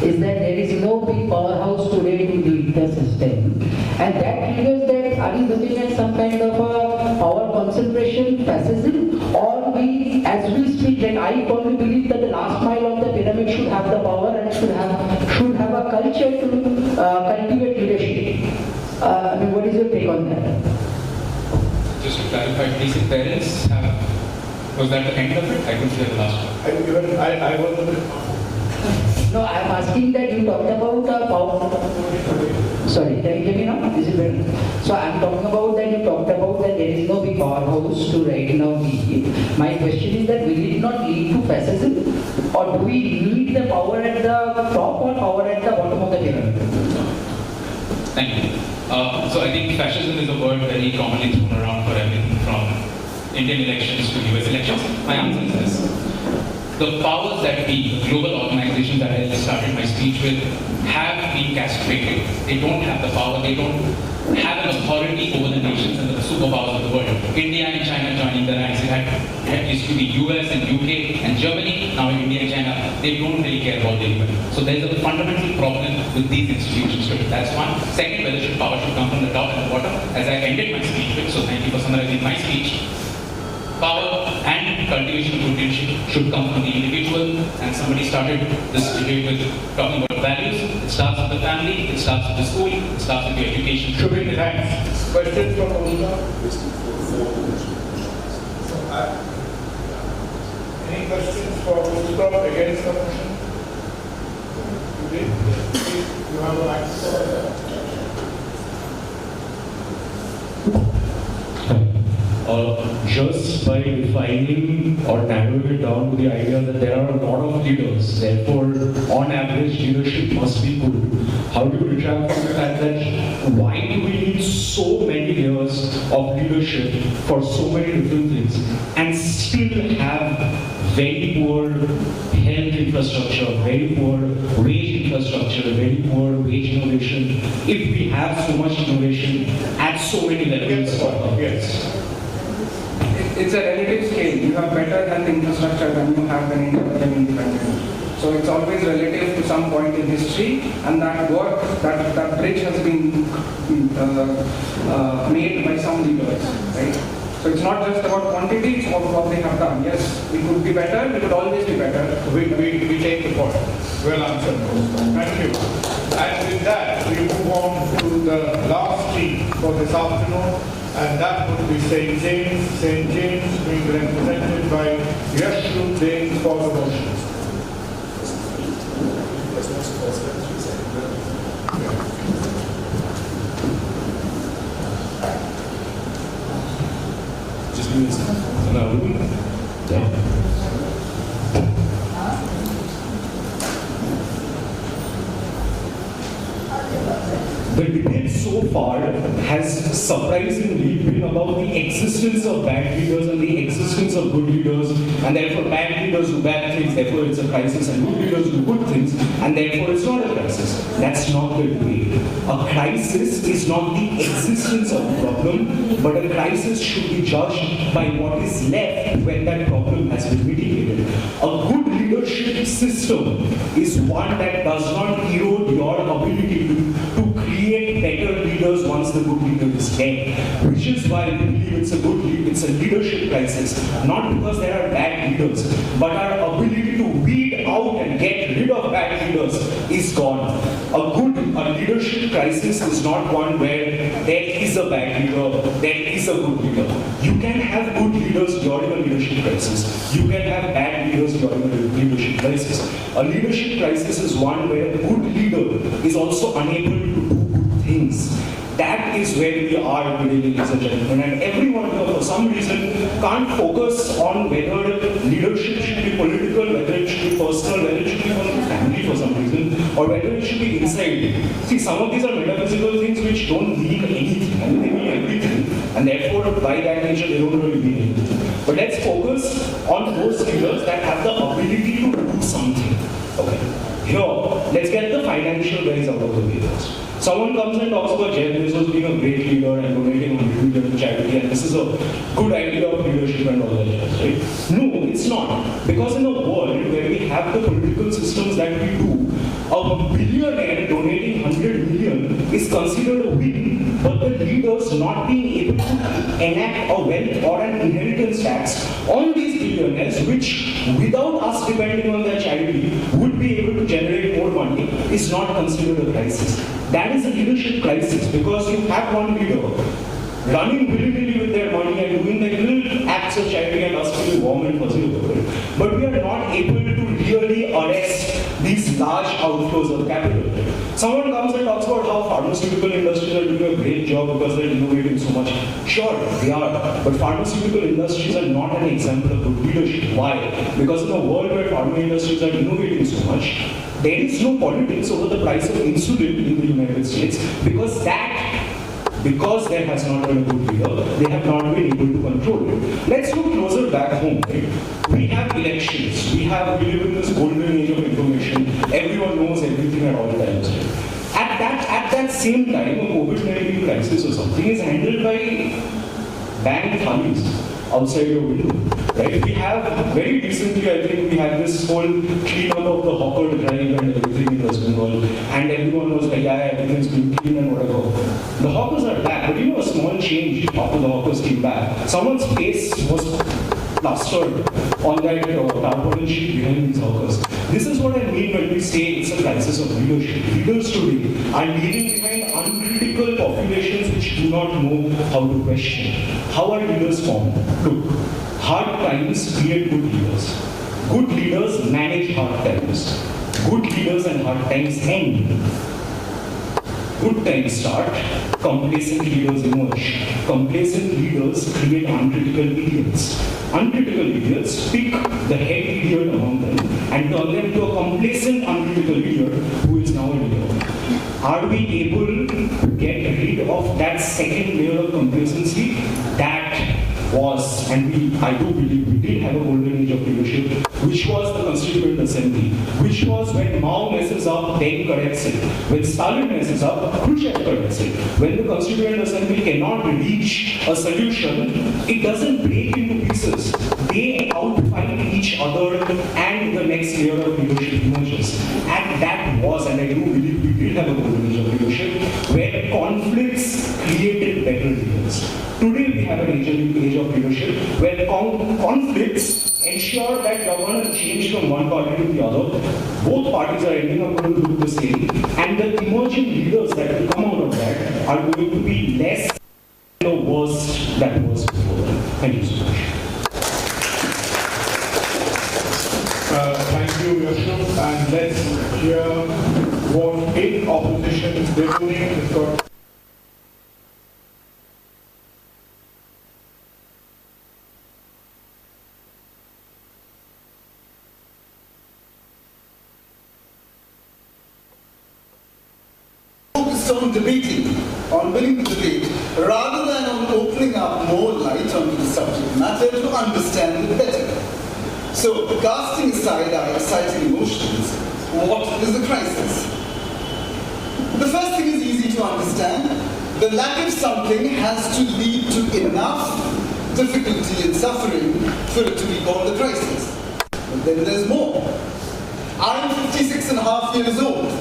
is that there is no big powerhouse today to lead the system. And that triggers that, are you looking at some kind of a power concentration, fascism, or we, as we speak, like I firmly believe that the last mile of the pyramid should have the power and should have a culture to cultivate leadership. I mean, what is your take on that? Just to clarify, basic parents was that the end of it? I couldn't hear the last one. I was. No, I am asking that you talked about power. Sorry, can you hear me now? Is it better? So I am talking about that you talked about that there is no big powerhouse to right now lead. My question is that will it not lead to fascism, or do we need the power at the top or power at the bottom of the pyramid? Thank you. So I think fascism is a word very commonly thrown around for everything from Indian elections to US elections. My answer is this. The powers that be, global organizations that I started my speech with, have been castrated. They don't have the power, they don't have an authority over the nations and the superpowers of the world. India and China joining the ranks. It used to be US and UK and Germany, now India and China. They don't really care about the UN. So there's a fundamental problem with these institutions. That's one. Second, whether power should come from the top and the bottom. As I ended my speech with, so thank you for summarizing my speech. Power and cultivation of leadership should come from the individual, and somebody started this debate with talking about values. It starts with the family, it starts with the school, it starts with the education. Thanks. Questions from Kolkata? Any questions for Kolkata against the motion? You have an answer. Just by defining or narrowing it down to the idea that there are a lot of leaders, therefore, on average, leadership must be good. How do you retract from the fact that why do we need so many years of leadership for so many different things and still have very poor health infrastructure, very poor wage infrastructure, very poor wage innovation, if we have so much innovation at so many levels? Yes. It's a relative scale. You have better health infrastructure than you have when you become independent. So it's always relative to some point in history, and that work, that bridge has been made by some leaders, right? So it's not just about quantity, it's about what they have done. Yes, we could be better, we could always be better. We take the point. Well answered. Thank you. And with that, we move on to the last team for this afternoon, and that would be St. James. St. James being represented by Yashru Dane for the motion. Just give me a second. The debate so so far has surprisingly been about the existence of bad leaders and the existence of good leaders, and therefore bad leaders do bad things, therefore it's a crisis, and good leaders do good things, and therefore it's not a crisis. That's not the debate. A crisis is not the existence of a problem, but a crisis should be judged by what is left when that problem has been mitigated. A good leadership system is one that does not erode your ability to create better leaders once the good leader is dead. Which is why I believe it's a leadership crisis. Not because there are bad leaders, but our ability to weed out and get rid of bad leaders is gone. A leadership crisis is not one where there is a bad leader, there is a good leader. You can have good leaders during a leadership crisis. You can have bad leaders during a leadership crisis. A leadership crisis is one where a good leader is also unable to do good things. That is where we are today, ladies and gentlemen. And everyone here, for some reason, can't focus on whether leadership should be political, whether it should be personal, whether it should be from the family for some reason, or whether it should be inside. See, some of these are metaphysical things which don't mean anything. I mean, they mean everything. And therefore, by that nature, they don't really mean anything. But let's focus on those leaders that have the ability to do something. Okay. Here, let's get the financial ways out of the way first. Someone comes and talks about Jeff Bezos being a great leader and donating $100 million to charity, and this is a good idea of leadership and all that, right? No, it's not. Because in a world where we have the political systems that we do, a billionaire donating 100 million is considered a win, but the leaders not being able to enact a wealth or an inheritance tax on these billionaires, which without us depending on their charity would be able to generate more money, is not considered a crisis. That is a leadership crisis, because you have one leader running willy-nilly with their money and doing like little acts of charity and us feeling warm and fuzzy over it. But we are not able to really arrest these large outflows of capital. Someone comes and talks about how pharmaceutical industries are doing a great job because they're innovating so much. Sure, they are. But pharmaceutical industries are not an example of good leadership. Why? Because in a world where pharma industries are innovating so much, there is no politics over the price of insulin in the United States, because there has not been a good leader, they have not been able to control it. Let's look closer back home. Right? We have elections. We live in this golden age of information. Everyone knows everything at all times. Right? At that same time, a COVID-19 crisis or something is handled by bank thalis outside your window. Right? We have very recently, I think we had this whole cleanup of the hawker drive and everything in West Bengal, and everyone was like, yeah, everything's been clean and whatever. The hawkers are back, but a small change after the hawkers came back. Someone's face was plastered on that tarpaulin sheet behind these hawkers. This is what I mean when we say it's a crisis of leadership. Leaders today are leaving behind uncritical populations which do not know how to question. How are leaders formed? Look, hard times create good leaders. Good leaders manage hard times. Good leaders and hard times end. Good times start, complacent leaders emerge. Complacent leaders create uncritical idiots. Uncritical idiots pick the head idiot among them and turn them to a complacent uncritical leader who is now a leader. Are we able to get rid of that second layer of complacency? That was, and I do believe we did have a golden age of leadership, which was the Constituent Assembly, which was when Mao messes up, then corrects it. When Stalin messes up, Khrushchev corrects it. When the Constituent Assembly cannot reach a solution, it doesn't break into pieces. They outfight each other and the next layer of leadership emerges. And that was, and I do believe we did have a golden age of leadership, where conflicts created better leaders. Today we have an age of leadership where conflicts ensure that governance change from one party to the other. Both parties are ending up going to do the same, and the emerging leaders that will come out of that are going to be less than the worst that was before. Thank you so much. Thank you, Yashuk, and let's hear what in opposition debating has got. focused on debating, on winning the debate, rather than on opening up more light onto the subject matter to understand it better. So, casting aside our exciting emotions, what is the crisis? The first thing is easy to understand. The lack of something has to lead to enough difficulty and suffering for it to be called a crisis. But then there's more. I'm 56 and a half years old.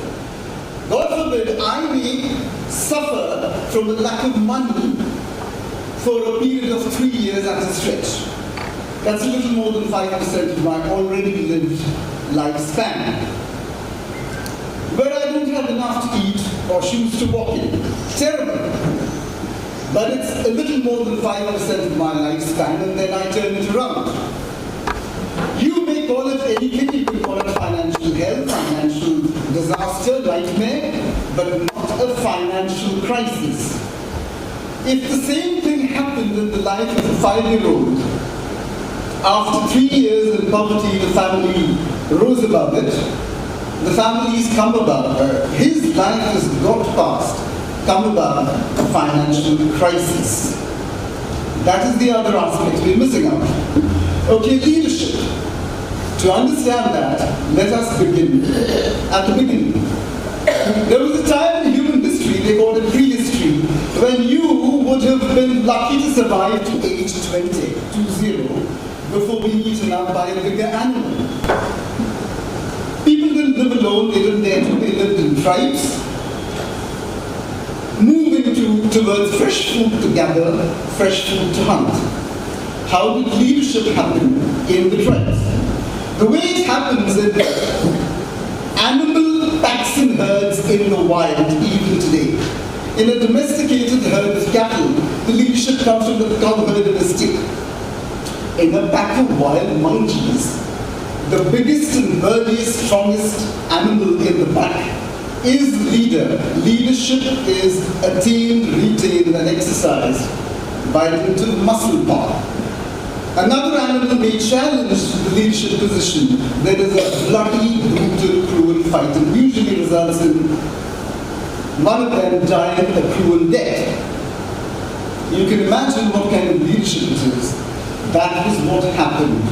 God forbid I may suffer from the lack of money for a period of 3 years at a stretch. That's a little more than 5% of my already lived lifespan. But I don't have enough to eat or shoes to walk in. Terrible. But it's a little more than 5% of my lifespan, and then I turn it around. You may call it anything, you can call it financial hell, financial disaster, nightmare, but not a financial crisis. If the same thing happened in the life of a 5-year-old, after 3 years in poverty, the family rose above it, the family's come above, his life has got past, come above a financial crisis. That is the other aspect we're missing out. Okay, leadership. To understand that, let us begin at the beginning. There was a time in human history, they called it prehistory, when you would have been lucky to survive to age 20 before being eaten up by a bigger animal. People didn't live alone, they didn't dare to, they lived in tribes, moving towards fresh food to gather, fresh food to hunt. How did leadership happen in the tribes? The way it happens is animal packs and herds in the wild even today. In a domesticated herd of cattle, the leadership comes from the cow herd and a stick. In a pack of wild monkeys, the biggest and burliest, strongest animal in the pack is leader. Leadership is attained, retained, and exercised by dint of muscle power. Another animal may challenge the leadership position. There is a bloody, brutal, cruel fight, and usually results in one of them dying a cruel death. You can imagine what kind of leadership it is. That was what happened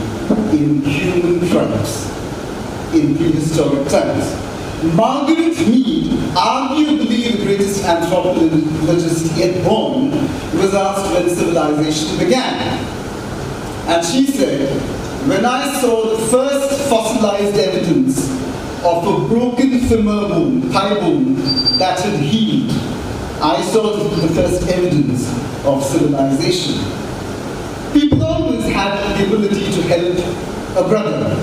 in human tribes in prehistoric times. Margaret Mead, arguably the greatest anthropologist yet born, was asked when civilization began. And she said, when I saw the first fossilized evidence of a broken femur bone, thigh bone, that had healed, I saw the first evidence of civilization. People always had the ability to help a brother.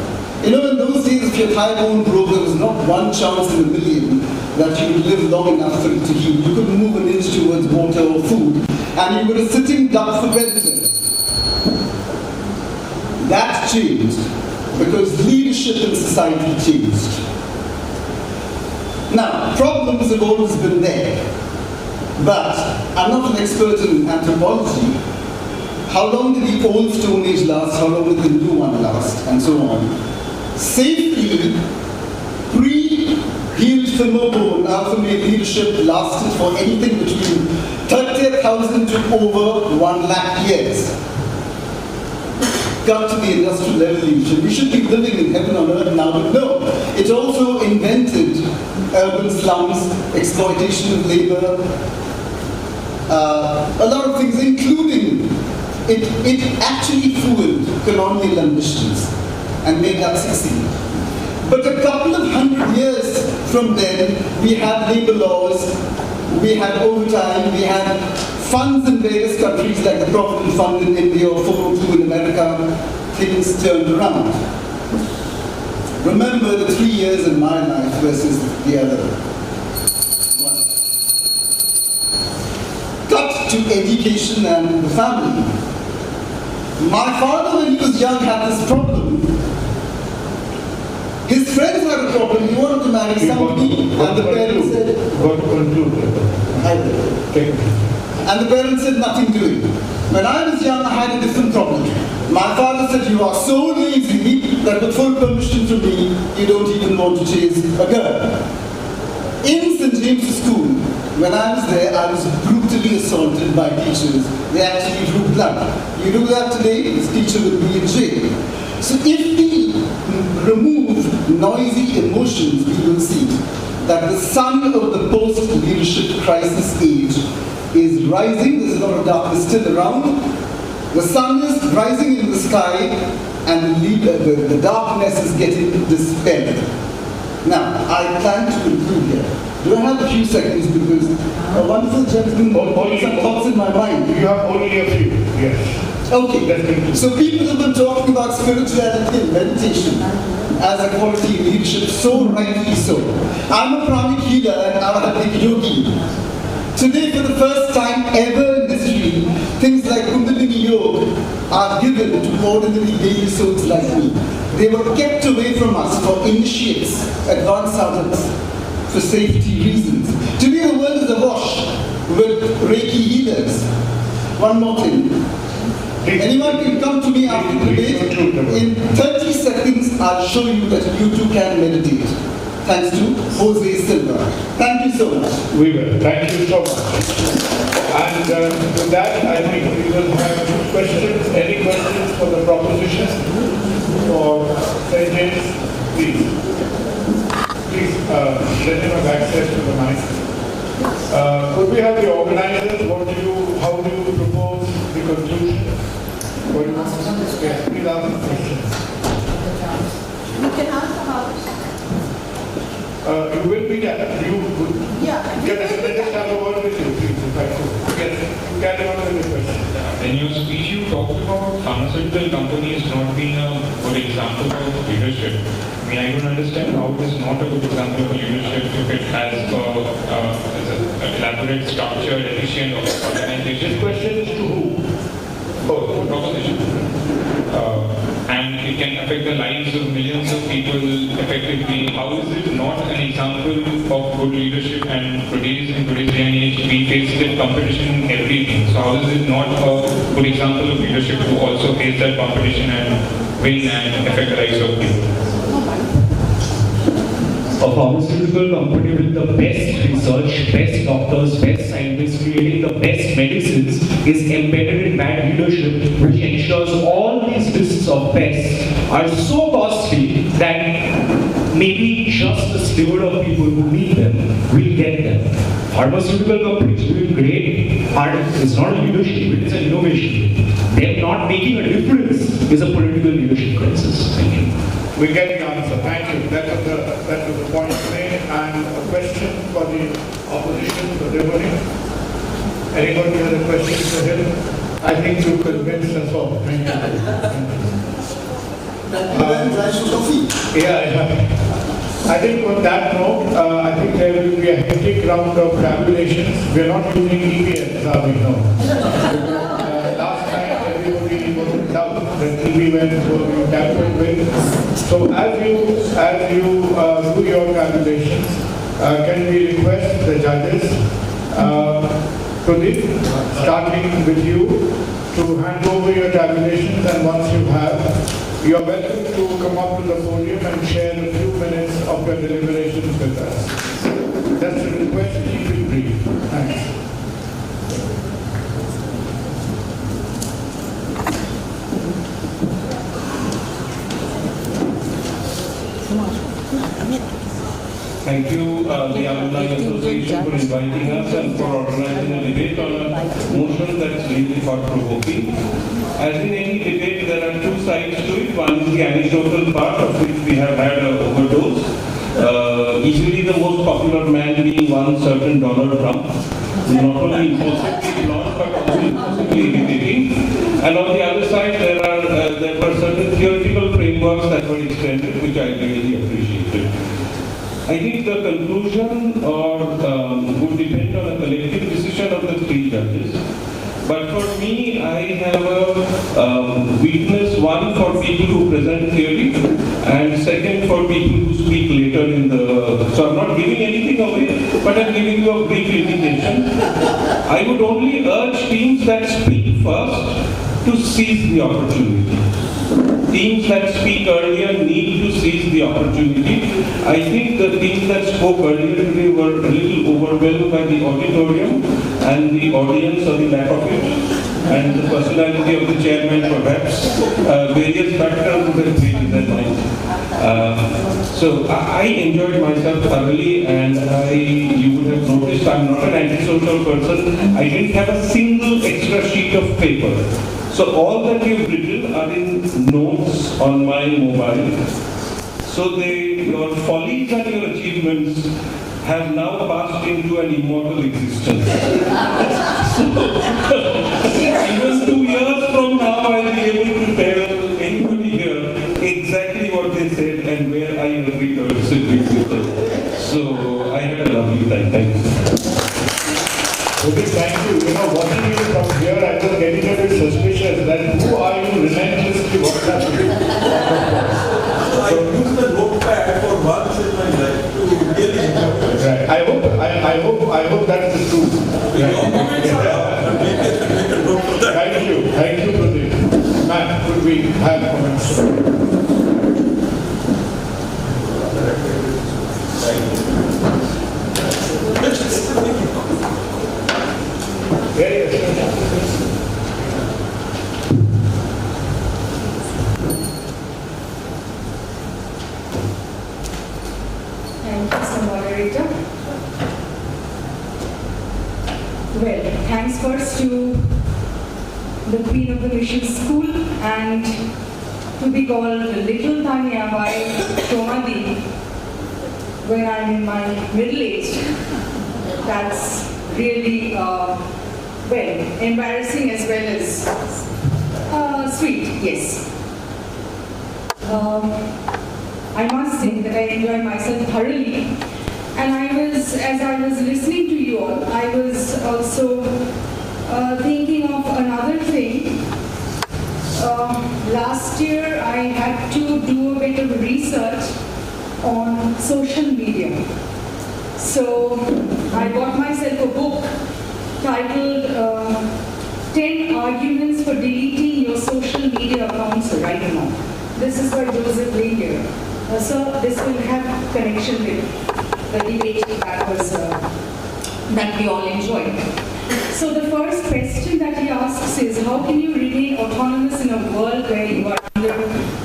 You know, in those days, if your thigh bone broke, there was not one chance in a million that you would live long enough for it to heal. You couldn't move an inch towards water or food, and you were a sitting duck for predators. That changed because leadership in society changed. Now, problems have always been there, but I'm not an expert in anthropology. How long did the old Stone Age last? How long did the new one last? And so on. Safely, pre-healed femur bone alpha male leadership lasted for anything between 30,000 to over 1 lakh years. Got to the industrial revolution. We should be living in heaven on earth now, but no. It also invented urban slums, exploitation of labor, a lot of things, including it actually fueled colonial ambitions and made that succeed. But a couple of 100 years from then, we had labor laws, we had overtime, we had funds in various countries like the Provident Fund in India or 402 in America. Things turned around. Remember the 3 years in my life versus the other one. Cut to education and the family. My father, when he was young, had this problem. His friends had a problem. He wanted to marry somebody, and the parents said, and the parents said nothing to him. When I was young, I had a different problem. My father said, you are so lazy that with full permission from me, you don't even want to chase a girl. Instantly, names of school. When I was there, I was brutally assaulted by teachers. They actually drew blood. You do that today, this teacher will be in jail. So if we remove noisy emotions, we will see that the sun of the post-leadership crisis age is rising. There's a lot of darkness still around. The sun is rising in the sky, and the darkness is getting dispelled. Now, I plan to conclude here. Do I have a few seconds, because a wonderful gentleman put some thoughts in my mind. You have only a few, yes. Okay, so people have been talking about spirituality and meditation as a quality in leadership, so rightly so. I'm a pranic healer and Arahatic yogi. Today, for the first time ever in history, things like Kundalini Yoga are given to ordinary daily souls like me. They were kept away from us for initiates, advanced adults, for safety reasons. Today, the world is awash with Reiki healers. One more thing. Anyone can come to me after the debate. In 30 seconds, I'll show you that you too can meditate. Thanks to Jose Silva. Thank you so much. We will. Thank you so much. And with that, I think we will have questions. Any questions for the proposition? For St. James, please. Please let him have access to the mic. Could we have the organizers? How do you propose the conclusion? Yes, please ask the questions. You can ask the house. You will be there. Can I just have a word with you, please, if I could? Yes, you carry on with the question. In your speech, you talked about pharmaceutical companies not being a good example of leadership. I mean, I don't understand how it is not a good example of leadership if it has an elaborate, structured, efficient organization. This question is to who? Oh, proposition. And it can affect the lives of millions of people effectively. How is it not an example of good leadership? And in today's day and age, we face that competition in everything. So how is it not a good example of leadership to also face that competition and win and affect the lives of people? A pharmaceutical company with the best research, best doctors, best scientists creating the best medicines is embedded in bad leadership, which ensures all these lists of pests are so costly that maybe just the steward of people who need them will get them. Pharmaceutical companies doing great is not a leadership, it is an innovation. Them not making a difference is a political leadership crisis. Thank you. We get the answer. Thank you. That was the point made. And a question for the opposition, for Devani. Anybody has a question for him? I think you convinced us all. Thank you. I think on that note, I think there will be a hectic round of tabulations. We are not using EVs, we know. Last time everybody was in doubt that EV went to tabulate with. So as you do your tabulations, can we request the judges, Pradeep, starting with you, to hand over your tabulations, and once you have, you are welcome to come up to the podium and share a few minutes of your deliberations with us. That's a request, keep it brief. Thanks. Thank you, the Alumni Association, for inviting us and for organizing a debate on a motion that's really thought-provoking. As in any debate, there are two sides to it. One is the anecdotal part, of which we have had an overdose. Easily the most popular man being one certain Donald Trump, who not only impulsively blonde, but also impulsively irritating. And on the other side, there were certain theoretical frameworks that were extended, which I really appreciated. I think the conclusion would depend on a collective decision of the three judges. But for me, I have a weakness, one for people who present theory, and second for people who speak later in the... So I'm not giving anything away, but I'm giving you a brief indication. I would only urge teams that speak first to seize the opportunity. Teams that speak earlier need to seize the opportunity. I think the teams that spoke earlier today were a little overwhelmed by the auditorium and the audience or the lack of it, and the personality of the chairman perhaps. Various factors would have played in their mind. So I enjoyed myself thoroughly, and you would have noticed I'm not an antisocial person. I didn't have a single extra sheet of paper. So all that you've written are in notes on my mobile. So your follies and your achievements have now passed into an immortal existence. Even 2 years from now, I'll be able to tell anybody here exactly what they said and where I agreed or disagreed with them. So I had a lovely time. Thank you. Okay, thank you. Watching you from here, I was getting a bit suspicious that who are you relentlessly WhatsApping? I use the notepad for once in my life to really enjoy it. Right. I hope that's the truth. Thank you, Pradeep. Ma'am, could we have comments? Thank you, Mr. Moderator. Well, thanks first to the Queen of the Mission School and to be called Little Tanya by Shomadi when I'm in my middle age. That's really, embarrassing as well as sweet, yes. I must say that I enjoyed myself thoroughly, and as I was listening to you all, I was also thinking of another thing. Last year I had to do a bit of research on social media. So I got myself a book titled 10 Arguments for Deleting Your Social Media Accounts Right Now. This is by Joseph Linger. So this will have connection with the debate that we all enjoyed. So the first question that he asks is, how can you remain autonomous in a world where you are under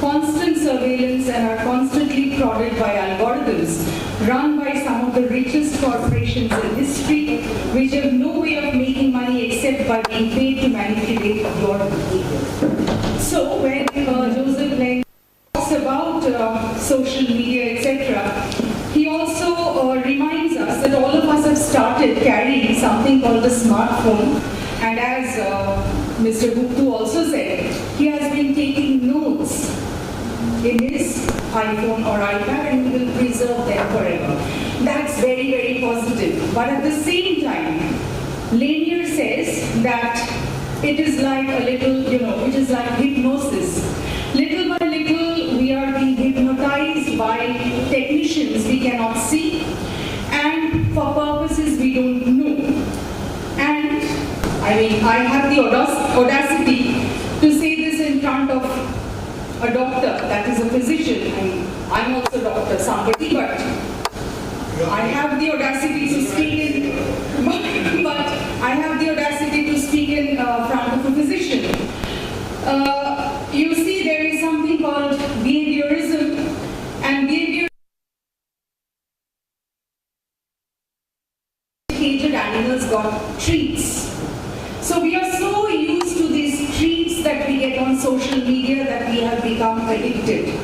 constant surveillance and are constantly prodded by algorithms run by some of the richest corporations in history, which have no way of making money except by being paid to manipulate your behavior? So when Joseph Linger talks about social media, etc., he also reminds us that all of us have started carrying something called the smartphone, and as Mr. Gooptoo also said, he has been taking notes in his iPhone or iPad and he will preserve them forever. That's very, very positive. But at the same time, Lanier says that it is like a little, it is like hypnosis. Little by little, we are being hypnotized by technicians we cannot see and for purposes we don't know. And I have the audacity to say this in front of a doctor, that is a physician. I'm also a doctor, somebody, but I have the audacity to speak in, but I have the audacity to speak in front of a physician. You see, there is something called behaviorism, and behaviorism caged animals got treats. So we are so used to these treats that we get on social media that we have become addicted.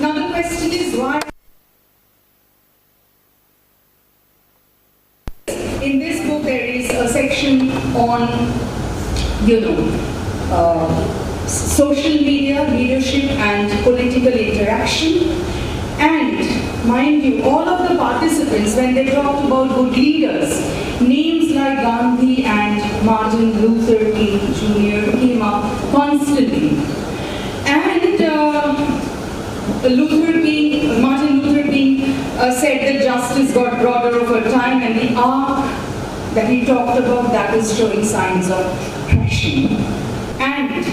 Now the question is why? In this book there is a section on, social media, leadership and political interaction. And mind you, all of the participants, when they talked about good leaders, names like Gandhi and Martin Luther King Jr. came up constantly. And Martin Luther King said that justice got broader over time, and the arc that he talked about, that is showing signs of crashing. And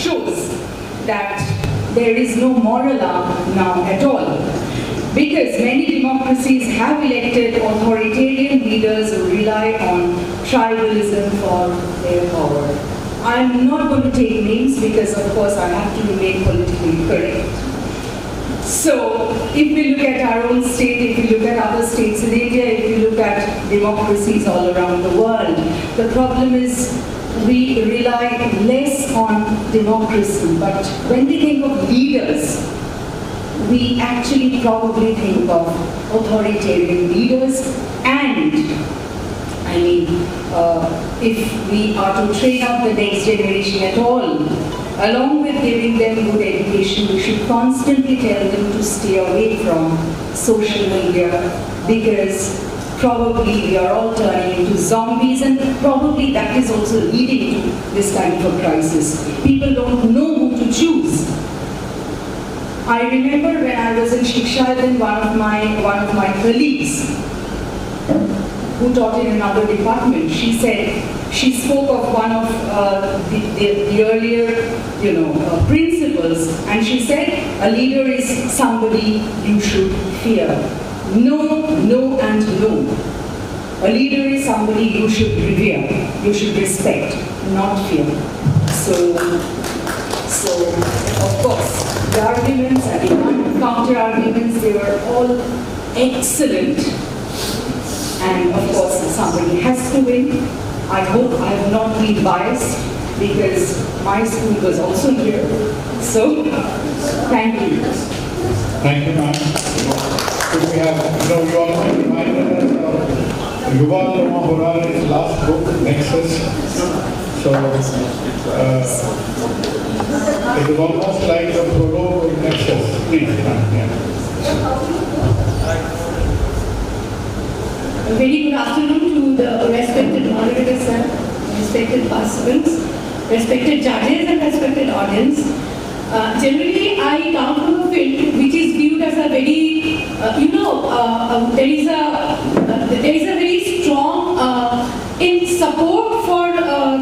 shows that there is no moral arm now at all. Because many democracies have elected authoritarian leaders who rely on tribalism for their power. I'm not going to take names because, of course, I have to remain politically correct. So, if we look at our own state, if we look at other states in India, if we look at democracies all around the world, the problem is we rely less on democracy. But when we think of leaders, we actually probably think of authoritarian leaders, and I mean, if we are to train up the next generation at all, along with giving them good education, we should constantly tell them to stay away from social media, because probably we are all turning into zombies, and probably that is also leading to this kind of a crisis. People don't know who to choose. I remember when I was in Shiksha, then one of my colleagues who taught in another department, she said, she spoke of one of the earlier, principles, and she said, a leader is somebody you should fear. No, no, and no. A leader is somebody you should revere, you should respect, not fear. So of course, the arguments and counter arguments, they were all excellent. And of course, somebody has to win. I hope I have not been biased, because my school was also here. So, thank you. Thank you, ma'am. We have, you all might reminded us of Yuval Noah Harari's last book, Nexus. So, it is almost like the prologue of Nexus. Please, A very good afternoon to the respected moderator, sir, respected participants, respected judges, and respected audience. Generally, I come from a field which is viewed as a very, there is a very strong in support for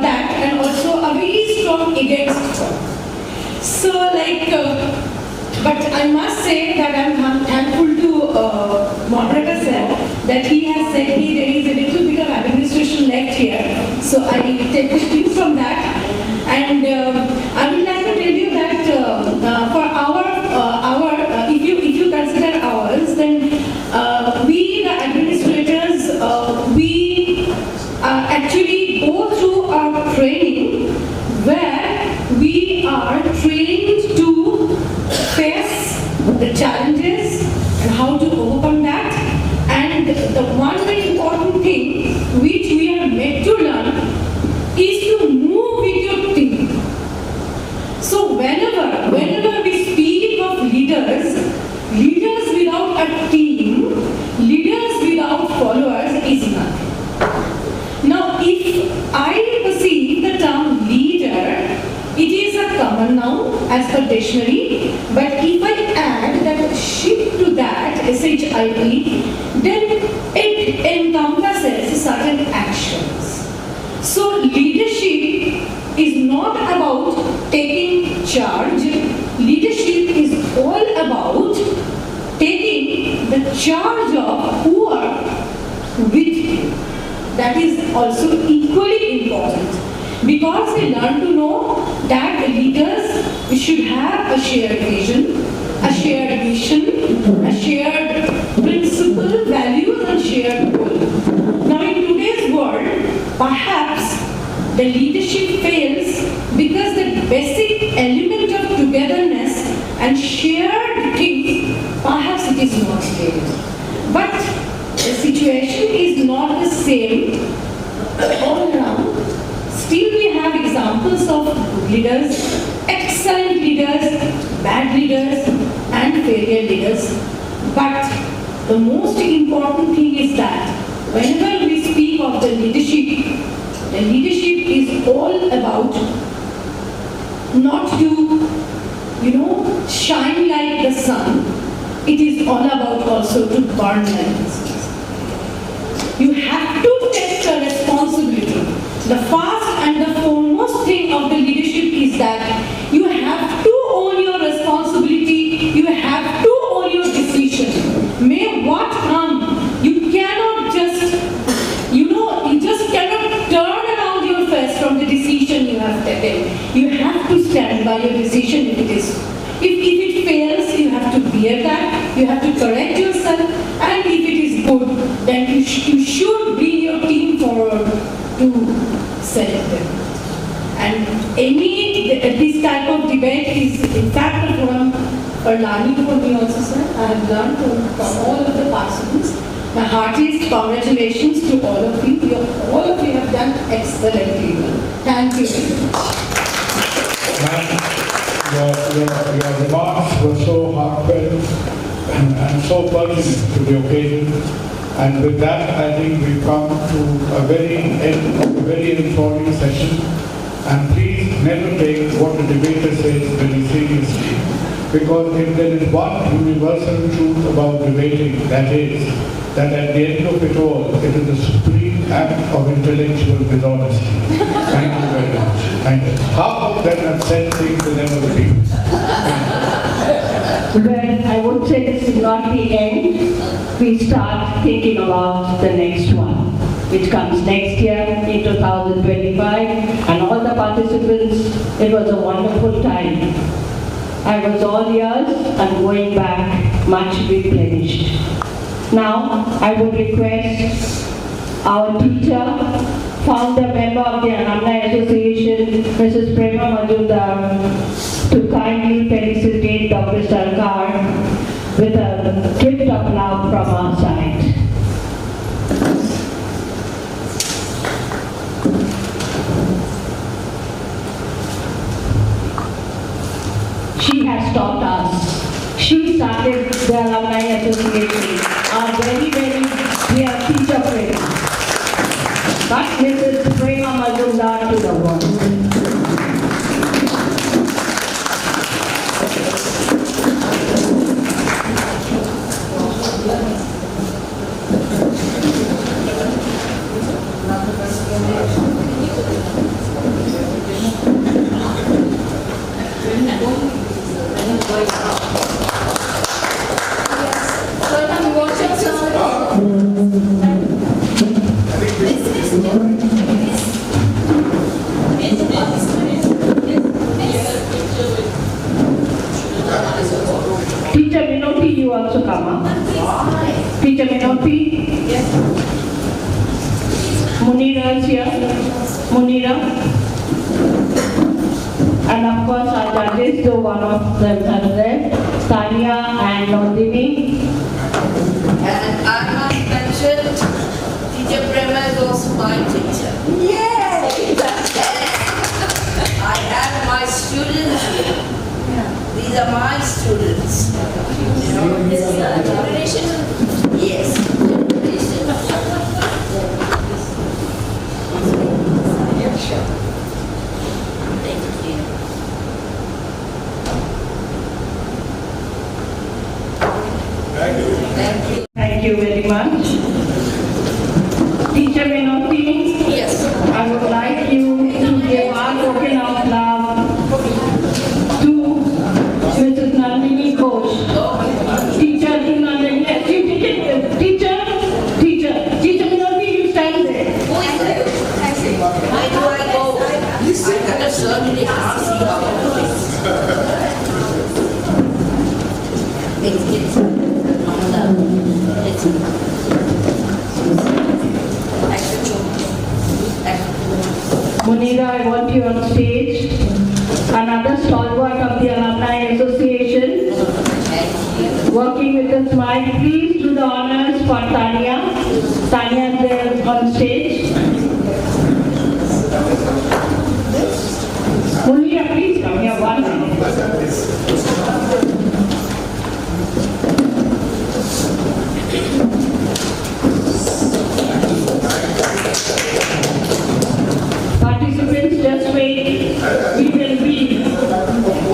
that, and also a very strong against. So, but I must say that I'm thankful to moderator sir that he has said there is a little bit of administration left here. So I take the cue from that, and I would like to tell you that for our if you consider ours, then we the administrators we actually go through our training where we are trained to face the challenges and how to overcome that. And the one very important thing which we are made to learn is to move with your team. So whenever we speak of leaders without a team, leaders without followers is nothing. Now, if I perceive the term leader, it is a common noun as per dictionary, but if I add that ship to that, S-H-I-P, then it encompasses certain actions. So leadership is not about taking charge. Leadership is all about taking the charge of who are with you. That is also equally important. Because we learn to know that leaders should have a shared vision, a shared mission, a shared principle, values, and shared goal. Now in today's world, perhaps the leadership fails because the basic element of togetherness and shared things, perhaps it is not there. But the situation is not the same all around. Still we have examples of leaders, excellent leaders, bad leaders, and failure leaders. But the most important thing is that whenever we speak of the leadership is all about not to, shine like the sun. It is all about also to burn like the sun. You have to take the responsibility. The first and the foremost thing of the leadership is that you by your decision if it is. If it fails, you have to bear that, you have to correct yourself, and if it is good, then you should bring your team forward to select them. And this type of debate is in fact a forum for learning for me also, sir. I have learned from all of the participants. My heartiest congratulations to all of you. All of you have done excellently well. Thank you very much. Your remarks were so heartfelt and so pertinent to the occasion. And with that, I think we've come to a very end of a very enthralling session. And please never take what the debater says very seriously. Because if there is one universal truth about debating, that is, that at the end of it all, it is a supreme act of intellectual dishonesty. Thank you very much. Thank you. Half of them have said things they never repeat. Well, I would say this is not the end. We start thinking about the next one, which comes next year in 2025. And all the participants, it was a wonderful time. I was all ears and going back much replenished. Now, I would request our teacher, founder member of the Alumni Association, Mrs. Prema Majumdar, to kindly felicitate Dr. Sarkar with a gift of love from our side. She has taught us. She started the Alumni Association, our very, very dear teacher Prema. But Mrs. Prema Majumdar to the world. Teacher Minoti, you also come up. Teacher Minoti? Yes. Munira is here. Munira. And of course our judges, though one of them are there, Tanya and Nandini. And I must mention, Teacher Prema is also my teacher. Yes! I have my students here. These are my students. Yes. Thank you very much. Teacher Minoti, yes. I would like you to give our token of love to Mrs. Nandini Ghosh. Teacher to Nandini. Yes, you take it. Teacher Minoti, you stand there. Who is there? Where do I go? I can certainly ask you about this. Munira, I want you on stage. Another stalwart of the Alumni Association. Working with a smile, please do the honors for Tanya. Tanya is there on stage. Munira, please come here one minute. Participants, just wait. We will be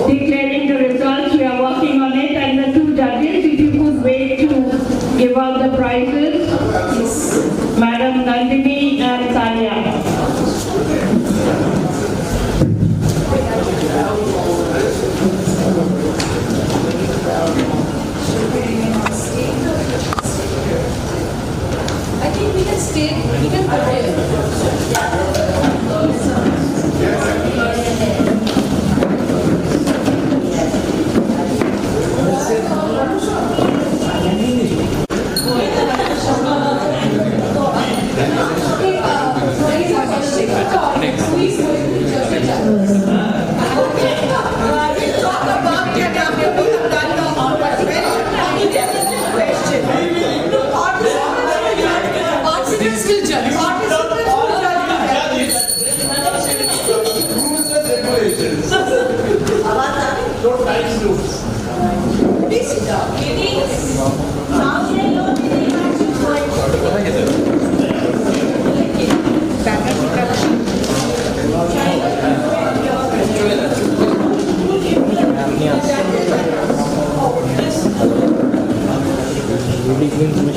declaring the results. We are working on it, and the two judges, if you could wait to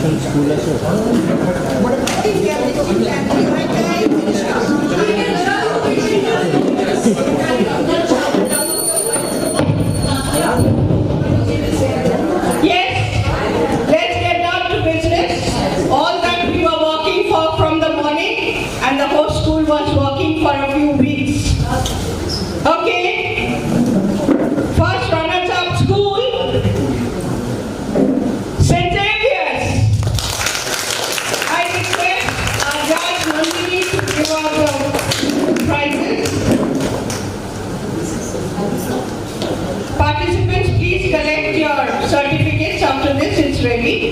let's get down to business. All that we were working for from the morning, and the whole school was working for a few weeks. Okay? First runners-up school, St. Xavier's. I request our judge Nandini to give out the prizes. Participants, please collect your certificates after this, it's ready.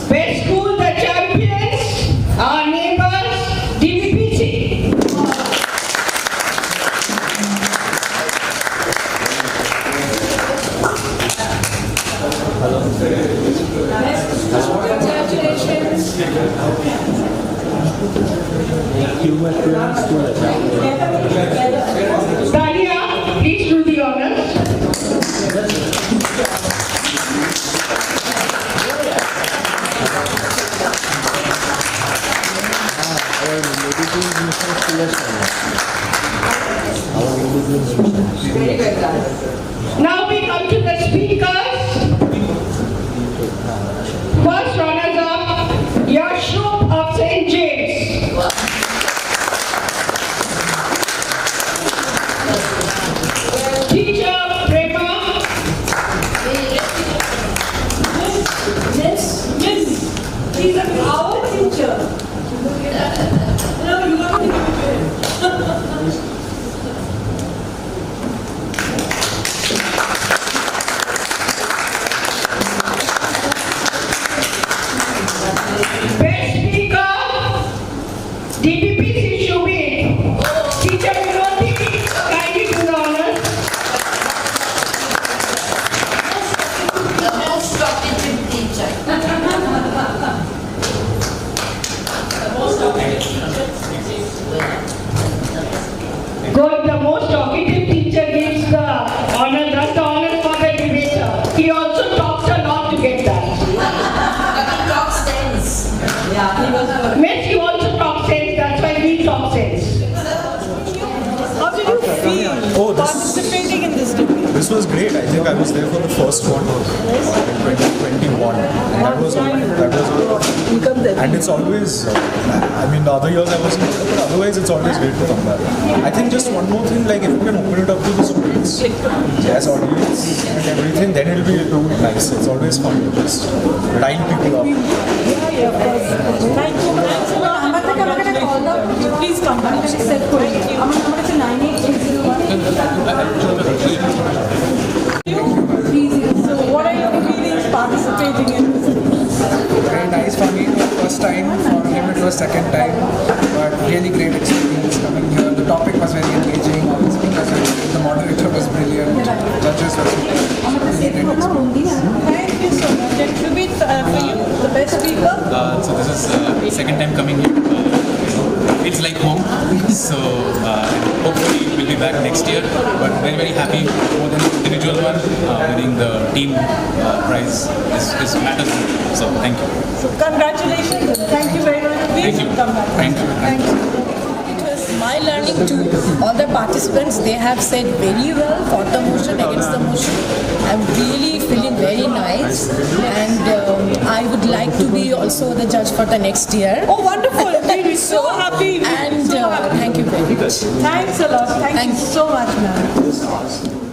Best school, the champions, our neighbors, DVPC. Tanya, please do the honors. Now we come to the speakers. First runners-up, Yashrup of St. James. Teacher Prema. Miss, she's our teacher. No, you got to give it. Best speaker, DPPC Shubin. Teacher Vinoti, kindly do the honors. The most talkative teacher. Good, the most talkative teacher gives the honor, does the honors for the debater. He also talks a lot to get that. He talks sense. Yeah, he was good. Miss, you also talk sense, that's why we talk sense. How did you feel participating in this debate? This was great. I think I was there for the first one in 2021. And that was and it's always, I mean, the other years I wasn't there, but otherwise it's always great to come back. I think just one more thing, like if you can open it up to the students, yes, audience and everything, then it'll be nice. It's always fun to just line people up. Yeah, of course. Thank you. Please come back. So what are your feelings participating in this? Very nice for me. First time. For him it was second time. But really great experience coming here. The topic was very engaging. All the speakers were great. The moderator was brilliant. Judges were really great experience. Thank you so much. And Shubit, for you, the best speaker? So this is second time coming here. It's like home. So hopefully we'll be back next year. But very, very happy more than the individual one. Winning the team prize is matters. So thank you. So congratulations. Thank you very much. Please come back. Thank you. Thank you. My learning too. All the participants, they have said very well for the motion, against the motion. I'm really feeling very nice, and I would like to be also the judge for the next year. Oh, wonderful! We're so happy. And thank you very much. Thanks a lot. Thank you so much, ma'am.